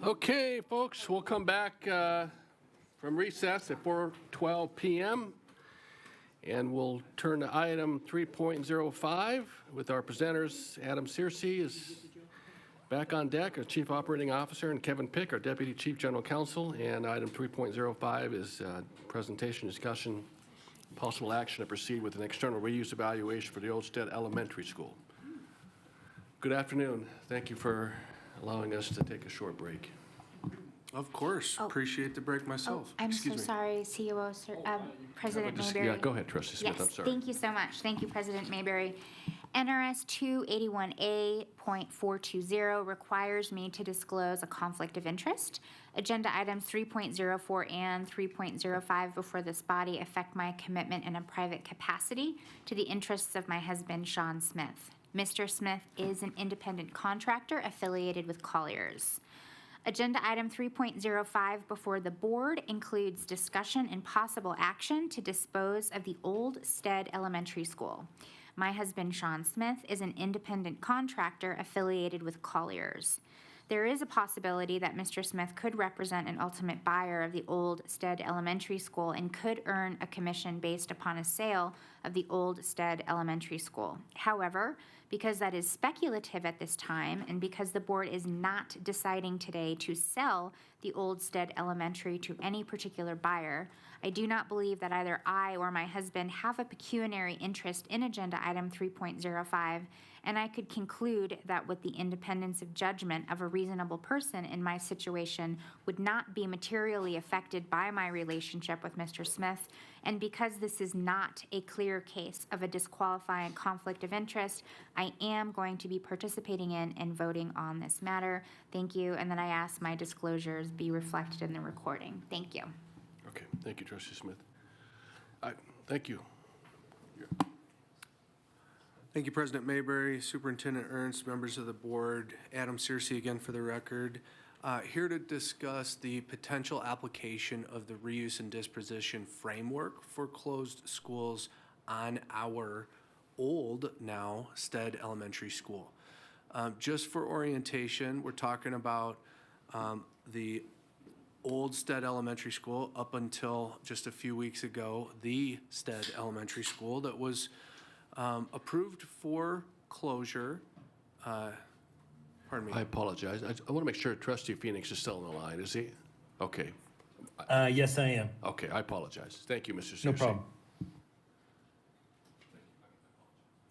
Okay, folks, we'll come back from recess at 4:12 PM, and we'll turn to item 3.05 with our presenters. Adam Searcy is back on deck, our Chief Operating Officer, and Kevin Pick, our Deputy Chief General Counsel. And item 3.05 is presentation, discussion, possible action to proceed with an external reuse evaluation for the Olmsted Elementary School. Good afternoon. Thank you for allowing us to take a short break. Of course. Appreciate the break myself. I'm so Excuse me. sorry, CEO, President Mayberry. Yeah, go ahead, Trustee Smith. I'm Yes, sorry. thank you so much. Thank you, President Mayberry. NRS 281A.420 requires me to disclose a conflict of interest. Agenda items 3.04 and 3.05 before this body affect my commitment in a private capacity to the interests of my husband, Sean Smith. Mr. Smith is an independent contractor affiliated with Colliers. Agenda item 3.05 before the board includes discussion and possible action to dispose of the Old Stead Elementary School. My husband, Sean Smith, is an independent contractor affiliated with Colliers. There is a possibility that Mr. Smith could represent an ultimate buyer of the Old Stead Elementary School and could earn a commission based upon a sale of the Old Stead Elementary School. However, because that is speculative at this time, and because the board is not deciding today to sell the Old Stead Elementary to any particular buyer, I do not believe that either I or my husband have a pecuniary interest in agenda item 3.05, and I could conclude that with the independence of judgment of a reasonable person in my situation would not be materially affected by my relationship with Mr. Smith, and because this is not a clear case of a disqualifying conflict of interest, I am going to be participating in and voting on this matter. Thank you, and then I ask my disclosures be reflected in the recording. Thank you. Okay, thank you, Trustee Smith. Thank you. Thank you, President Mayberry, Superintendent Ernst, members of the board. Adam Searcy again for the record. Here to discuss the potential application of the reuse and disposition framework for closed schools on our old, now, Stead Elementary School. Just for orientation, we're talking about the old Stead Elementary School up until just a few weeks ago, the Stead Elementary School that was approved for closure. Pardon me. I apologize. I want to make sure Trustee Phoenix is still on the line, is he? Okay. Yes, I am. Okay, I apologize. Thank you, Mr. Searcy. No problem.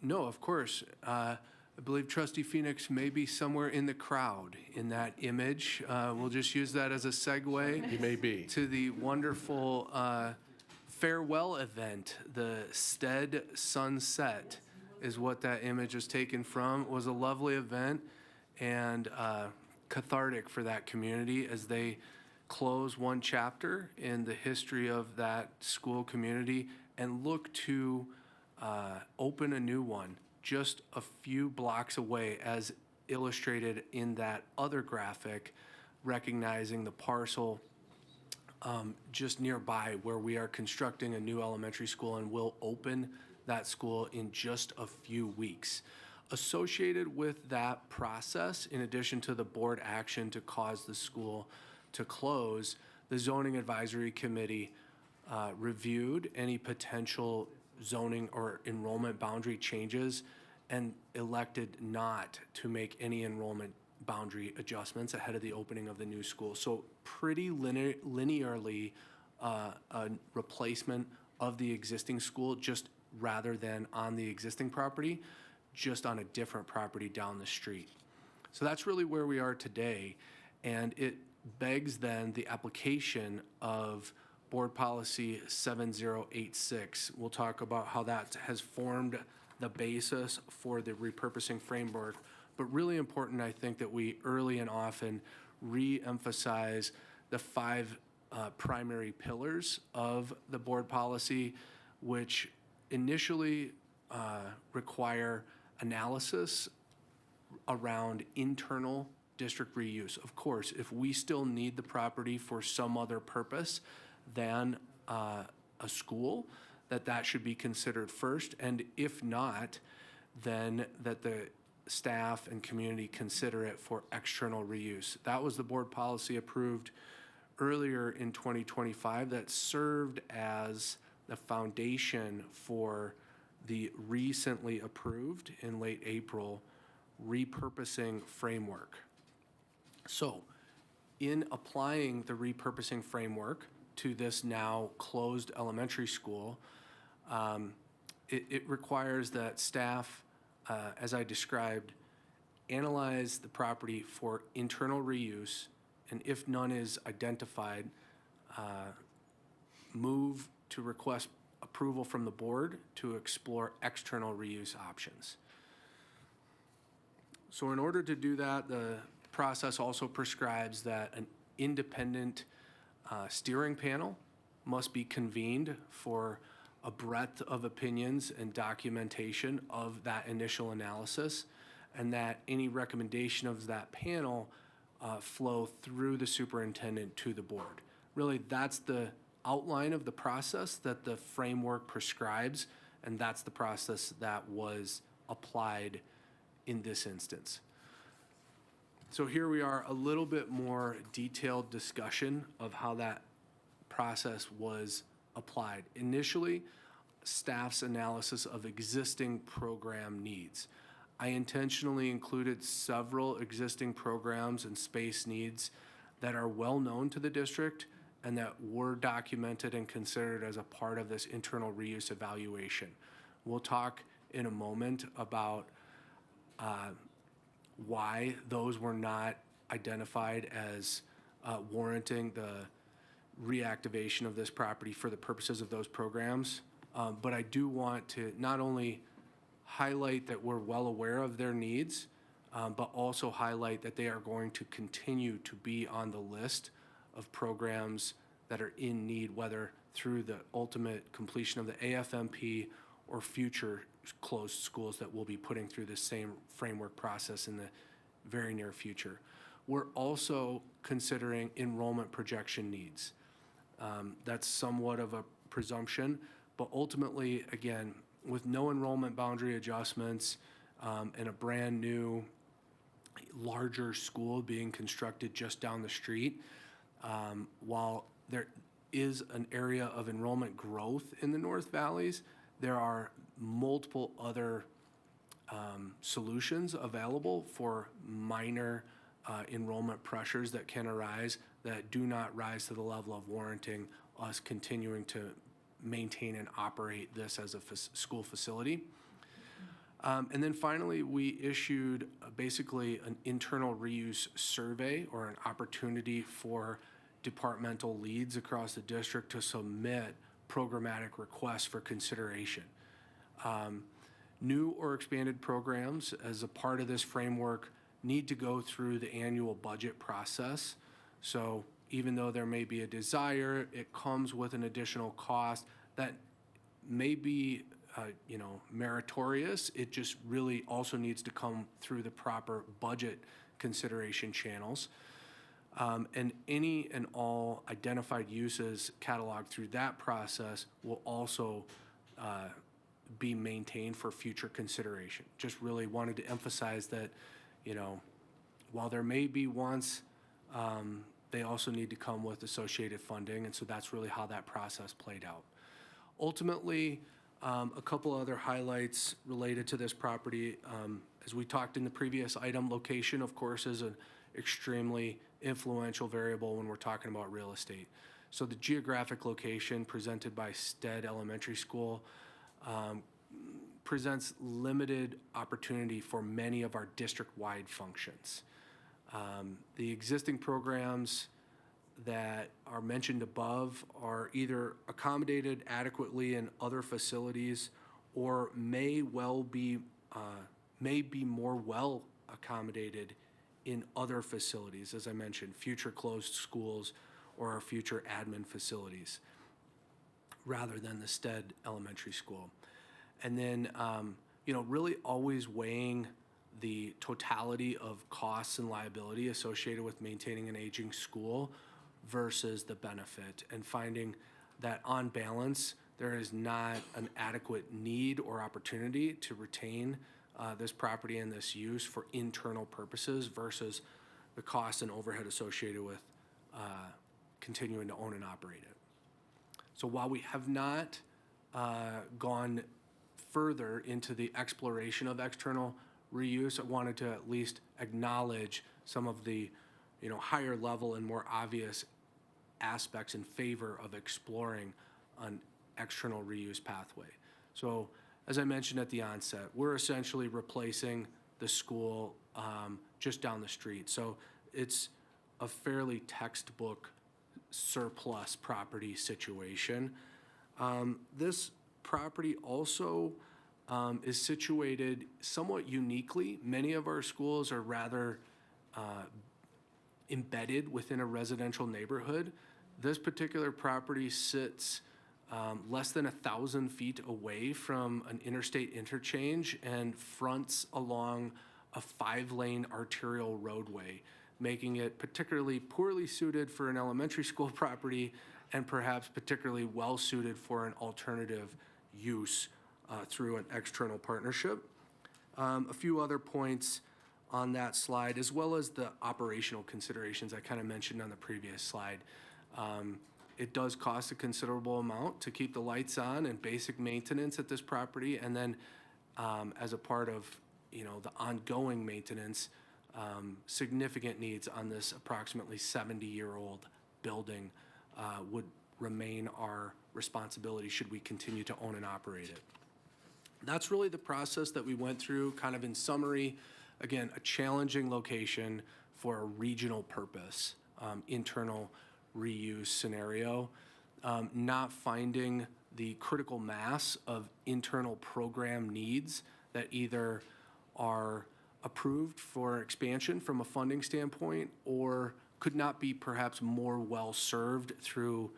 No, of course. I believe Trustee Phoenix may be somewhere in the crowd in that image. We'll just use that as a segue. He may be. To the wonderful farewell event. The Stead Sunset is what that image was taken from. It was a lovely event and cathartic for that community as they close one chapter in the history of that school community and look to open a new one just a few blocks away, as illustrated in that other graphic, recognizing the parcel just nearby where we are constructing a new elementary school and will open that school in just a few weeks. Associated with that process, in addition to the board action to cause the school to close, the Zoning Advisory Committee reviewed any potential zoning or enrollment boundary changes and elected not to make any enrollment boundary adjustments ahead of the opening of the new school. So pretty linearly a replacement of the existing school, just rather than on the existing property, just on a different property down the street. So that's really where we are today. And it begs then the application of Board Policy 7086. We'll talk about how that has formed the basis for the repurposing framework. But really important, I think, that we early and often re-emphasize the five primary pillars of the board policy, which initially require analysis around internal district reuse. Of course, if we still need the property for some other purpose than a school, that should be considered first. And if not, then that the staff and community consider it for external reuse. That was the board policy approved earlier in 2025 that served as the foundation for the recently approved in late April repurposing framework. So in applying the repurposing framework to this now closed elementary school, it requires that staff, as I described, analyze the property for internal reuse, and if none is identified, move to request approval from the board to explore external reuse options. So in order to do that, the process also prescribes that an independent steering panel must be convened for a breadth of opinions and documentation of that initial analysis, and that any recommendation of that panel flow through the superintendent to the board. Really, that's the outline of the process that the framework prescribes, and that's the process that was applied in this instance. So here we are, a little bit more detailed discussion of how that process was applied. Initially, staff's analysis of existing program needs. I intentionally included several existing programs and space needs that are well known to the district and that were documented and considered as a part of this internal reuse evaluation. We'll talk in a moment about why those were not identified as warranting the reactivation of this property for the purposes of those programs. But I do want to not only highlight that we're well aware of their needs, but also highlight that they are going to continue to be on the list of programs that are in need, whether through the ultimate completion of the AFMP or future closed schools that we'll be putting through the same framework process in the very near future. We're also considering enrollment projection needs. That's somewhat of a presumption, but ultimately, again, with no enrollment boundary adjustments and a brand new larger school being constructed just down the street, while there is an area of enrollment growth in the North Valleys, there are multiple other solutions available for minor enrollment pressures that can arise that do not rise to the level of warranting us continuing to maintain and operate this as a school facility. And then finally, we issued basically an internal reuse survey or an opportunity for departmental leads across the district to submit programmatic requests for consideration. New or expanded programs as a part of this framework need to go through the annual budget process. So even though there may be a desire, it comes with an additional cost that may be meritorious. It just really also needs to come through the proper budget consideration channels. And any and all identified uses cataloged through that process will also be maintained for future consideration. Just really wanted to emphasize that, while there may be wants, they also need to come with associated funding, and so that's really how that process played out. Ultimately, a couple other highlights related to this property. As we talked in the previous item, location, of course, is an extremely influential variable when we're talking about real estate. So the geographic location presented by Stead Elementary School presents limited opportunity for many of our district-wide functions. The existing programs that are mentioned above are either accommodated adequately in other facilities or may be more well accommodated in other facilities, as I mentioned, future closed schools or our future admin facilities, rather than the Stead Elementary School. And then, really always weighing the totality of costs and liability associated with maintaining an aging school versus the benefit, and finding that on balance, there is not an adequate need or opportunity to retain this property and this use for internal purposes versus the cost and overhead associated with continuing to own and operate it. So while we have not gone further into the exploration of external reuse, I wanted to at least acknowledge some of the, higher level and more obvious aspects in favor of exploring an external reuse pathway. So as I mentioned at the onset, we're essentially replacing the school just down the street. So it's a fairly textbook surplus property situation. This property also is situated somewhat uniquely. Many of our schools are rather embedded within a residential neighborhood. This particular property sits less than 1,000 feet away from an interstate interchange and fronts along a 5-lane arterial roadway, making it particularly poorly suited for an elementary school property and perhaps particularly well suited for an alternative use through an external partnership. A few other points on that slide, as well as the operational considerations I kind of mentioned on the previous slide. It does cost a considerable amount to keep the lights on and basic maintenance at this property, and then as a part of the ongoing maintenance, significant needs on this approximately 70-year-old building would remain our responsibility should we continue to own and operate it. That's really the process that we went through, kind of in summary. Again, a challenging location for a regional purpose, internal reuse scenario, not finding the critical mass of internal program needs that either are approved for expansion from a funding standpoint or could not be perhaps more well served through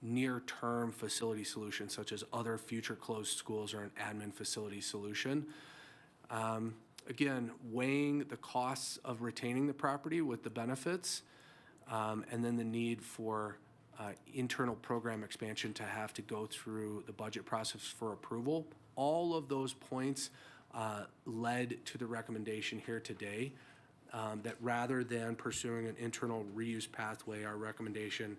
near-term facility solutions such as other future closed schools or an admin facility solution. Again, weighing the costs of retaining the property with the benefits, and then the need for internal program expansion to have to go through the budget process for approval. All of those points led to the recommendation here today that rather than pursuing an internal reuse pathway, our recommendation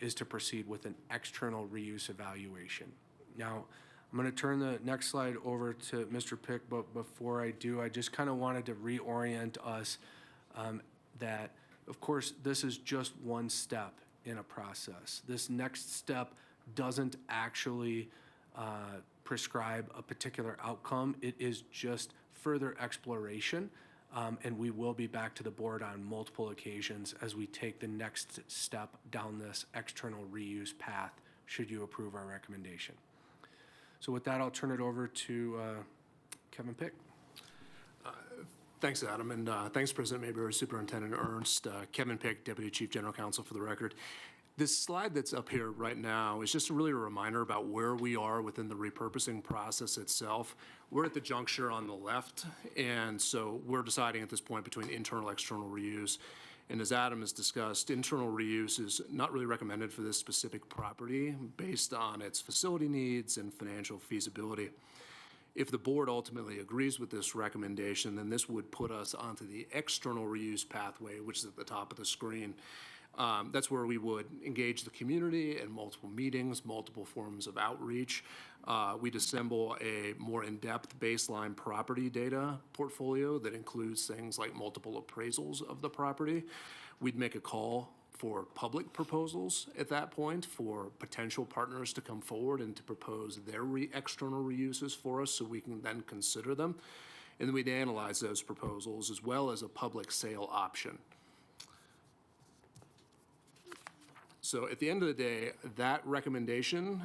is to proceed with an external reuse evaluation. Now, I'm going to turn the next slide over to Mr. Pick, but before I do, I just kind of wanted to reorient us that, of course, this is just one step in a process. This next step doesn't actually prescribe a particular outcome. It is just further exploration, and we will be back to the board on multiple occasions as we take the next step down this external reuse path, should you approve our recommendation. So with that, I'll turn it over to Kevin Pick. Thanks, Adam, and thanks, President Mayberry, Superintendent Ernst. Kevin Pick, Deputy Chief General Counsel for the record. This slide that's up here right now is just really a reminder about where we are within the repurposing process itself. We're at the juncture on the left, and so we're deciding at this point between internal, external reuse. And as Adam has discussed, internal reuse is not really recommended for this specific property based on its facility needs and financial feasibility. If the board ultimately agrees with this recommendation, then this would put us onto the external reuse pathway, which is at the top of the screen. That's where we would engage the community in multiple meetings, multiple forms of outreach. We'd assemble a more in-depth baseline property data portfolio that includes things like multiple appraisals of the property. We'd make a call for public proposals at that point for potential partners to come forward and to propose their external reuses for us so we can then consider them. And then we'd analyze those proposals as well as a public sale option. So at the end of the day, that recommendation,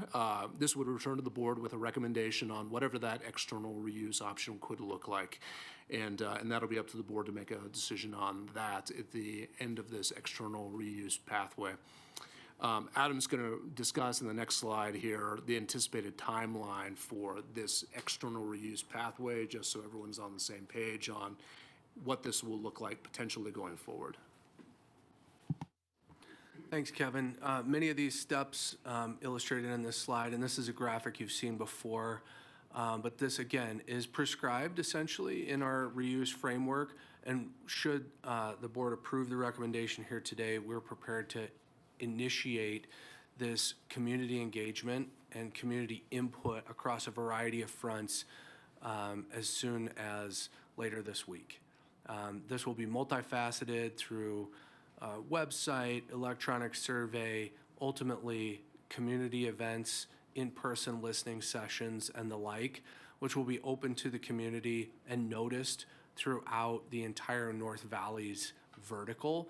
this would return to the board with a recommendation on whatever that external reuse option could look like. And that'll be up to the board to make a decision on that at the end of this external reuse pathway. Adam's going to discuss in the next slide here the anticipated timeline for this external reuse pathway, just so everyone's on the same page on what this will look like potentially going forward. Thanks, Kevin. Many of these steps illustrated in this slide, and this is a graphic you've seen before, But this, again, is prescribed essentially in our reuse framework. And should the board approve the recommendation here today, we're prepared to initiate this community engagement and community input across a variety of fronts as soon as later this week. This will be multifaceted through website, electronic survey, ultimately community events, in-person listening sessions, and the like, which will be open to the community and noticed throughout the entire North Valley's vertical.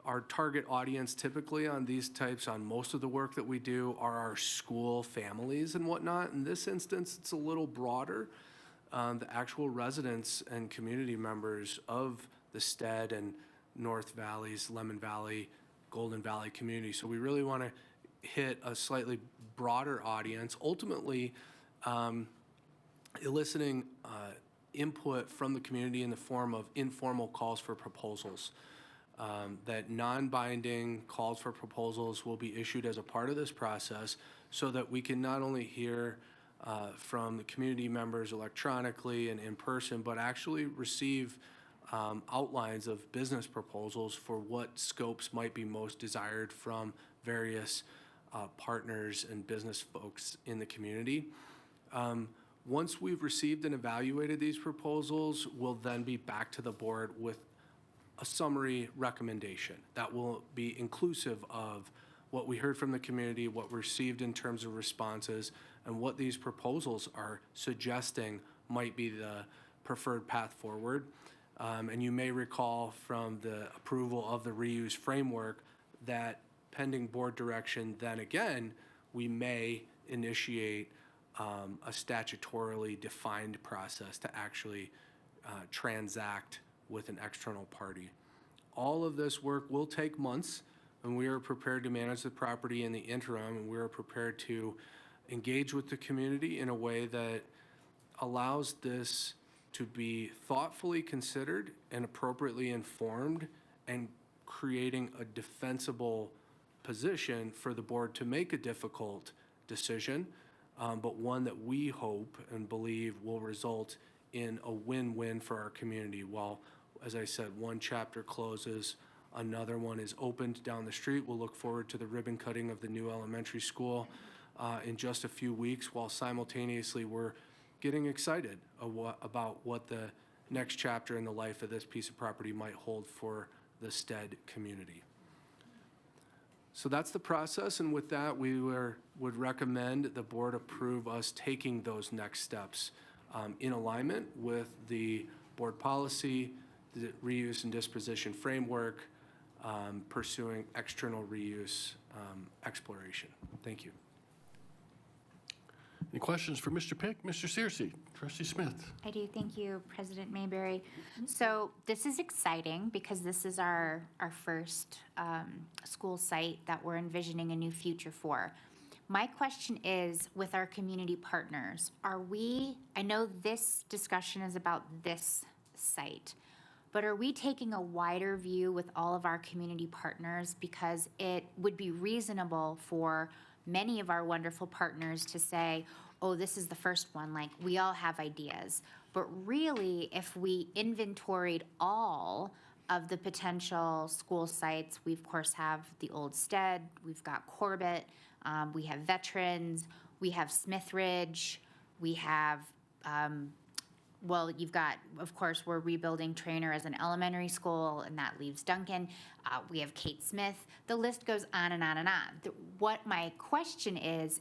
Our target audience typically on these types, on most of the work that we do, are our school families and whatnot. In this instance, it's a little broader. The actual residents and community members of the Stead and North Valleys, Lemon Valley, Golden Valley community. So we really want to hit a slightly broader audience, ultimately eliciting input from the community in the form of informal calls for proposals. That non-binding calls for proposals will be issued as a part of this process so that we can not only hear from the community members electronically and in person, but actually receive outlines of business proposals for what scopes might be most desired from various partners and business folks in the community. Once we've received and evaluated these proposals, we'll then be back to the board with a summary recommendation that will be inclusive of what we heard from the community, what we received in terms of responses, and what these proposals are suggesting might be the preferred path forward. And you may recall from the approval of the reuse framework that pending board direction, then again, we may initiate a statutorily defined process to actually transact with an external party. All of this work will take months, and we are prepared to manage the property in the interim, and we are prepared to engage with the community in a way that allows this to be thoughtfully considered and appropriately informed, and creating a defensible position for the board to make a difficult decision, but one that we hope and believe will result in a win-win for our community. While, as I said, one chapter closes, another one is opened down the street. We'll look forward to the ribbon cutting of the new elementary school in just a few weeks, while simultaneously we're getting excited about what the next chapter in the life of this piece of property might hold for the Stead community. So that's the process, and with that, we would recommend the board approve us taking those next steps in alignment with the board policy, the reuse and disposition framework, pursuing external reuse exploration. Thank you. Any questions for Mr. Pick? Mr. Searcy, Trustee Smith. I do, thank you, President Mayberry. So this is exciting because this is our first school site that we're envisioning a new future for. My question is, with our community partners, I know this discussion is about this site, but are we taking a wider view with all of our community partners? Because it would be reasonable for many of our wonderful partners to say, oh, this is the first one, like we all have ideas. But really, if we inventoried all of the potential school sites, we of course have the Old Stead, we've got Corbett, we have Veterans, we have Smith Ridge, we have, well, you've got, of course, we're rebuilding Trainer as an elementary school, and that leaves Duncan. We have Kate Smith. The list goes on and on and on. What my question is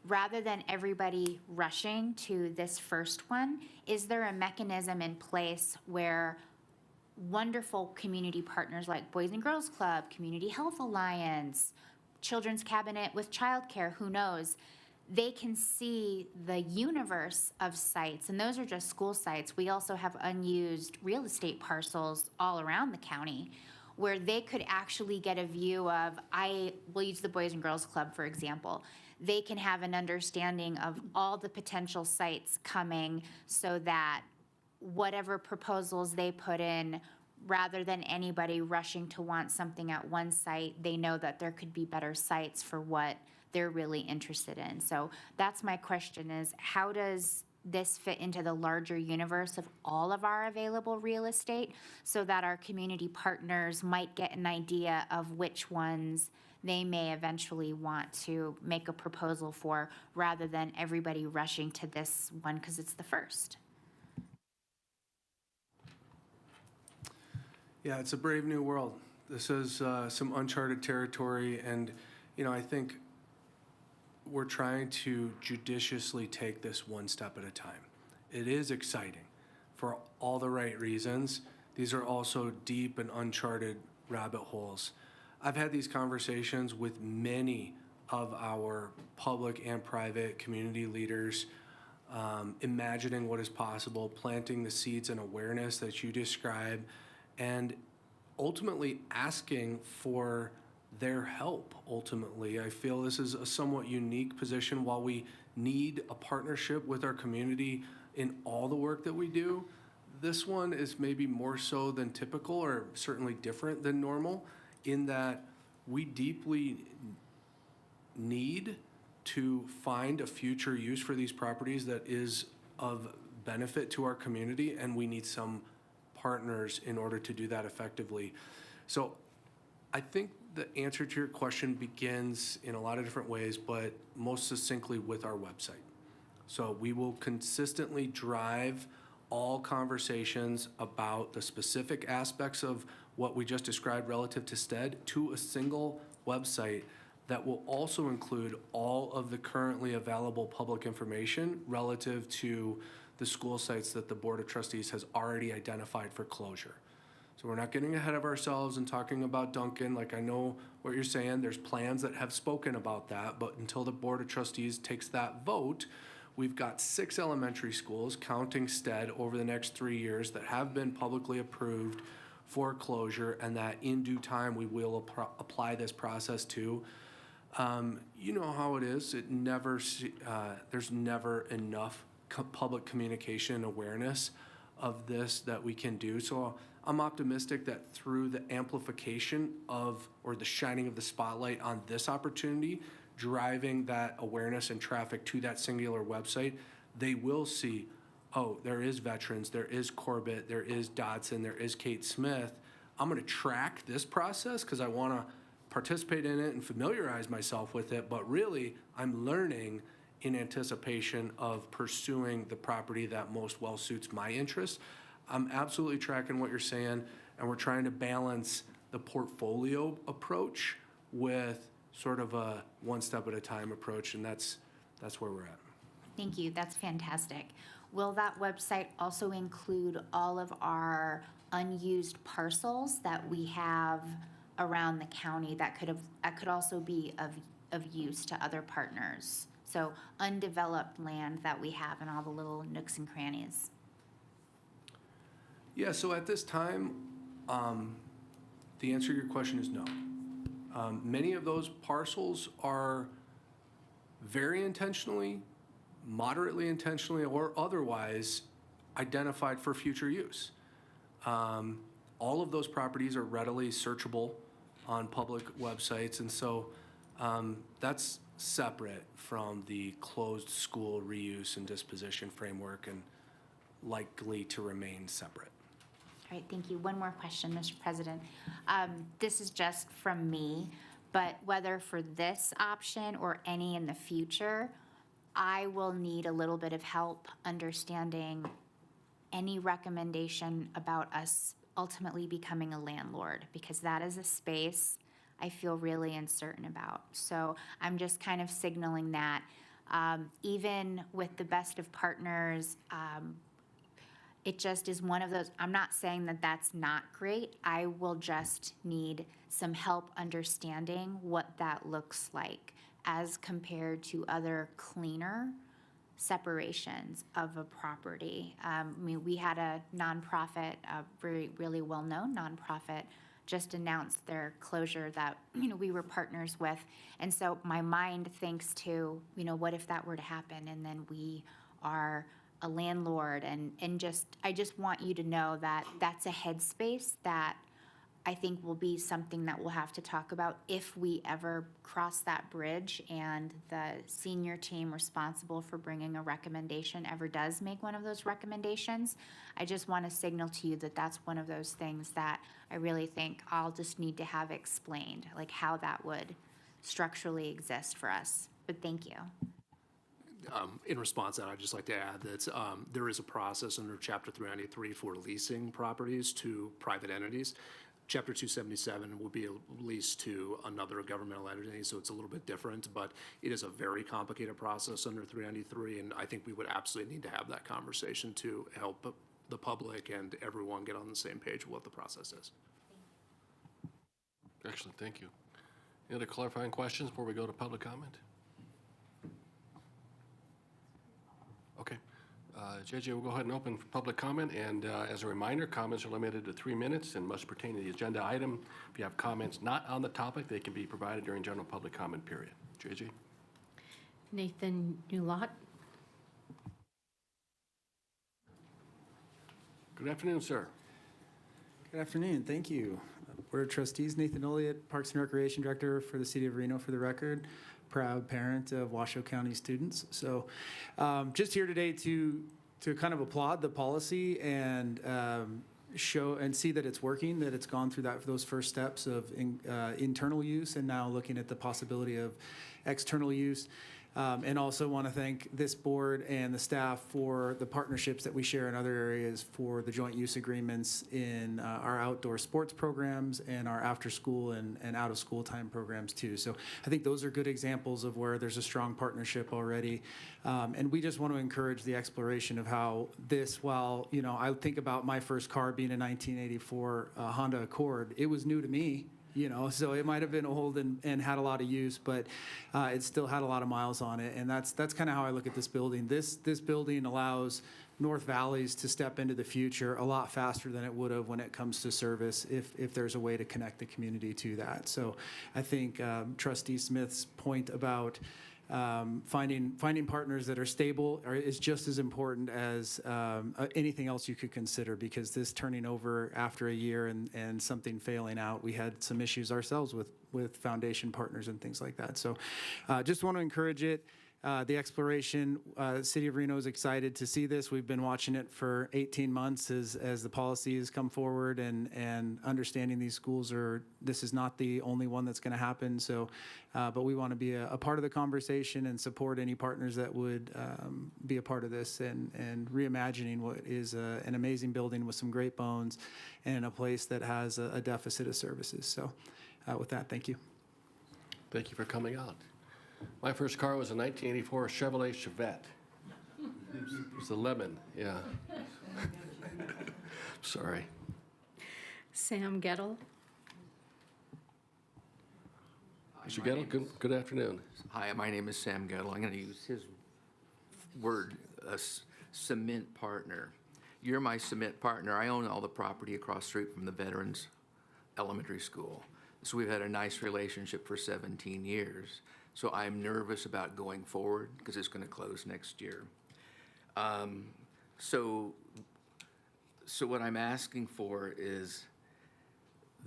rather than everybody rushing to this first one, is there a mechanism in place where wonderful community partners like Boys and Girls Club, Community Health Alliance, Children's Cabinet with Childcare, who knows, they can see the universe of sites, and those are just school sites. We also have unused real estate parcels all around the county where they could actually get a view of, we'll use the Boys and Girls Club, for example. They can have an understanding of all the potential sites coming so that whatever proposals they put in, rather than anybody rushing to want something at one site, they know that there could be better sites for what they're really interested in. So that's my question is, how does this fit into the larger universe of all of our available real estate so that our community partners might get an idea of which ones they may eventually want to make a proposal for, rather than everybody rushing to this one because it's the first? Yeah, it's a brave new world. This is some uncharted territory, and, I think we're trying to judiciously take this one step at a time. It is exciting for all the right reasons. These are also deep and uncharted rabbit holes. I've had these conversations with many of our public and private community leaders, imagining what is possible, planting the seeds and awareness that you describe, and ultimately asking for their help. Ultimately, I feel this is a somewhat unique position. While we need a partnership with our community in all the work that we do, this one is maybe more so than typical, or certainly different than normal, in that we deeply need to find a future use for these properties that is of benefit to our community, and we need some partners in order to do that effectively. So I think the answer to your question begins in a lot of different ways, but most succinctly with our website. So we will consistently drive all conversations about the specific aspects of what we just described relative to STED to a single website that will also include all of the currently available public information relative to the school sites that the Board of Trustees has already identified for closure. So we're not getting ahead of ourselves and talking about Duncan. Like, I know what you're saying. There's plans that have spoken about that, but until the Board of Trustees takes that vote, we've got 6 elementary schools, counting STED, over the next 3 years that have been publicly approved for closure, and that in due time we will apply this process to. You know how it is. There's never enough public communication and awareness of this that we can do. So I'm optimistic that through the amplification of, or the shining of the spotlight on this opportunity, driving that awareness and traffic to that singular website, they will see, oh, there is Veterans, there is Corbett, there is Dodson, there is Kate Smith. I'm going to track this process because I want to participate in it and familiarize myself with it, but really I'm learning in anticipation of pursuing the property that most well suits my interests. I'm absolutely tracking what you're saying, and we're trying to balance the portfolio approach with sort of a one step at a time approach, and that's where we're at. Thank you, that's fantastic. Will that website also include all of our unused parcels that we have around the county that could also be of use to other partners? So undeveloped land that we have in all the little nooks and crannies. Yeah, so at this time, the answer to your question is no. Many of those parcels are very intentionally, moderately intentionally, or otherwise identified for future use. All of those properties are readily searchable on public websites, and so that's separate from the closed school reuse and disposition framework, and likely to remain separate. All right, thank you. One more question, Mr. President. This is just from me, but whether for this option or any in the future, I will need a little bit of help understanding any recommendation about us ultimately becoming a landlord, because that is a space I feel really uncertain about. So I'm just kind of signaling that even with the best of partners, it just is one of those. I'm not saying that that's not great. I will just need some help understanding what that looks like as compared to other cleaner separations of a property. I mean, we had a nonprofit, a really, really well-known nonprofit, just announced their closure that, we were partners with. And so my mind thinks to, what if that were to happen and then we are a landlord, and I just want you to know that that's a headspace that I think will be something that we'll have to talk about if we ever cross that bridge and the senior team responsible for bringing a recommendation ever does make one of those recommendations. I just want to signal to you that that's one of those things that I really think I'll just need to have explained, like how that would structurally exist for us. But thank you. In response to that, I'd just like to add that there is a process under Chapter 393 for leasing properties to private entities. Chapter 277 will be a lease to another governmental entity, so it's a little bit different, but it is a very complicated process under 393, and I think we would absolutely need to have that conversation to help the public and everyone get on the same page with what the process is. Excellent, thank you. Any other clarifying questions before we go to public comment? Okay. JJ, we'll go ahead and open for public comment, and as a reminder, comments are limited to 3 minutes and must pertain to the agenda item. If you have comments not on the topic, they can be provided during general public comment period. JJ? Nathan Newlot. Good afternoon, sir. Good afternoon, thank you. Board of Trustees, Nathan Elliott, Parks and Recreation Director for the City of Reno, for the record. Proud parent of Washoe County students. So just here today to kind of applaud the policy and show and see that it's working, that it's gone through those first steps of internal use and now looking at the possibility of external use. And also want to thank this board and the staff for the partnerships that we share in other areas for the joint use agreements in our outdoor sports programs and our after-school and out-of-school time programs too. So I think those are good examples of where there's a strong partnership already. And we just want to encourage the exploration of how this, while, you know, I think about my first car being a 1984 Honda Accord, it was new to me. You know, so it might have been old and had a lot of use, but it still had a lot of miles on it. And that's kind of how I look at this building. This building allows North Valleys to step into the future a lot faster than it would have when it comes to service if there's a way to connect the community to that. So I think Trustee Smith's point about finding partners that are stable is just as important as anything else you could consider, because this turning over after a year and something failing out, we had some issues ourselves with foundation partners and things like that. So just want to encourage it. The exploration, City of Reno is excited to see this. We've been watching it for 18 months as the policy has come forward and understanding these schools this is not the only one that's going to happen. So, but we want to be a part of the conversation and support any partners that would be a part of this and reimagining what is an amazing building with some great bones and a place that has a deficit of services. So with that, thank you. Thank you for coming out. My first car was a 1984 Chevrolet Chevette. It was a lemon, yeah. Sorry. Sam Gettle. Mr. Gettle, good afternoon. Hi, my name is Sam Gettle. I'm going to use his word, cement partner. You're my cement partner. I own all the property across the street from the Veterans Elementary School. So we've had a nice relationship for 17 years. So I'm nervous about going forward because it's going to close next year. So what I'm asking for is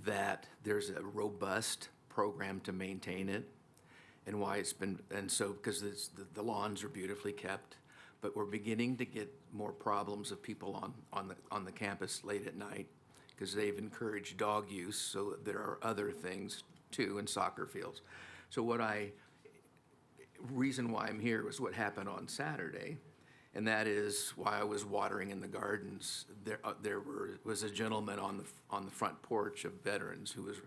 that there's a robust program to maintain it, and why it's been, and so because the lawns are beautifully kept, but we're beginning to get more problems of people on the campus late at night because they've encouraged dog use. So there are other things too, in soccer fields. So reason why I'm here was what happened on Saturday, and that is why I was watering in the gardens. There was a gentleman on the front porch of Veterans who was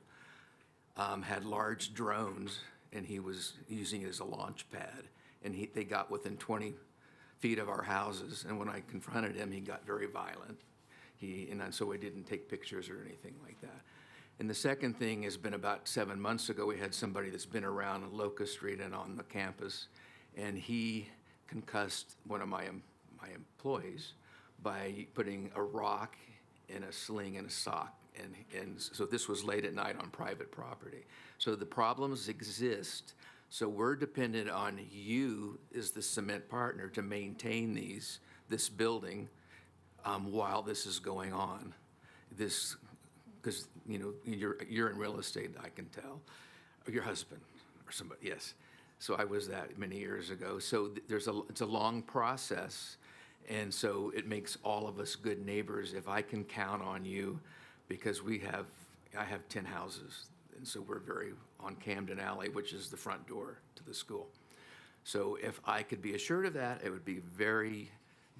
had large drones, and he was using it as a launch pad, and they got within 20 feet of our houses, and when I confronted him, he got very violent. So we didn't take pictures or anything like that. And the second thing has been about 7 months ago, we had somebody that's been around Locust Street and on the campus, and he concussed one of my employees by putting a rock in a sling and a sock. And so this was late at night on private property. So the problems exist. So we're dependent on you as the cement partner to maintain this building while this is going on. This because, you know, you're in real estate, I can tell, or your husband, or somebody, yes. So I was that many years ago. So it's a long process, and so it makes all of us good neighbors if I can count on you, because I have 10 houses, and so we're very on Camden Alley, which is the front door to the school. So if I could be assured of that, it would be very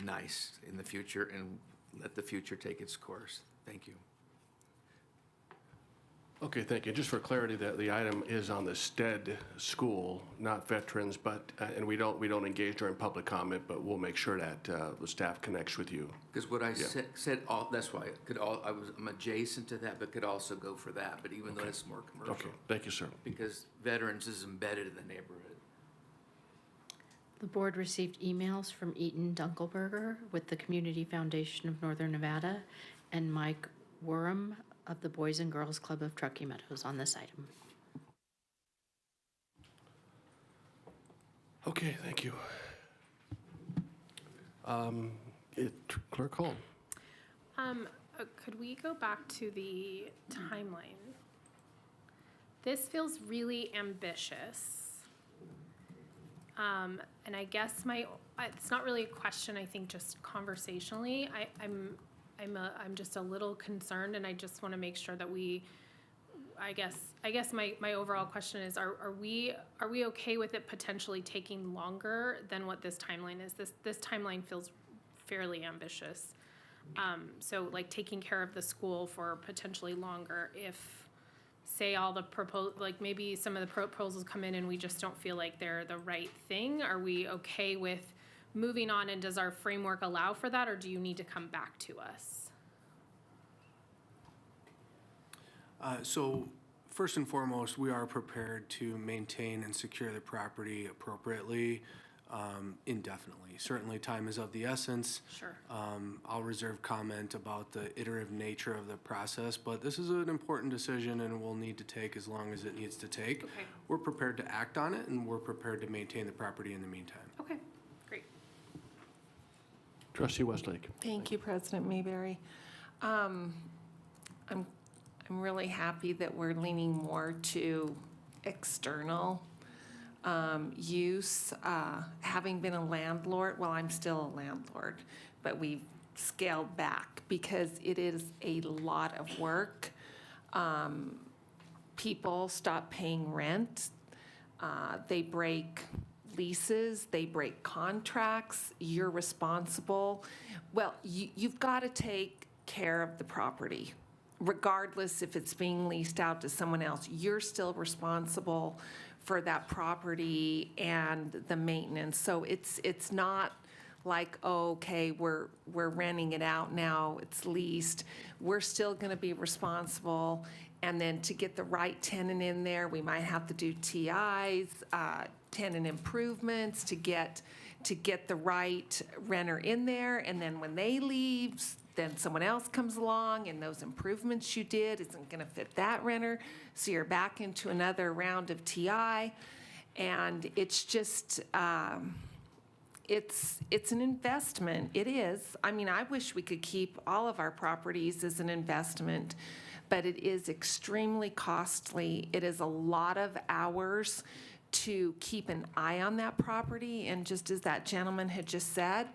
nice in the future, and let the future take its course. Thank you. Okay, thank you. Just for clarity, the item is on the Stead School, not veterans, but, and we don't engage during public comment, but we'll make sure that the staff connects with you. Because what I said, that's why I'm adjacent to that, but could also go for that, but even though it's more commercial. Okay, thank you, sir. Because veterans is embedded in the neighborhood. The board received emails from Eaton Dunkelberger with the Community Foundation of Northern Nevada and Mike Worm of the Boys and Girls Club of Truckee Meadows on this item. Okay, thank you. Clerk Hall. Could we go back to the timeline? This feels really ambitious. And I guess it's not really a question, I think just conversationally, I'm just a little concerned, and I just want to make sure that I guess my overall question is, are we okay with it potentially taking longer than what this timeline is? This timeline feels fairly ambitious. So like taking care of the school for potentially longer if, say, all the like maybe some of the proposals come in and we just don't feel like they're the right thing. Are we okay with moving on, and does our framework allow for that, or do you need to come back to us? So first and foremost, we are prepared to maintain and secure the property appropriately, indefinitely. Certainly, time is of the essence. Sure. I'll reserve comment about the iterative nature of the process, but this is an important decision and will need to take as long as it needs to take. Okay. We're prepared to act on it, and we're prepared to maintain the property in the meantime. Okay, great. Trustee Westlake. Thank you, President Mayberry. I'm really happy that we're leaning more to external use. Having been a landlord, well, I'm still a landlord, but we've scaled back because it is a lot of work. People stop paying rent. They break leases, they break contracts. You're responsible. Well, you've got to take care of the property. Regardless if it's being leased out to someone else, you're still responsible for that property and the maintenance. So it's not like, oh, okay, we're renting it out now, it's leased. We're still going to be responsible. And then to get the right tenant in there, we might have to do TIs, tenant improvements to get the right renter in there. And then when they leave, then someone else comes along and those improvements you did isn't going to fit that renter. So you're back into another round of TI. And it's just, it's an investment. It is. I mean, I wish we could keep all of our properties as an investment, but it is extremely costly. It is a lot of hours to keep an eye on that property. And just as that gentleman had just said,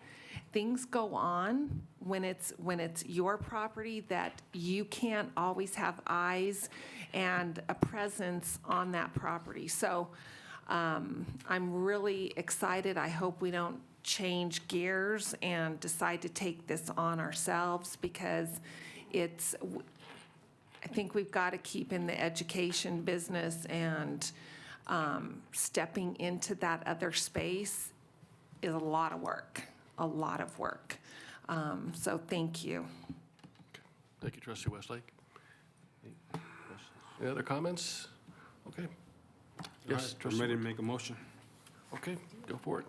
things go on when it's your property that you can't always have eyes and a presence on that property. So I'm really excited. I hope we don't change gears and decide to take this on ourselves, because I think we've got to keep in the education business, and stepping into that other space is a lot of work. So thank you. Thank you, Trustee Westlake. Any other comments? Okay. Yes, I'm ready to make a motion. Okay, go for it.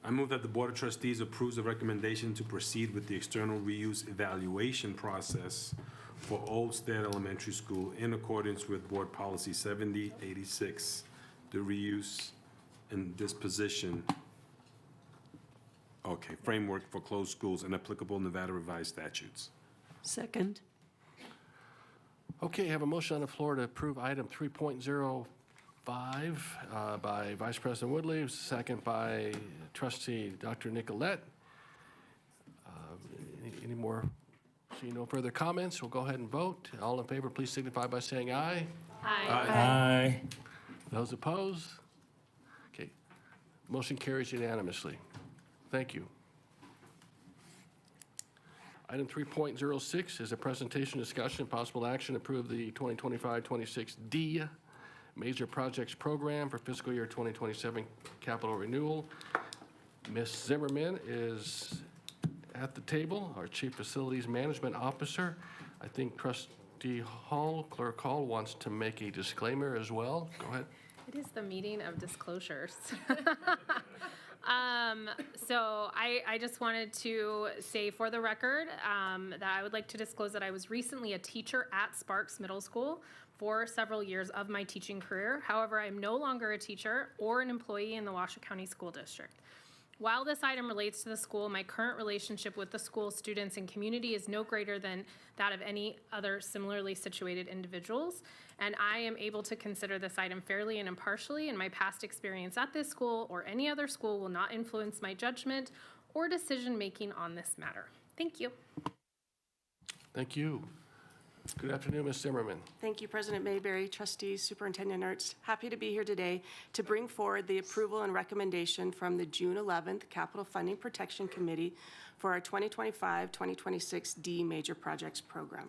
I move that the Board of Trustees approves the recommendation to proceed with the external reuse evaluation process for Old Stead Elementary School in accordance with Board Policy 7086, the reuse and disposition, framework for closed schools and applicable Nevada revised statutes. Second. Okay, I have a motion on the floor to approve item 3.05 by Vice President Woodley, second by Trustee Dr. Nicolette. Any more? Seeing no further comments, we'll go ahead and vote. All in favor, please signify by saying aye. Aye. Those opposed? Okay, motion carries unanimously. Thank you. Item 3.06 is a presentation, discussion, and possible action to approve the 2025-26 D Major Projects Program for fiscal year 2027 capital renewal. Ms. Zimmerman is at the table, our Chief Facilities Management Officer. I think Trustee Hall, Clerk Hall, wants to make a disclaimer as well. Go ahead. It is the meeting of disclosures. So I just wanted to say for the record that I would like to disclose that I was recently a teacher at Sparks Middle School for several years of my teaching career. However, I'm no longer a teacher or an employee in the Washoe County School District. While this item relates to the school, my current relationship with the school, students, and community is no greater than that of any other similarly situated individuals, and I am able to consider this item fairly and impartially, and my past experience at this school or any other school will not influence my judgment or decision-making on this matter. Thank you. Thank you. Good afternoon, Ms. Zimmerman. Thank you, President Mayberry, trustees, Superintendent Ernst. Happy to be here today to bring forward the approval and recommendation from the June 11th Capital Funding Protection Committee for our 2025-2026 D Major Projects Program.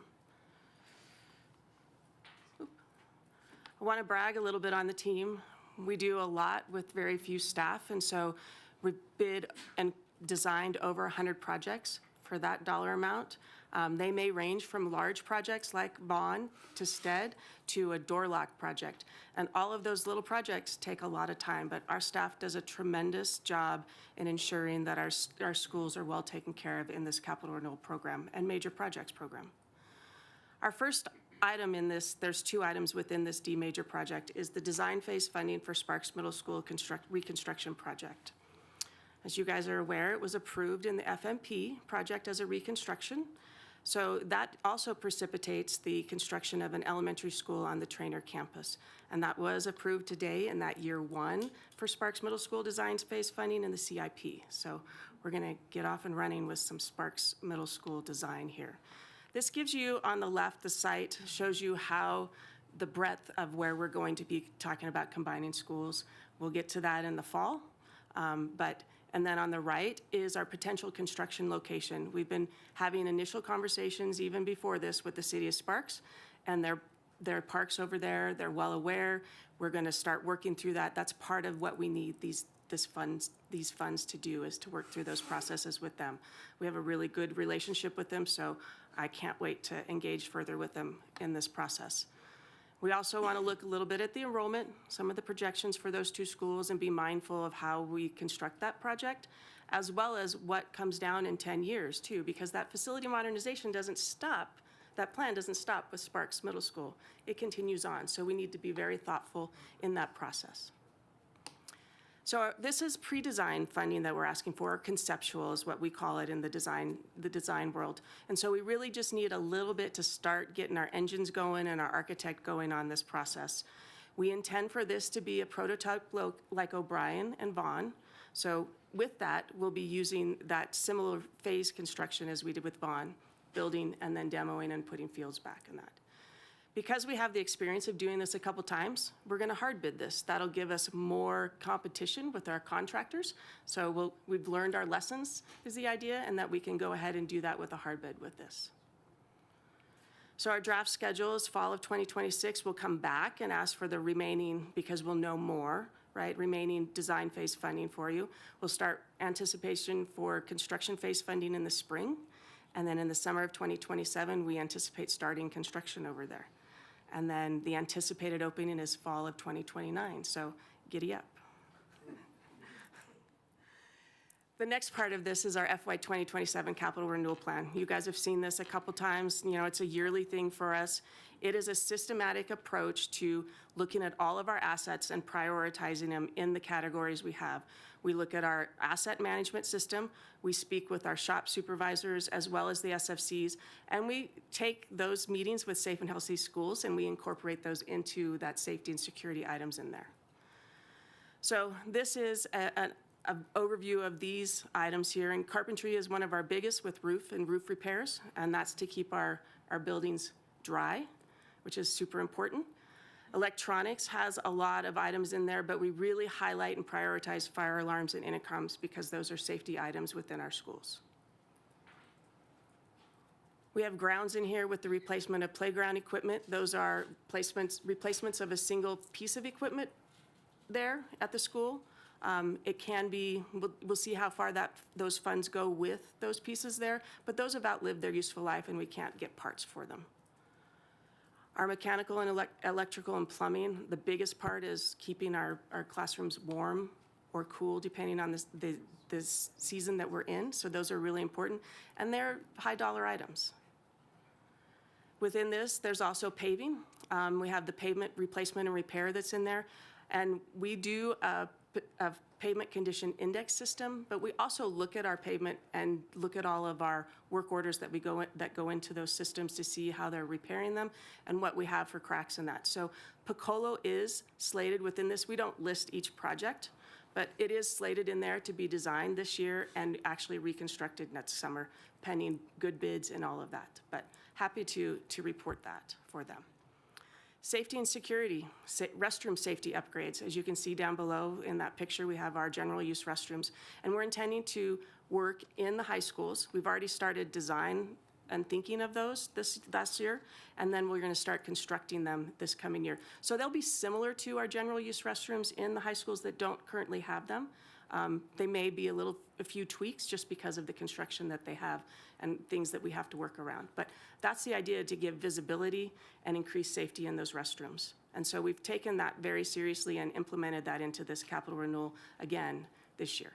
I want to brag a little bit on the team. We do a lot with very few staff, and so we bid and designed over 100 projects for that dollar amount. They may range from large projects like Vaughn to Stead to a door lock project. And all of those little projects take a lot of time, but our staff does a tremendous job in ensuring that our schools are well taken care of in this capital renewal program and major projects program. Our first item in this, there's two items within this D major project, is the design phase funding for Sparks Middle School reconstruction project. As you guys are aware, it was approved in the FMP project as a reconstruction. So that also precipitates the construction of an elementary school on the Trainer campus. And that was approved today in that year one for Sparks Middle School design phase funding in the CIP. So we're gonna get off and running with some Sparks Middle School design here. This gives you on the left, the site shows you how the breadth of where we're going to be talking about combining schools. We'll get to that in the fall. And then on the right is our potential construction location. We've been having initial conversations even before this with the city of Sparks, and their parks over there, they're well aware. We're gonna start working through that. That's part of what we need these funds to do, is to work through those processes with them. We have a really good relationship with them, so I can't wait to engage further with them in this process. We also want to look a little bit at the enrollment, some of the projections for those two schools, and be mindful of how we construct that project, as well as what comes down in 10 years too, because that facility modernization doesn't stop, that plan doesn't stop with Sparks Middle School. It continues on, so we need to be very thoughtful in that process. So this is pre-design funding that we're asking for, or conceptual is what we call it in the design world. And so we really just need a little bit to start getting our engines going and our architect going on this process. We intend for this to be a prototype like O'Brien and Vaughn. So with that, we'll be using that similar phase construction as we did with Vaughn, building and then demoing and putting fields back in that. Because we have the experience of doing this a couple times, we're gonna hard bid this. That'll give us more competition with our contractors. So we've learned our lessons is the idea, and that we can go ahead and do that with a hard bid with this. So our draft schedule is fall of 2026. We'll come back and ask for the remaining, because we'll know more, right? Remaining design phase funding for you. We'll start anticipation for construction phase funding in the spring. And then in the summer of 2027, we anticipate starting construction over there. And then the anticipated opening is fall of 2029, so giddy up. The next part of this is our FY 2027 capital renewal plan. You guys have seen this a couple times. You know, it's a yearly thing for us. It is a systematic approach to looking at all of our assets and prioritizing them in the categories we have. We look at our asset management system, we speak with our shop supervisors as well as the SFCs, and we take those meetings with Safe and Healthy Schools and we incorporate those into that safety and security items in there. So this is an overview of these items here, and carpentry is one of our biggest with roof and roof repairs, and that's to keep our buildings dry, which is super important. Electronics has a lot of items in there, but we really highlight and prioritize fire alarms and intercoms because those are safety items within our schools. We have grounds in here with the replacement of playground equipment. Those are replacements of a single piece of equipment there at the school. It can be, we'll see how far those funds go with those pieces there, but those have outlived their useful life and we can't get parts for them. Our mechanical and electrical and plumbing, the biggest part is keeping our classrooms warm or cool depending on this season that we're in. So those are really important, and they're high dollar items. Within this, there's also paving. We have the pavement replacement and repair that's in there, and we do a pavement condition index system, but we also look at our pavement and look at all of our work orders that go into those systems to see how they're repairing them and what we have for cracks in that. So Piccolo is slated within this. We don't list each project, but it is slated in there to be designed this year and actually reconstructed next summer, pending good bids and all of that. But happy to report that for them. Safety and security, restroom safety upgrades. As you can see down below in that picture, we have our general use restrooms, and we're intending to work in the high schools. We've already started design and thinking of those this last year, and then we're going to start constructing them this coming year. So they'll be similar to our general use restrooms in the high schools that don't currently have them. They may be a few tweaks just because of the construction that they have and things that we have to work around. But that's the idea, to give visibility and increase safety in those restrooms. And so we've taken that very seriously and implemented that into this capital renewal again this year.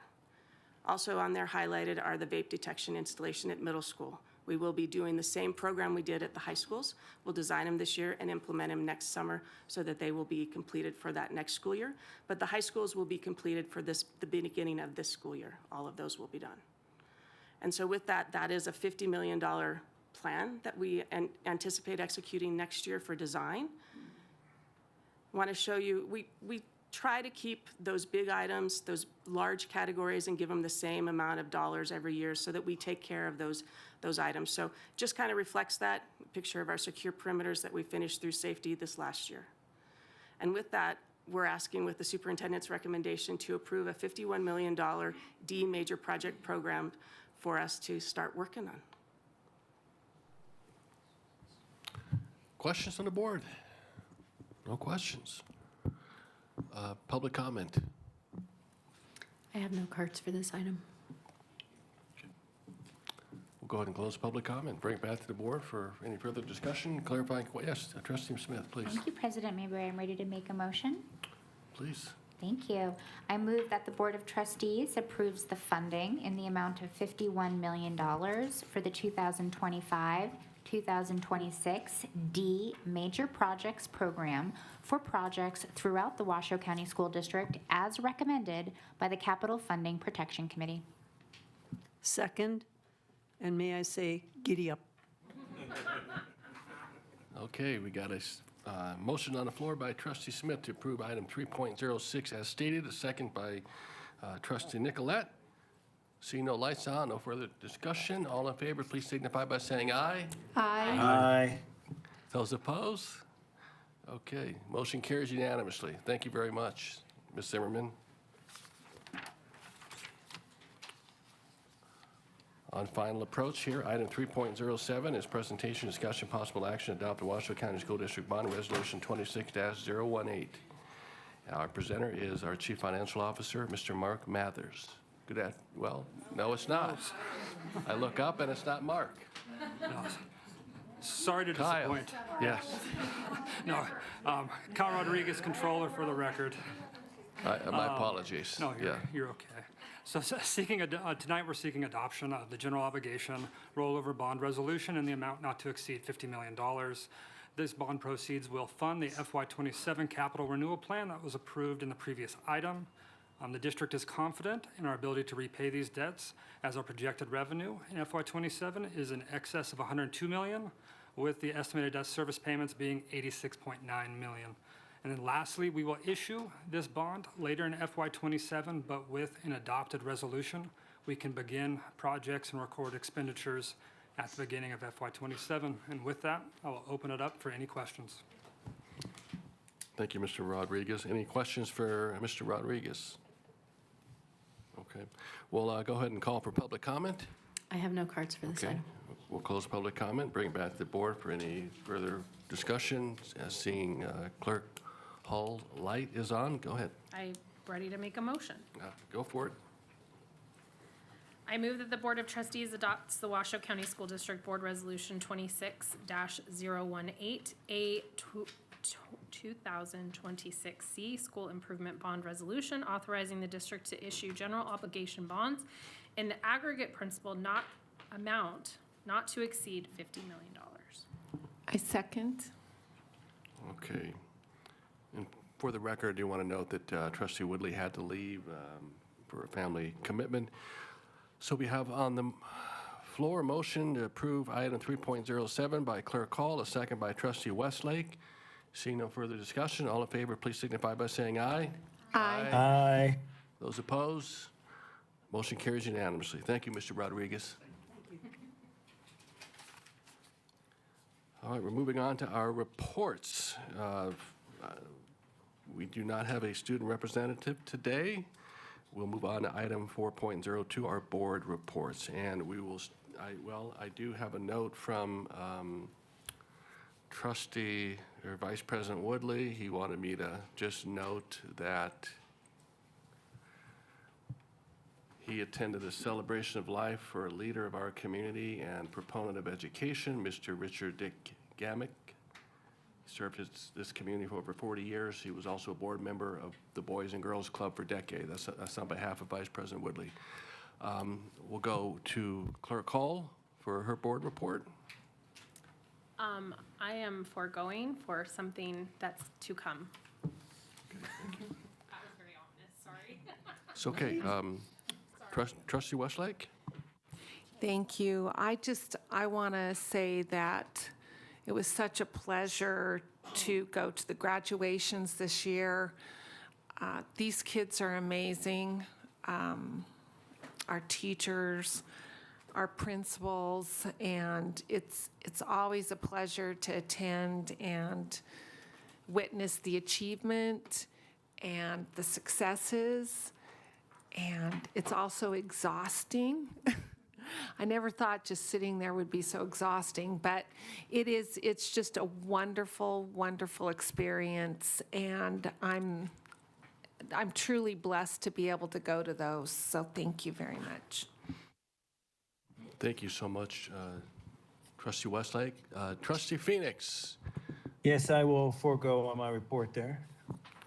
Also on there highlighted are the vape detection installation at middle school. We will be doing the same program we did at the high schools. We'll design them this year and implement them next summer so that they will be completed for that next school year. But the high schools will be completed for the beginning of this school year. All of those will be done. And so with that, that is a $50 million plan that we anticipate executing next year for design. Want to show you, we try to keep those big items, those large categories, and give them the same amount of dollars every year so that we take care of those items. So just kind of reflects that picture of our secure perimeters that we finished through safety this last year. And with that, we're asking with the superintendent's recommendation to approve a $51 million D major project program for us to start working on. Questions on the board? No questions. Public comment. I have no cards for this item. We'll go ahead and close public comment. Bring it back to the board for any further discussion. Clarifying, yes, Trustee Smith, please. Thank you, President Mayberry. I'm ready to make a motion. Please. Thank you. I move that the Board of Trustees approves the funding in the amount of $51 million for the 2025-2026 D Major Projects Program for projects throughout the Washoe County School District as recommended by the Capital Funding Protection Committee. Second, and may I say, giddy up. Okay, we got a motion on the floor by Trustee Smith to approve item 3.06 as stated, a second by Trustee Nicolette. See no lights on, no further discussion. All in favor, please signify by saying aye. Aye. Aye. Those opposed? Okay, motion carries unanimously. Thank you very much, Ms. Zimmerman. On final approach here, item 3.07 is presentation, discussion, possible action, adopt the Washoe County School District Bond Resolution 26-018. Our presenter is our Chief Financial Officer, Mr. Mark Mathers. Well, no, it's not. I look up and it's not Mark. No. Sorry to Kyle. disappoint. Yes. No, Kyle Rodriguez, Controller for the record. My apologies. No, Yeah. you're okay. So tonight, we're seeking adoption of the general obligation rollover bond resolution in the amount not to exceed $50 million. This bond proceeds will fund the FY27 capital renewal plan that was approved in the previous item. The district is confident in our ability to repay these debts as our projected revenue in FY27 is in excess of $102 million, with the estimated debt service payments being $86.9 million. And then lastly, we will issue this bond later in FY27, but with an adopted resolution, we can begin projects and record expenditures at the beginning of FY27. And with that, I will open it up for any questions. Thank you, Mr. Rodriguez. Any questions for Mr. Rodriguez? Okay. We'll go ahead and call for public comment. I have no cards for this Okay. item. We'll close public comment, bring it back to the board for any further discussion. Seeing Clerk Hall light is on. Go ahead. I'm ready to make a motion. Go for it. I move that the Board of Trustees adopts the Washoe County School District Board Resolution 26-018, a 2026C School Improvement Bond Resolution authorizing the district to issue general obligation bonds in the aggregate principal amount not to exceed $50 million. I second. Okay. And for the record, I do want to note that Trustee Woodley had to leave for a family commitment. So we have on the floor a motion to approve item 3.07 by Clerk Hall, a second by Trustee Westlake. Seeing no further discussion, all in favor, please signify by saying aye. Aye. Aye. Those opposed? Motion carries unanimously. Thank you, Mr. Rodriguez. All right, we're moving on to our reports. We do not have a student representative today. We'll move on to item 4.02, our board reports. And we will, I do have a note from Trustee or Vice President Woodley. He wanted me to just note that he attended a celebration of life for a leader of our community and proponent of education, Mr. Richard Dick Gamick. He served this community for over 40 years. He was also a board member of the Boys and Girls Club for decades. That's on behalf of Vice President Woodley. We'll go to Clerk Hall for her board report. I am foregoing for something that's to come. Okay, thank you. That was very ominous, sorry. It's okay. Trustee Westlake? Thank you. I want to say that it was such a pleasure to go to the graduations this year. These kids are amazing. Our teachers, our principals, and it's always a pleasure to attend and witness the achievement and the successes. And it's also exhausting. I never thought just sitting there would be so exhausting, but it's just a wonderful, wonderful experience. And I'm truly blessed to be able to go to those. So thank you very much. Thank you so much, Trustee Westlake. Trustee Phoenix? Yes, I will forego on my report there.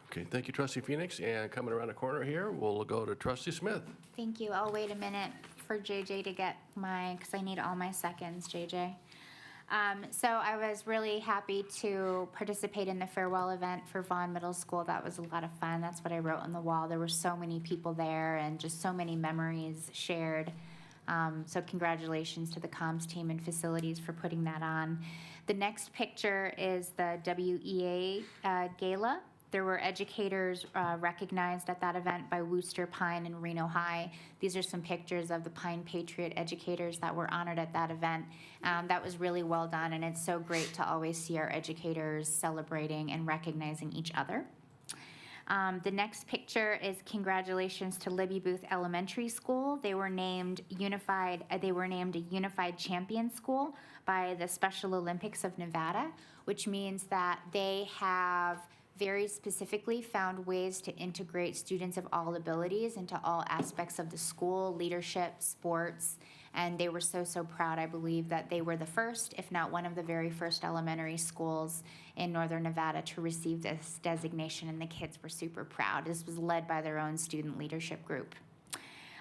Okay, thank you, Trustee Phoenix. And coming around the corner here, we'll go to Trustee Smith. Thank you. I'll wait a minute for JJ to get because I need all my seconds, JJ. So I was really happy to participate in the farewell event for Vaughn Middle School. That was a lot of fun. That's what I wrote on the wall. There were so many people there and just so many memories shared. So congratulations to the comms team and facilities for putting that on. The next picture is the WEA Gala. There were educators recognized at that event by Wooster, Pine, and Reno High. These are some pictures of the Pine Patriot educators that were honored at that event. That was really well done, and it's so great to always see our educators celebrating and recognizing each other. The next picture is congratulations to Libby Booth Elementary School. They were named a Unified Champion School by the Special Olympics of Nevada, which means that they have very specifically found ways to integrate students of all abilities into all aspects of the school, leadership, sports, and they were so proud, I believe, that they were the first, if not one of the very first elementary schools in Northern Nevada to receive this designation, and the kids were super proud. This was led by their own student leadership group.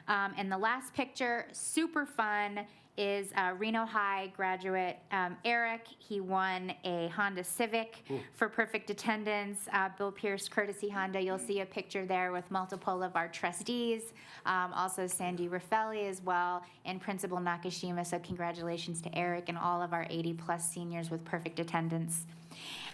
And the last picture, super fun, is Reno High graduate Eric. He won a Honda Civic for perfect attendance. Bill Pierce, Courtesy Honda. You'll see a picture there with multiple of our trustees, also Sandy Raffelli as well, and Principal Nakashima. So congratulations to Eric and all of our 80-plus seniors with perfect attendance.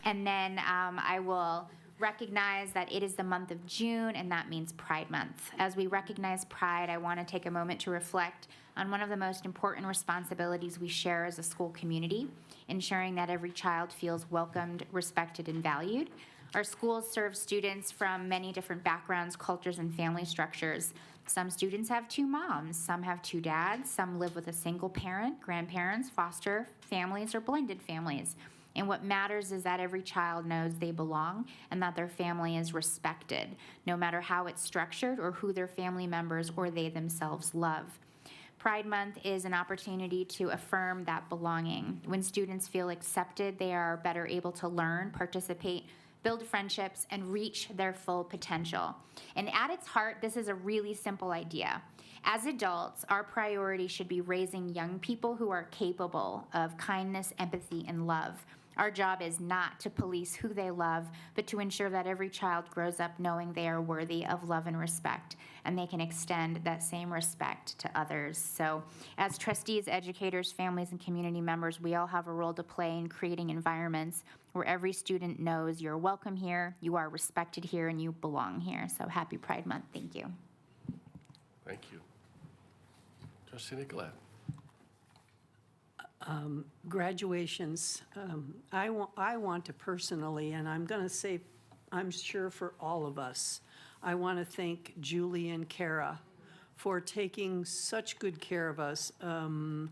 And then I will recognize that it is the month of June, and that means Pride Month. As we recognize Pride, I want to take a moment to reflect on one of the most important responsibilities we share as a school community, ensuring that every child feels welcomed, respected, and valued. Our schools serve students from many different backgrounds, cultures, and family structures. Some students have 2 moms, some have 2 dads, some live with a single parent, grandparents, foster families, or blended families. And what matters is that every child knows they belong and that their family is respected, no matter how it's structured or who their family members or they themselves love. Pride Month is an opportunity to affirm that belonging. When students feel accepted, they are better able to learn, participate, build friendships, and reach their full potential. And at its heart, this is a really simple idea. As adults, our priority should be raising young people who are capable of kindness, empathy, and love. Our job is not to police who they love, but to ensure that every child grows up knowing they are worthy of love and respect, and they can extend that same respect to others. So as trustees, educators, families, and community members, we all have a role to play in creating environments where every student knows you're welcome here, you are respected here, and you belong here. So happy Pride Month. Thank you. Thank you. Trustee Nicolette. Graduations, I want to personally, and I'm going to say, I'm sure for all of us, I want to thank Julie and Kara for taking such good care of us. In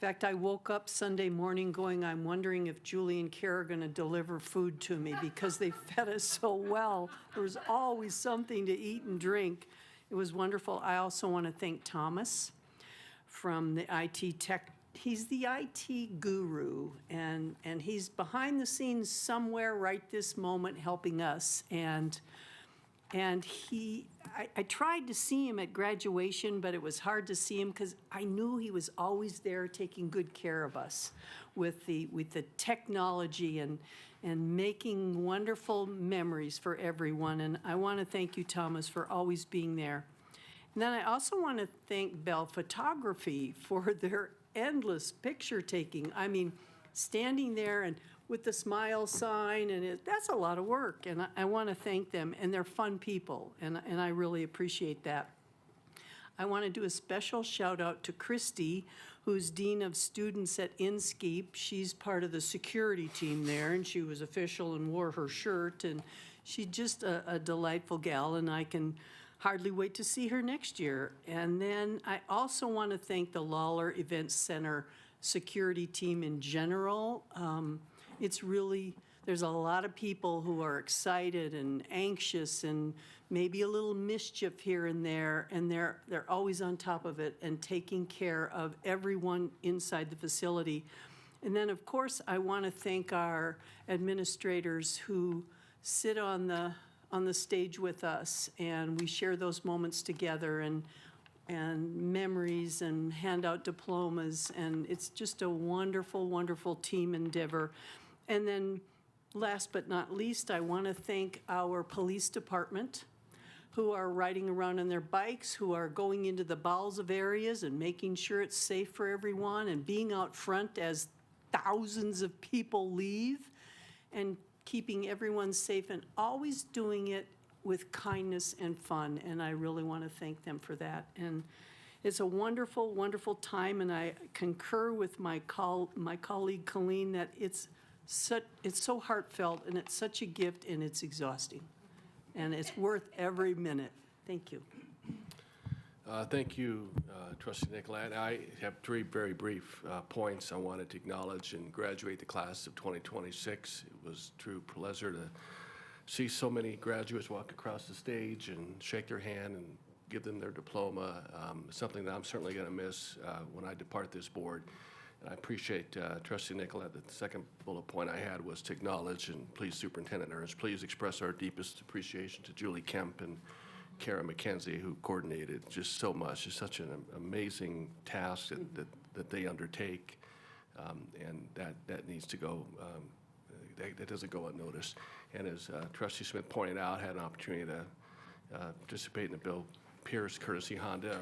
fact, I woke up Sunday morning going, I'm wondering if Julie and Kara are going to deliver food to me because they fed us so well. There was always something to eat and drink. It was wonderful. I also want to thank Thomas from the IT Tech. He's the IT guru, and he's behind the scenes somewhere right this moment helping us. And I tried to see him at graduation, but it was hard to see him because I knew he was always there taking good care of us with the technology and making wonderful memories for everyone. And I want to thank you, Thomas, for always being there. And then I also want to thank Bell Photography for their endless picture taking. I mean, standing there and with the smile sign, and that's a lot of work, and I want to thank them, and they're fun people, and I really appreciate that. I want to do a special shout out to Christy, who's Dean of Students at Inskeep. She's part of the security team there, and she was official and wore her shirt, and she's just a delightful gal, and I can hardly wait to see her next year. And then I also want to thank the Lawler Events Center security team in general. It's really, there's a lot of people who are excited and anxious and maybe a little mischief here and there, and they're always on top of it and taking care of everyone inside the facility. And then, of course, I want to thank our administrators who sit on the stage with us, and we share those moments together and memories and hand out diplomas, and it's just a wonderful, wonderful team endeavor. And then last but not least, I want to thank our police department who are riding around on their bikes, who are going into the bowels of areas and making sure it's safe for everyone and being out front as thousands of people leave and keeping everyone safe and always doing it with kindness and fun. And I really want to thank them for that. And it's a wonderful, wonderful time. And I concur with my colleague Colleen that it's so heartfelt and it's such a gift and it's exhausting. And it's worth every minute. Thank you. Thank you, Trustee Nicolette. I have 3 very brief points I wanted to acknowledge and graduate the class of 2026. It was true pleasure to see so many graduates walk across the stage and shake their hand and give them their diploma, something that I'm certainly going to miss when I depart this board. And I appreciate Trustee Nicolette that the second bullet point I had was to acknowledge, and please, Superintendent Ernst, please express our deepest appreciation to Julie Kemp and Kara McKenzie, who coordinated just so much. It's such an amazing task that they undertake, and that needs to go, that doesn't go unnoticed. And as Trustee Smith pointed out, had an opportunity to participate in the Bill Pierce Courtesy Honda.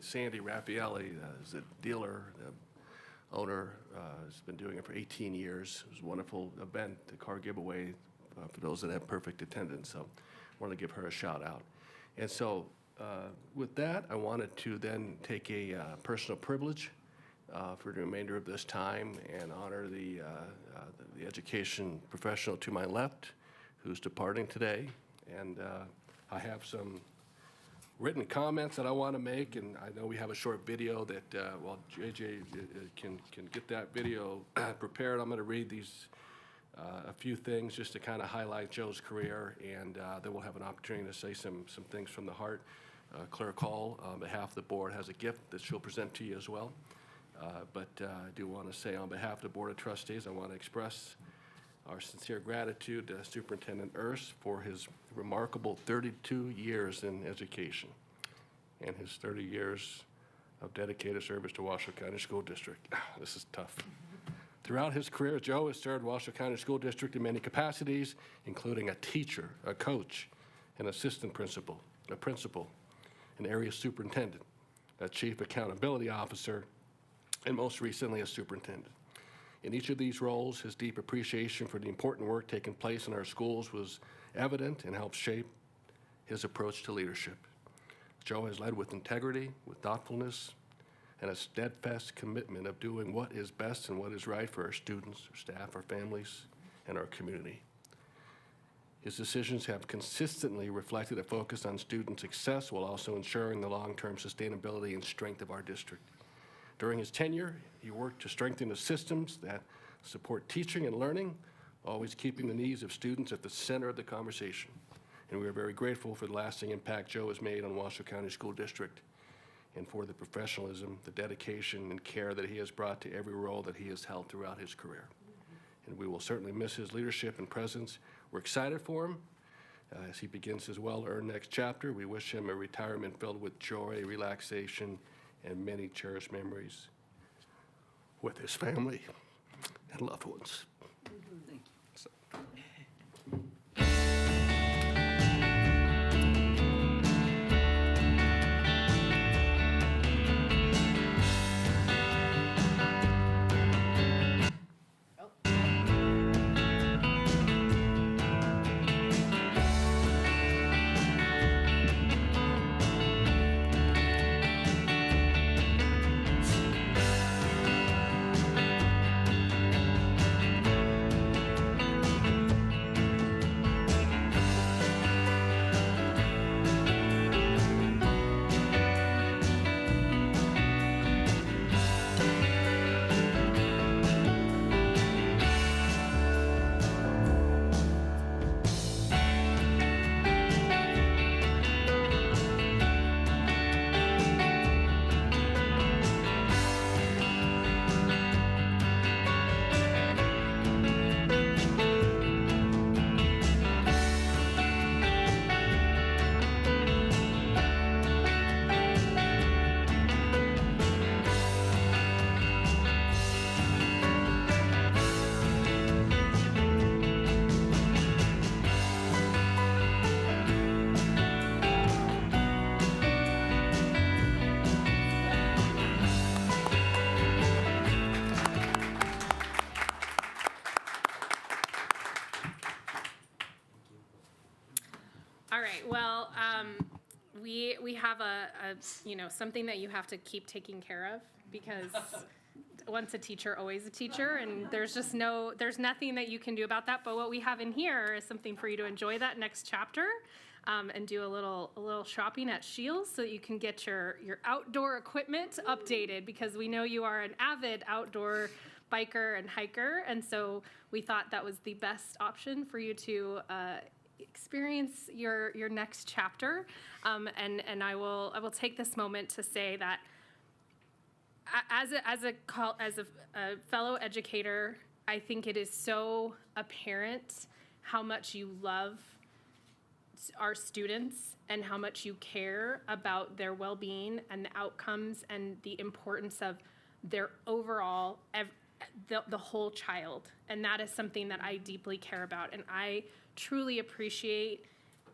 Sandy Raffaelli is the dealer, the owner, has been doing it for 18 years. It was a wonderful event, the car giveaway for those that have perfect attendance. So I want to give her a shout out. And so with that, I wanted to then take a personal privilege for the remainder of this time and honor the education professional to my left who's departing today. And I have some written comments that I want to make, and I know we have a short video that, while JJ can get that video prepared, I'm going to read these a few things just to kind of highlight Joe's career, and then we'll have an opportunity to say some things from the heart. Clerk Hall, on behalf of the board, has a gift that she'll present to you as well. But I do want to say on behalf of the Board of Trustees, I want to express our sincere gratitude to Superintendent Ernst for his remarkable 32 years in education and his 30 years of dedicated service to Washoe County School District. This is tough. Throughout his career, Joe has served Washoe County School District in many capacities, including a teacher, a coach, an assistant principal, a principal, an area superintendent, a chief accountability officer, and most recently a superintendent. In each of these roles, his deep appreciation for the important work taking place in our schools was evident and helped shape his approach to leadership. Joe has led with integrity, with thoughtfulness, and a steadfast commitment of doing what is best and what is right for our students, our staff, our families, and our community. His decisions have consistently reflected a focus on student success while also ensuring the long-term sustainability and strength of our district. During his tenure, he worked to strengthen the systems that support teaching and learning, always keeping the needs of students at the center of the conversation. And we are very grateful for the lasting impact Joe has made on Washoe County School District and for the professionalism, the dedication, and care that he has brought to every role that he has held throughout his career. And we will certainly miss his leadership and presence. We're excited for him as he begins his well-earned next chapter. We wish him a retirement filled with joy, relaxation, and many cherished memories with his family and loved ones. Thank you. So. All right, well, we have something that you have to keep taking care of, because once a teacher, always a teacher, and there's nothing that you can do about that. But what we have in here is something for you to enjoy that next chapter, and do a little shopping at Shields so that you can get your outdoor equipment updated, because we know you are an avid outdoor biker and hiker, and so we thought that was the best option for you to experience your next chapter. And I will take this moment to say that as a fellow educator, I think it is so apparent how much you love our students and how much you care about their well-being and the outcomes and the importance of their overall, the whole child. And that is something that I deeply care about. And I truly appreciate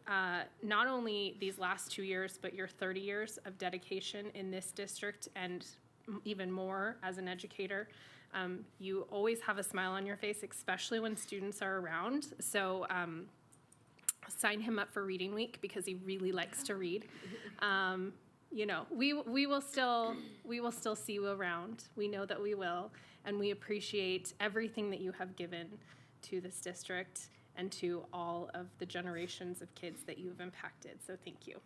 not only these last 2 years, but your 30 years of dedication in this district and even more as an educator. You always have a smile on your face, especially when students are around. So sign him up for Reading Week because he really likes to read. You know, we will still see you around. We know that we will, and we appreciate everything that you have given to this district and to all of the generations of kids that you've impacted. So thank you.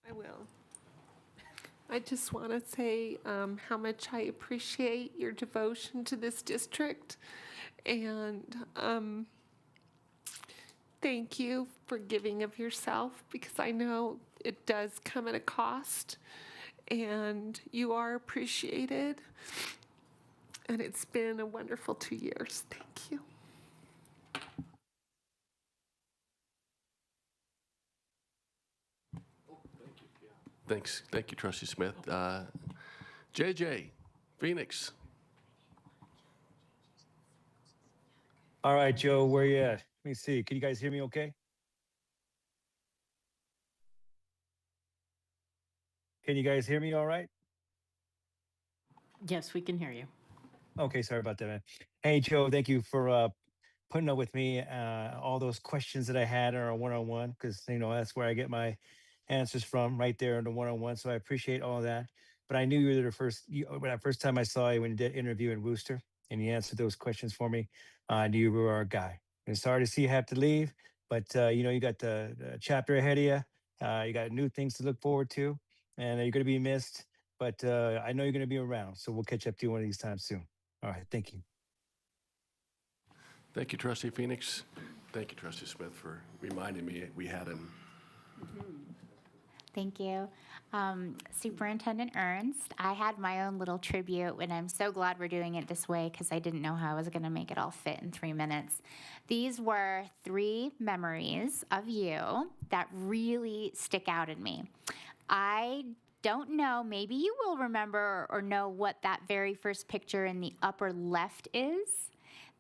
I will. I just want to say how much I appreciate your devotion to this district, and thank you for giving of yourself, because I know it does come at a cost, and you are appreciated, and it's been a wonderful 2 years. Thank you. Thanks. Thank you, Trustee Smith. JJ, Phoenix. All right, Joe, where you at? Let me see. Can you guys hear me okay? Can you guys hear me all right? Yes, we can hear you. Okay, sorry about that, man. Hey, Joe, thank you for putting up with me. All those questions that I had in our one-on-one, because that's where I get my answers from, right there in the one-on-one. So I appreciate all that. But I knew you were the first time I saw you when you did interview in Worcester, and you answered those questions for me. I knew you were our guy. And sorry to see you have to leave, but you got the chapter ahead of you. You got new things to look forward to, and you're going to be missed. But I know you're going to be around, so we'll catch up to you one of these times soon. All right, thank you. Thank you, Trustee Phoenix. Thank you, Trustee Smith, for reminding me we had him. Thank you. Superintendent Ernst, I had my own little tribute, and I'm so glad we're doing it this way because I didn't know how I was going to make it all fit in 3 minutes. These were 3 memories of you that really stick out in me. I don't know, maybe you will remember or know what that very first picture in the upper left is.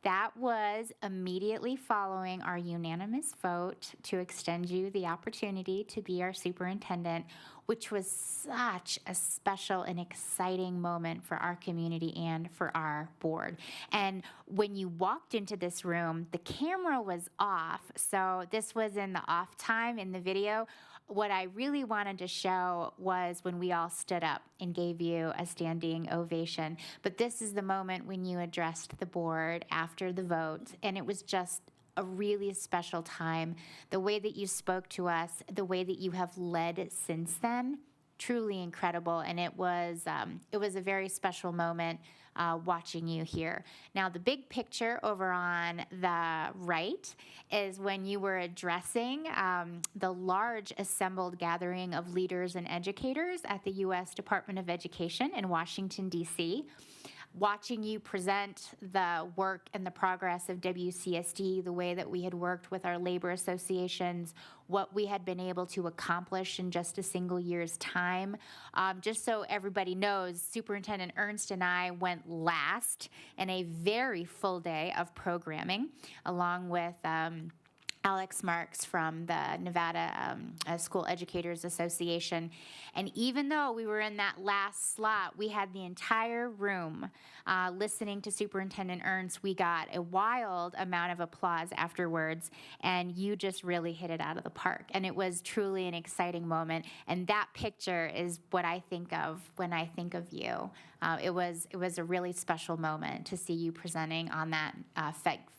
That was immediately following our unanimous vote to extend you the opportunity to be our superintendent, which was such a special and exciting moment for our community and for our board. And when you walked into this room, the camera was off, so this was in the off time in the video. What I really wanted to show was when we all stood up and gave you a standing ovation. But this is the moment when you addressed the board after the vote, and it was just a really special time. The way that you spoke to us, the way that you have led since then, truly incredible. And it was a very special moment watching you here. Now, the big picture over on the right is when you were addressing the large assembled gathering of leaders and educators at the U.S. Department of Education in Washington, D.C., watching you present the work and the progress of WCSD, the way that we had worked with our labor associations, what we had been able to accomplish in just a single year's time. Just so everybody knows, Superintendent Ernst and I went last in a very full day of programming, along with Alex Marks from the Nevada School Educators Association. And even though we were in that last slot, we had the entire room listening to Superintendent Ernst. We got a wild amount of applause afterwards, and you just really hit it out of the park. And it was truly an exciting moment. And that picture is what I think of when I think of you. It was a really special moment to see you presenting on that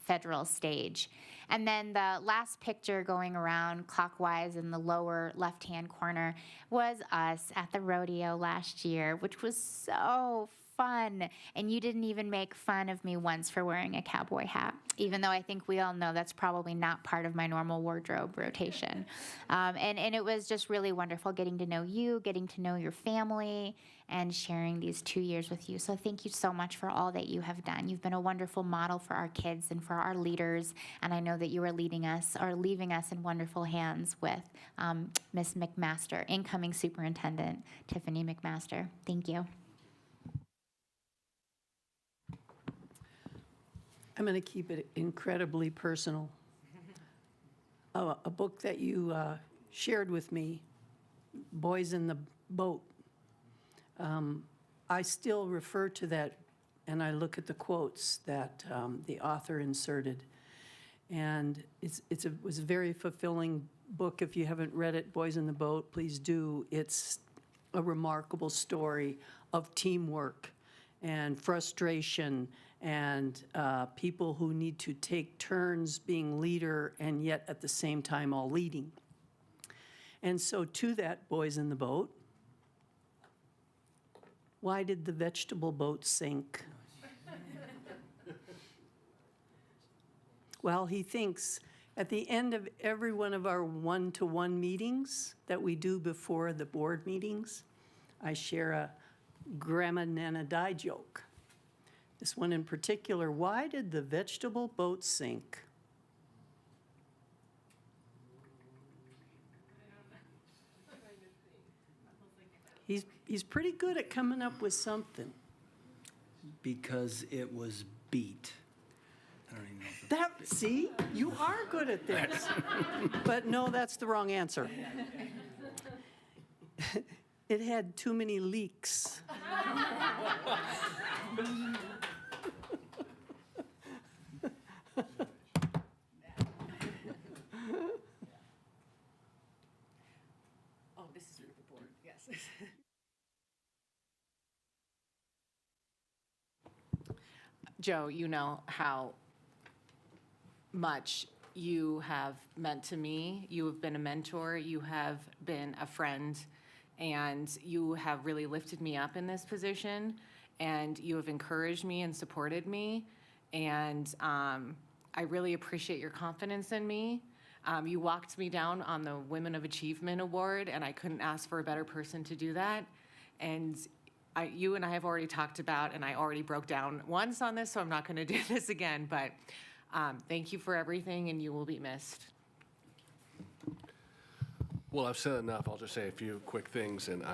federal stage. And then the last picture going around clockwise in the lower left-hand corner was us at the rodeo last year, which was so fun. And you didn't even make fun of me once for wearing a cowboy hat, even though I think we all know that's probably not part of my normal wardrobe rotation. And it was just really wonderful getting to know you, getting to know your family, and sharing these 2 years with you. So thank you so much for all that you have done. You've been a wonderful model for our kids and for our leaders, and I know that you are leading us or leaving us in wonderful hands with Ms. McMaster, incoming Superintendent Tiffany McMaster. Thank you. I'm going to keep it incredibly personal. A book that you shared with me, Boys in the Boat. I still refer to that, and I look at the quotes that the author inserted. And it was a very fulfilling book. If you haven't read it, Boys in the Boat, please do. It's a remarkable story of teamwork and frustration and people who need to take turns being leader and yet at the same time all leading. And so to that, Boys in the Boat, why did the vegetable boat sink? Well, he thinks at the end of every one of our one-to-one meetings that we do before the board meetings, I share a Grandma Nana Die joke. This one in particular, why did the vegetable boat sink? He's pretty good at coming up with something. Because it was beat. I don't even know if That, see, you are good at this. But no, that's the wrong answer. It had too many leaks. Oh, this is for the board, yes. Joe, you know how much you have meant to me. You have been a mentor, you have been a friend, and you have really lifted me up in this position, and you have encouraged me and supported me, and I really appreciate your confidence in me. You walked me down on the Women of Achievement Award, and I couldn't ask for a better person to do that. And you and I have already talked about, and I already broke down once on this, so I'm not going to do this again, but thank you for everything, and you will be missed. Well, I've said enough. I'll just say a few quick things. And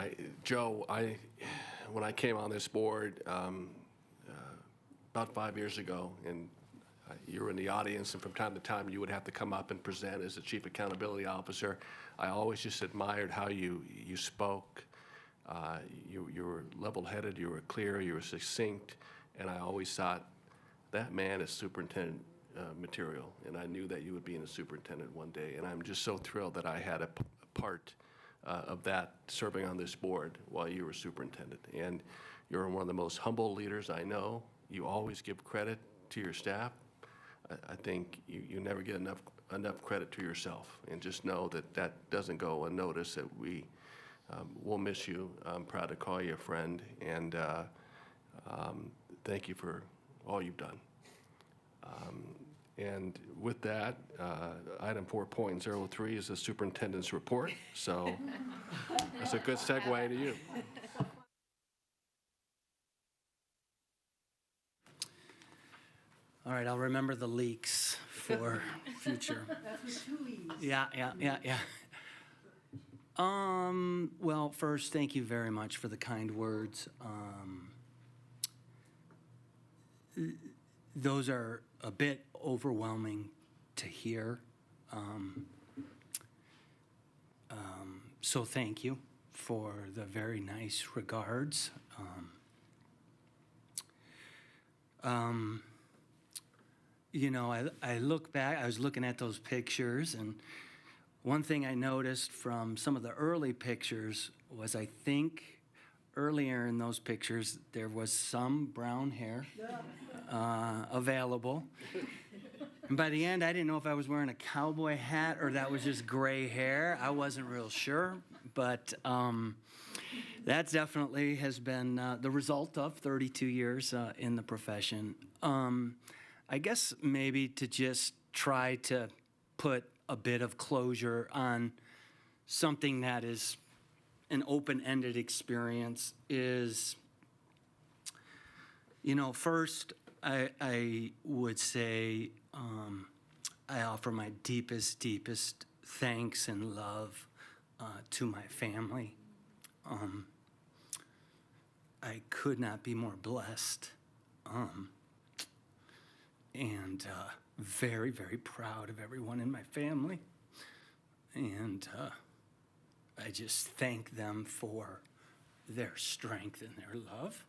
Joe, when I came on this board about 5 years ago, and you were in the audience, and from time to time you would have to come up and present as the Chief Accountability Officer. I always just admired how you spoke. You were level-headed, you were clear, you were succinct, and I always thought, that man is superintendent material, and I knew that you would be in a superintendent one day, and I'm just so thrilled that I had a part of that serving on this board while you were superintendent. And you're one of the most humble leaders I know. You always give credit to your staff. I think you never get enough credit to yourself, and just know that that doesn't go unnoticed, that we'll miss you. I'm proud to call you a friend, and thank you for all you've done. And with that, item 4.03 is the superintendent's report. So that's a good segue to you. All right, I'll remember the leaks for future. That's with 2 E's. Yeah. Well, first, thank you very much for the kind words. Those are a bit overwhelming to hear. So thank you for the very nice regards. You know, I look back, I was looking at those pictures, and one thing I noticed from some of the early pictures was, I think earlier in those pictures, there was some brown hair available. And by the end, I didn't know if I was wearing a cowboy hat or that was just gray hair. I wasn't real sure, but that definitely has been the result of 32 years in the profession. I guess maybe to just try to put a bit of closure on something that is an open-ended experience is, first, I would say I offer my deepest thanks and love to my family. I could not be more blessed, and very, very proud of everyone in my family. And I just thank them for their strength and their love.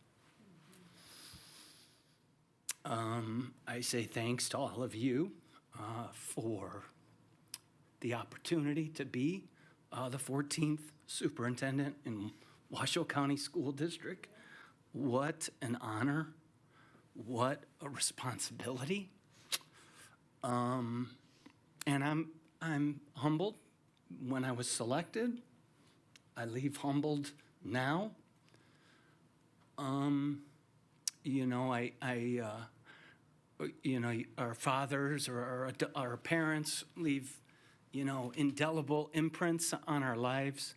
I say thanks to all of you for the opportunity to be the 14th superintendent in Washoe County School District. What an honor. What a responsibility. And I'm humbled when I was selected. I leave humbled now. Our fathers or our parents leave, indelible imprints on our lives.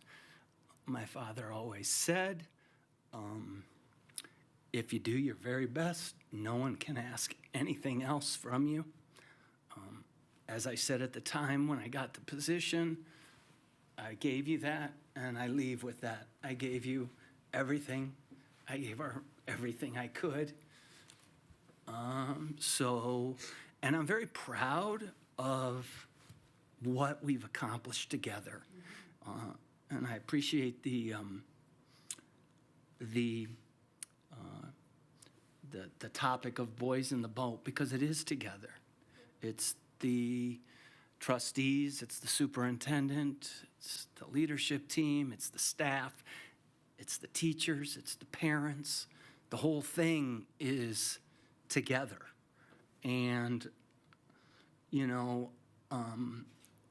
My father always said, if you do your very best, no one can ask anything else from you. As I said at the time when I got the position, I gave you that, and I leave with that. I gave you everything. I gave her everything I could. And I'm very proud of what we've accomplished together. And I appreciate the topic of boys in the boat, because it is together. It's the trustees, it's the superintendent, it's the leadership team, it's the staff, it's the teachers, it's the parents. The whole thing is together. And,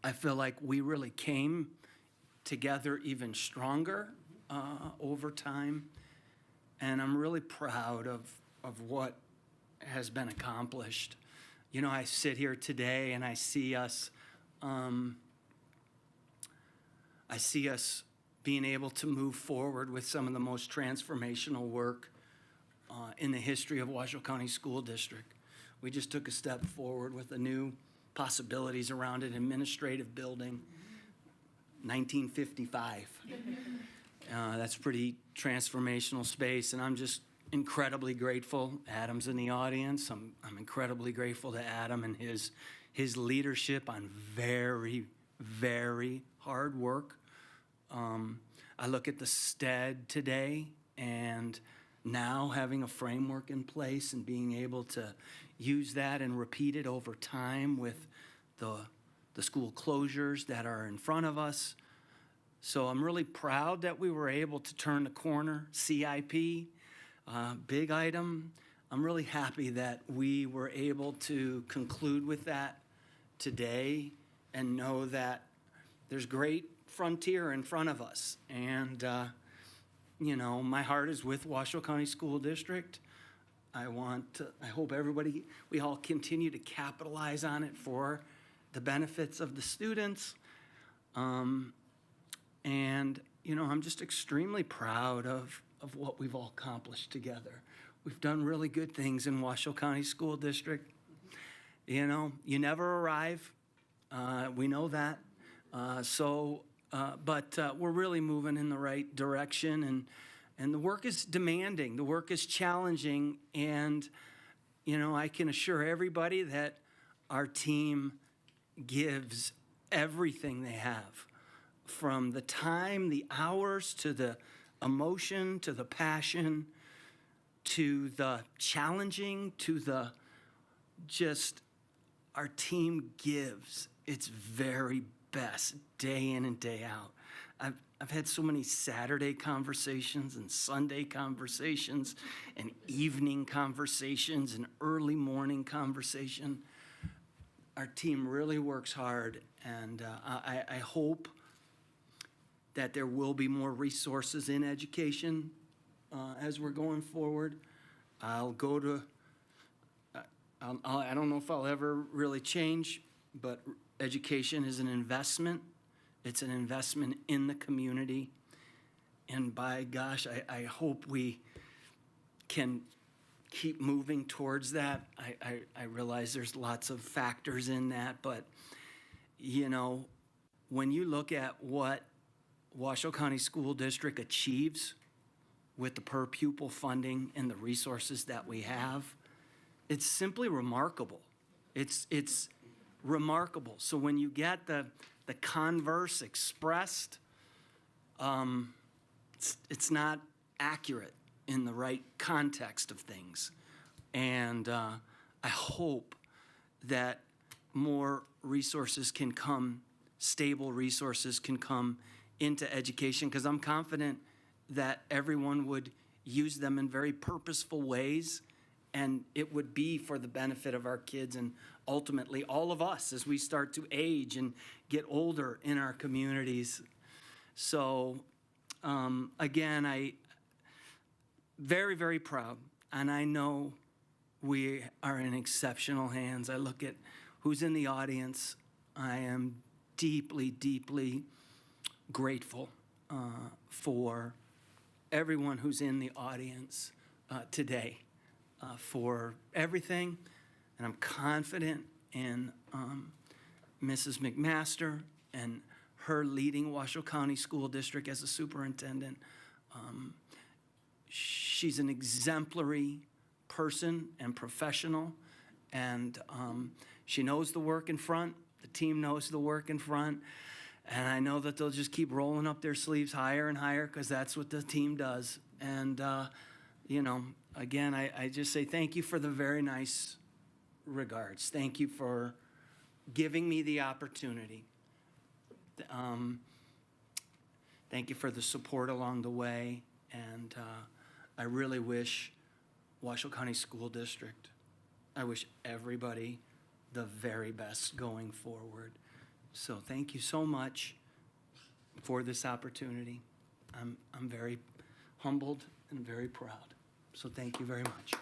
I feel like we really came together even stronger over time. And I'm really proud of what has been accomplished. I sit here today and I see us being able to move forward with some of the most transformational work in the history of Washoe County School District. We just took a step forward with the new possibilities around an administrative building, 1955. That's pretty transformational space, and I'm just incredibly grateful. Adam's in the audience. I'm incredibly grateful to Adam and his leadership on very, very hard work. I look at the STED today, and now having a framework in place and being able to use that and repeat it over time with the school closures that are in front of us. So I'm really proud that we were able to turn the corner. CIP, big item. I'm really happy that we were able to conclude with that today and know that there's great frontier in front of us. And, my heart is with Washoe County School District. I hope we all continue to capitalize on it for the benefits of the students. And, I'm just extremely proud of what we've all accomplished together. We've done really good things in Washoe County School District. You never arrive. We know that. But we're really moving in the right direction, and the work is demanding. The work is challenging, and, I can assure everybody that our team gives everything they have, from the time, the hours, to the emotion, to the passion, to the challenging, to the our team gives its very best day in and day out. I've had so many Saturday conversations and Sunday conversations and evening conversations and early morning conversation. Our team really works hard, and I hope that there will be more resources in education as we're going forward. I'll go to, I don't know if I'll ever really change, but education is an investment. It's an investment in the community. And by gosh, I hope we can keep moving towards that. I realize there's lots of factors in that, but you know, when you look at what Washoe County School District achieves with the per pupil funding and the resources that we have, it's simply remarkable. It's remarkable. So when you get the converse expressed, it's not accurate in the right context of things. And I hope that more resources can come, stable resources can come into education, because I'm confident that everyone would use them in very purposeful ways, and it would be for the benefit of our kids and ultimately all of us as we start to age and get older in our communities. So again, I very, very proud, and I know we are in exceptional hands. I look at who's in the audience. I am deeply, deeply grateful for everyone who's in the audience today for everything, and I'm confident in Mrs. McMaster and her leading Washoe County School District as a superintendent. She's an exemplary person and professional, and she knows the work in front. The team knows the work in front, and I know that they'll just keep rolling up their sleeves higher and higher, because that's what the team does. And you know, again, I just say thank you for the very nice regards. Thank you for giving me the opportunity. Thank you for the support along the way, and I really wish Washoe County School District, I wish everybody the very best going forward. So thank you so much for this opportunity. I'm very humbled and very proud. So thank you very much.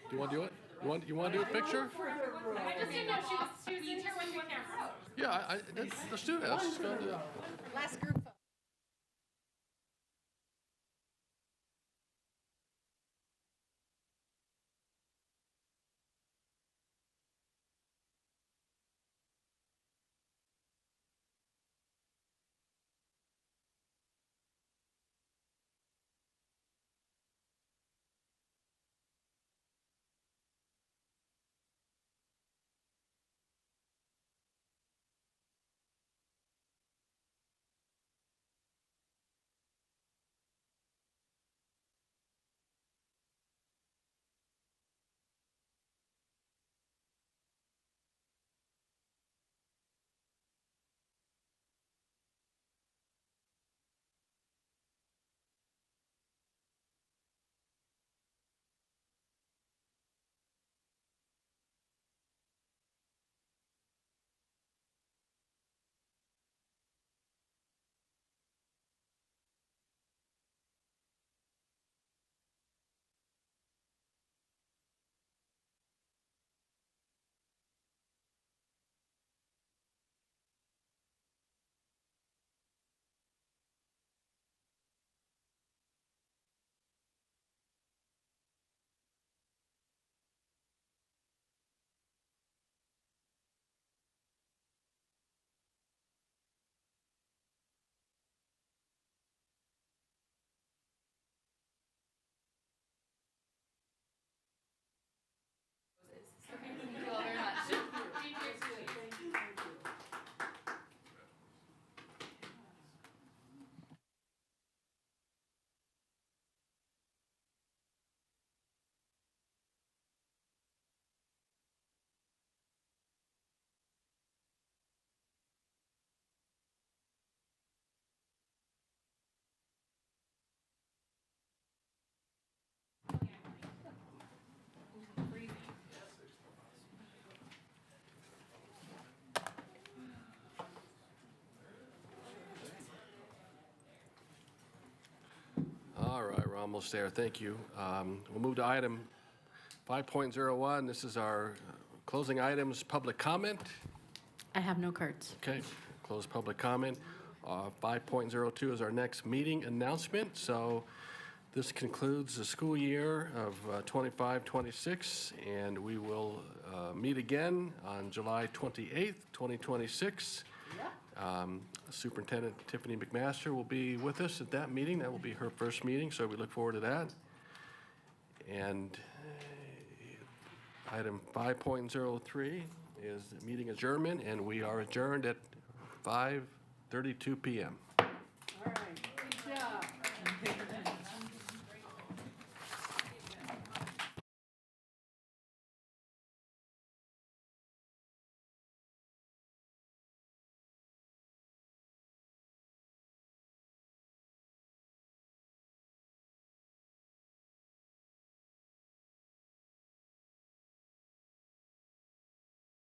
Do you want to do it? You want to do a picture? I just didn't know she was in here with the camera. Yeah, let's do that. Let's just go do that. Last group photo. We're almost there. Thank you. We'll move to item 5.01. This is our closing items, public comment. I have no cards. Okay, close public comment. 5.02 is our next meeting announcement. So this concludes the school year of 25-26, and we will meet again on July 28th, 2026. Superintendent Tiffany McMaster will be with us at that meeting. That will be her first meeting, so we look forward to that. And item 5.03 is the meeting adjournment, and we are adjourned at 5:32 p.m. All right, good job.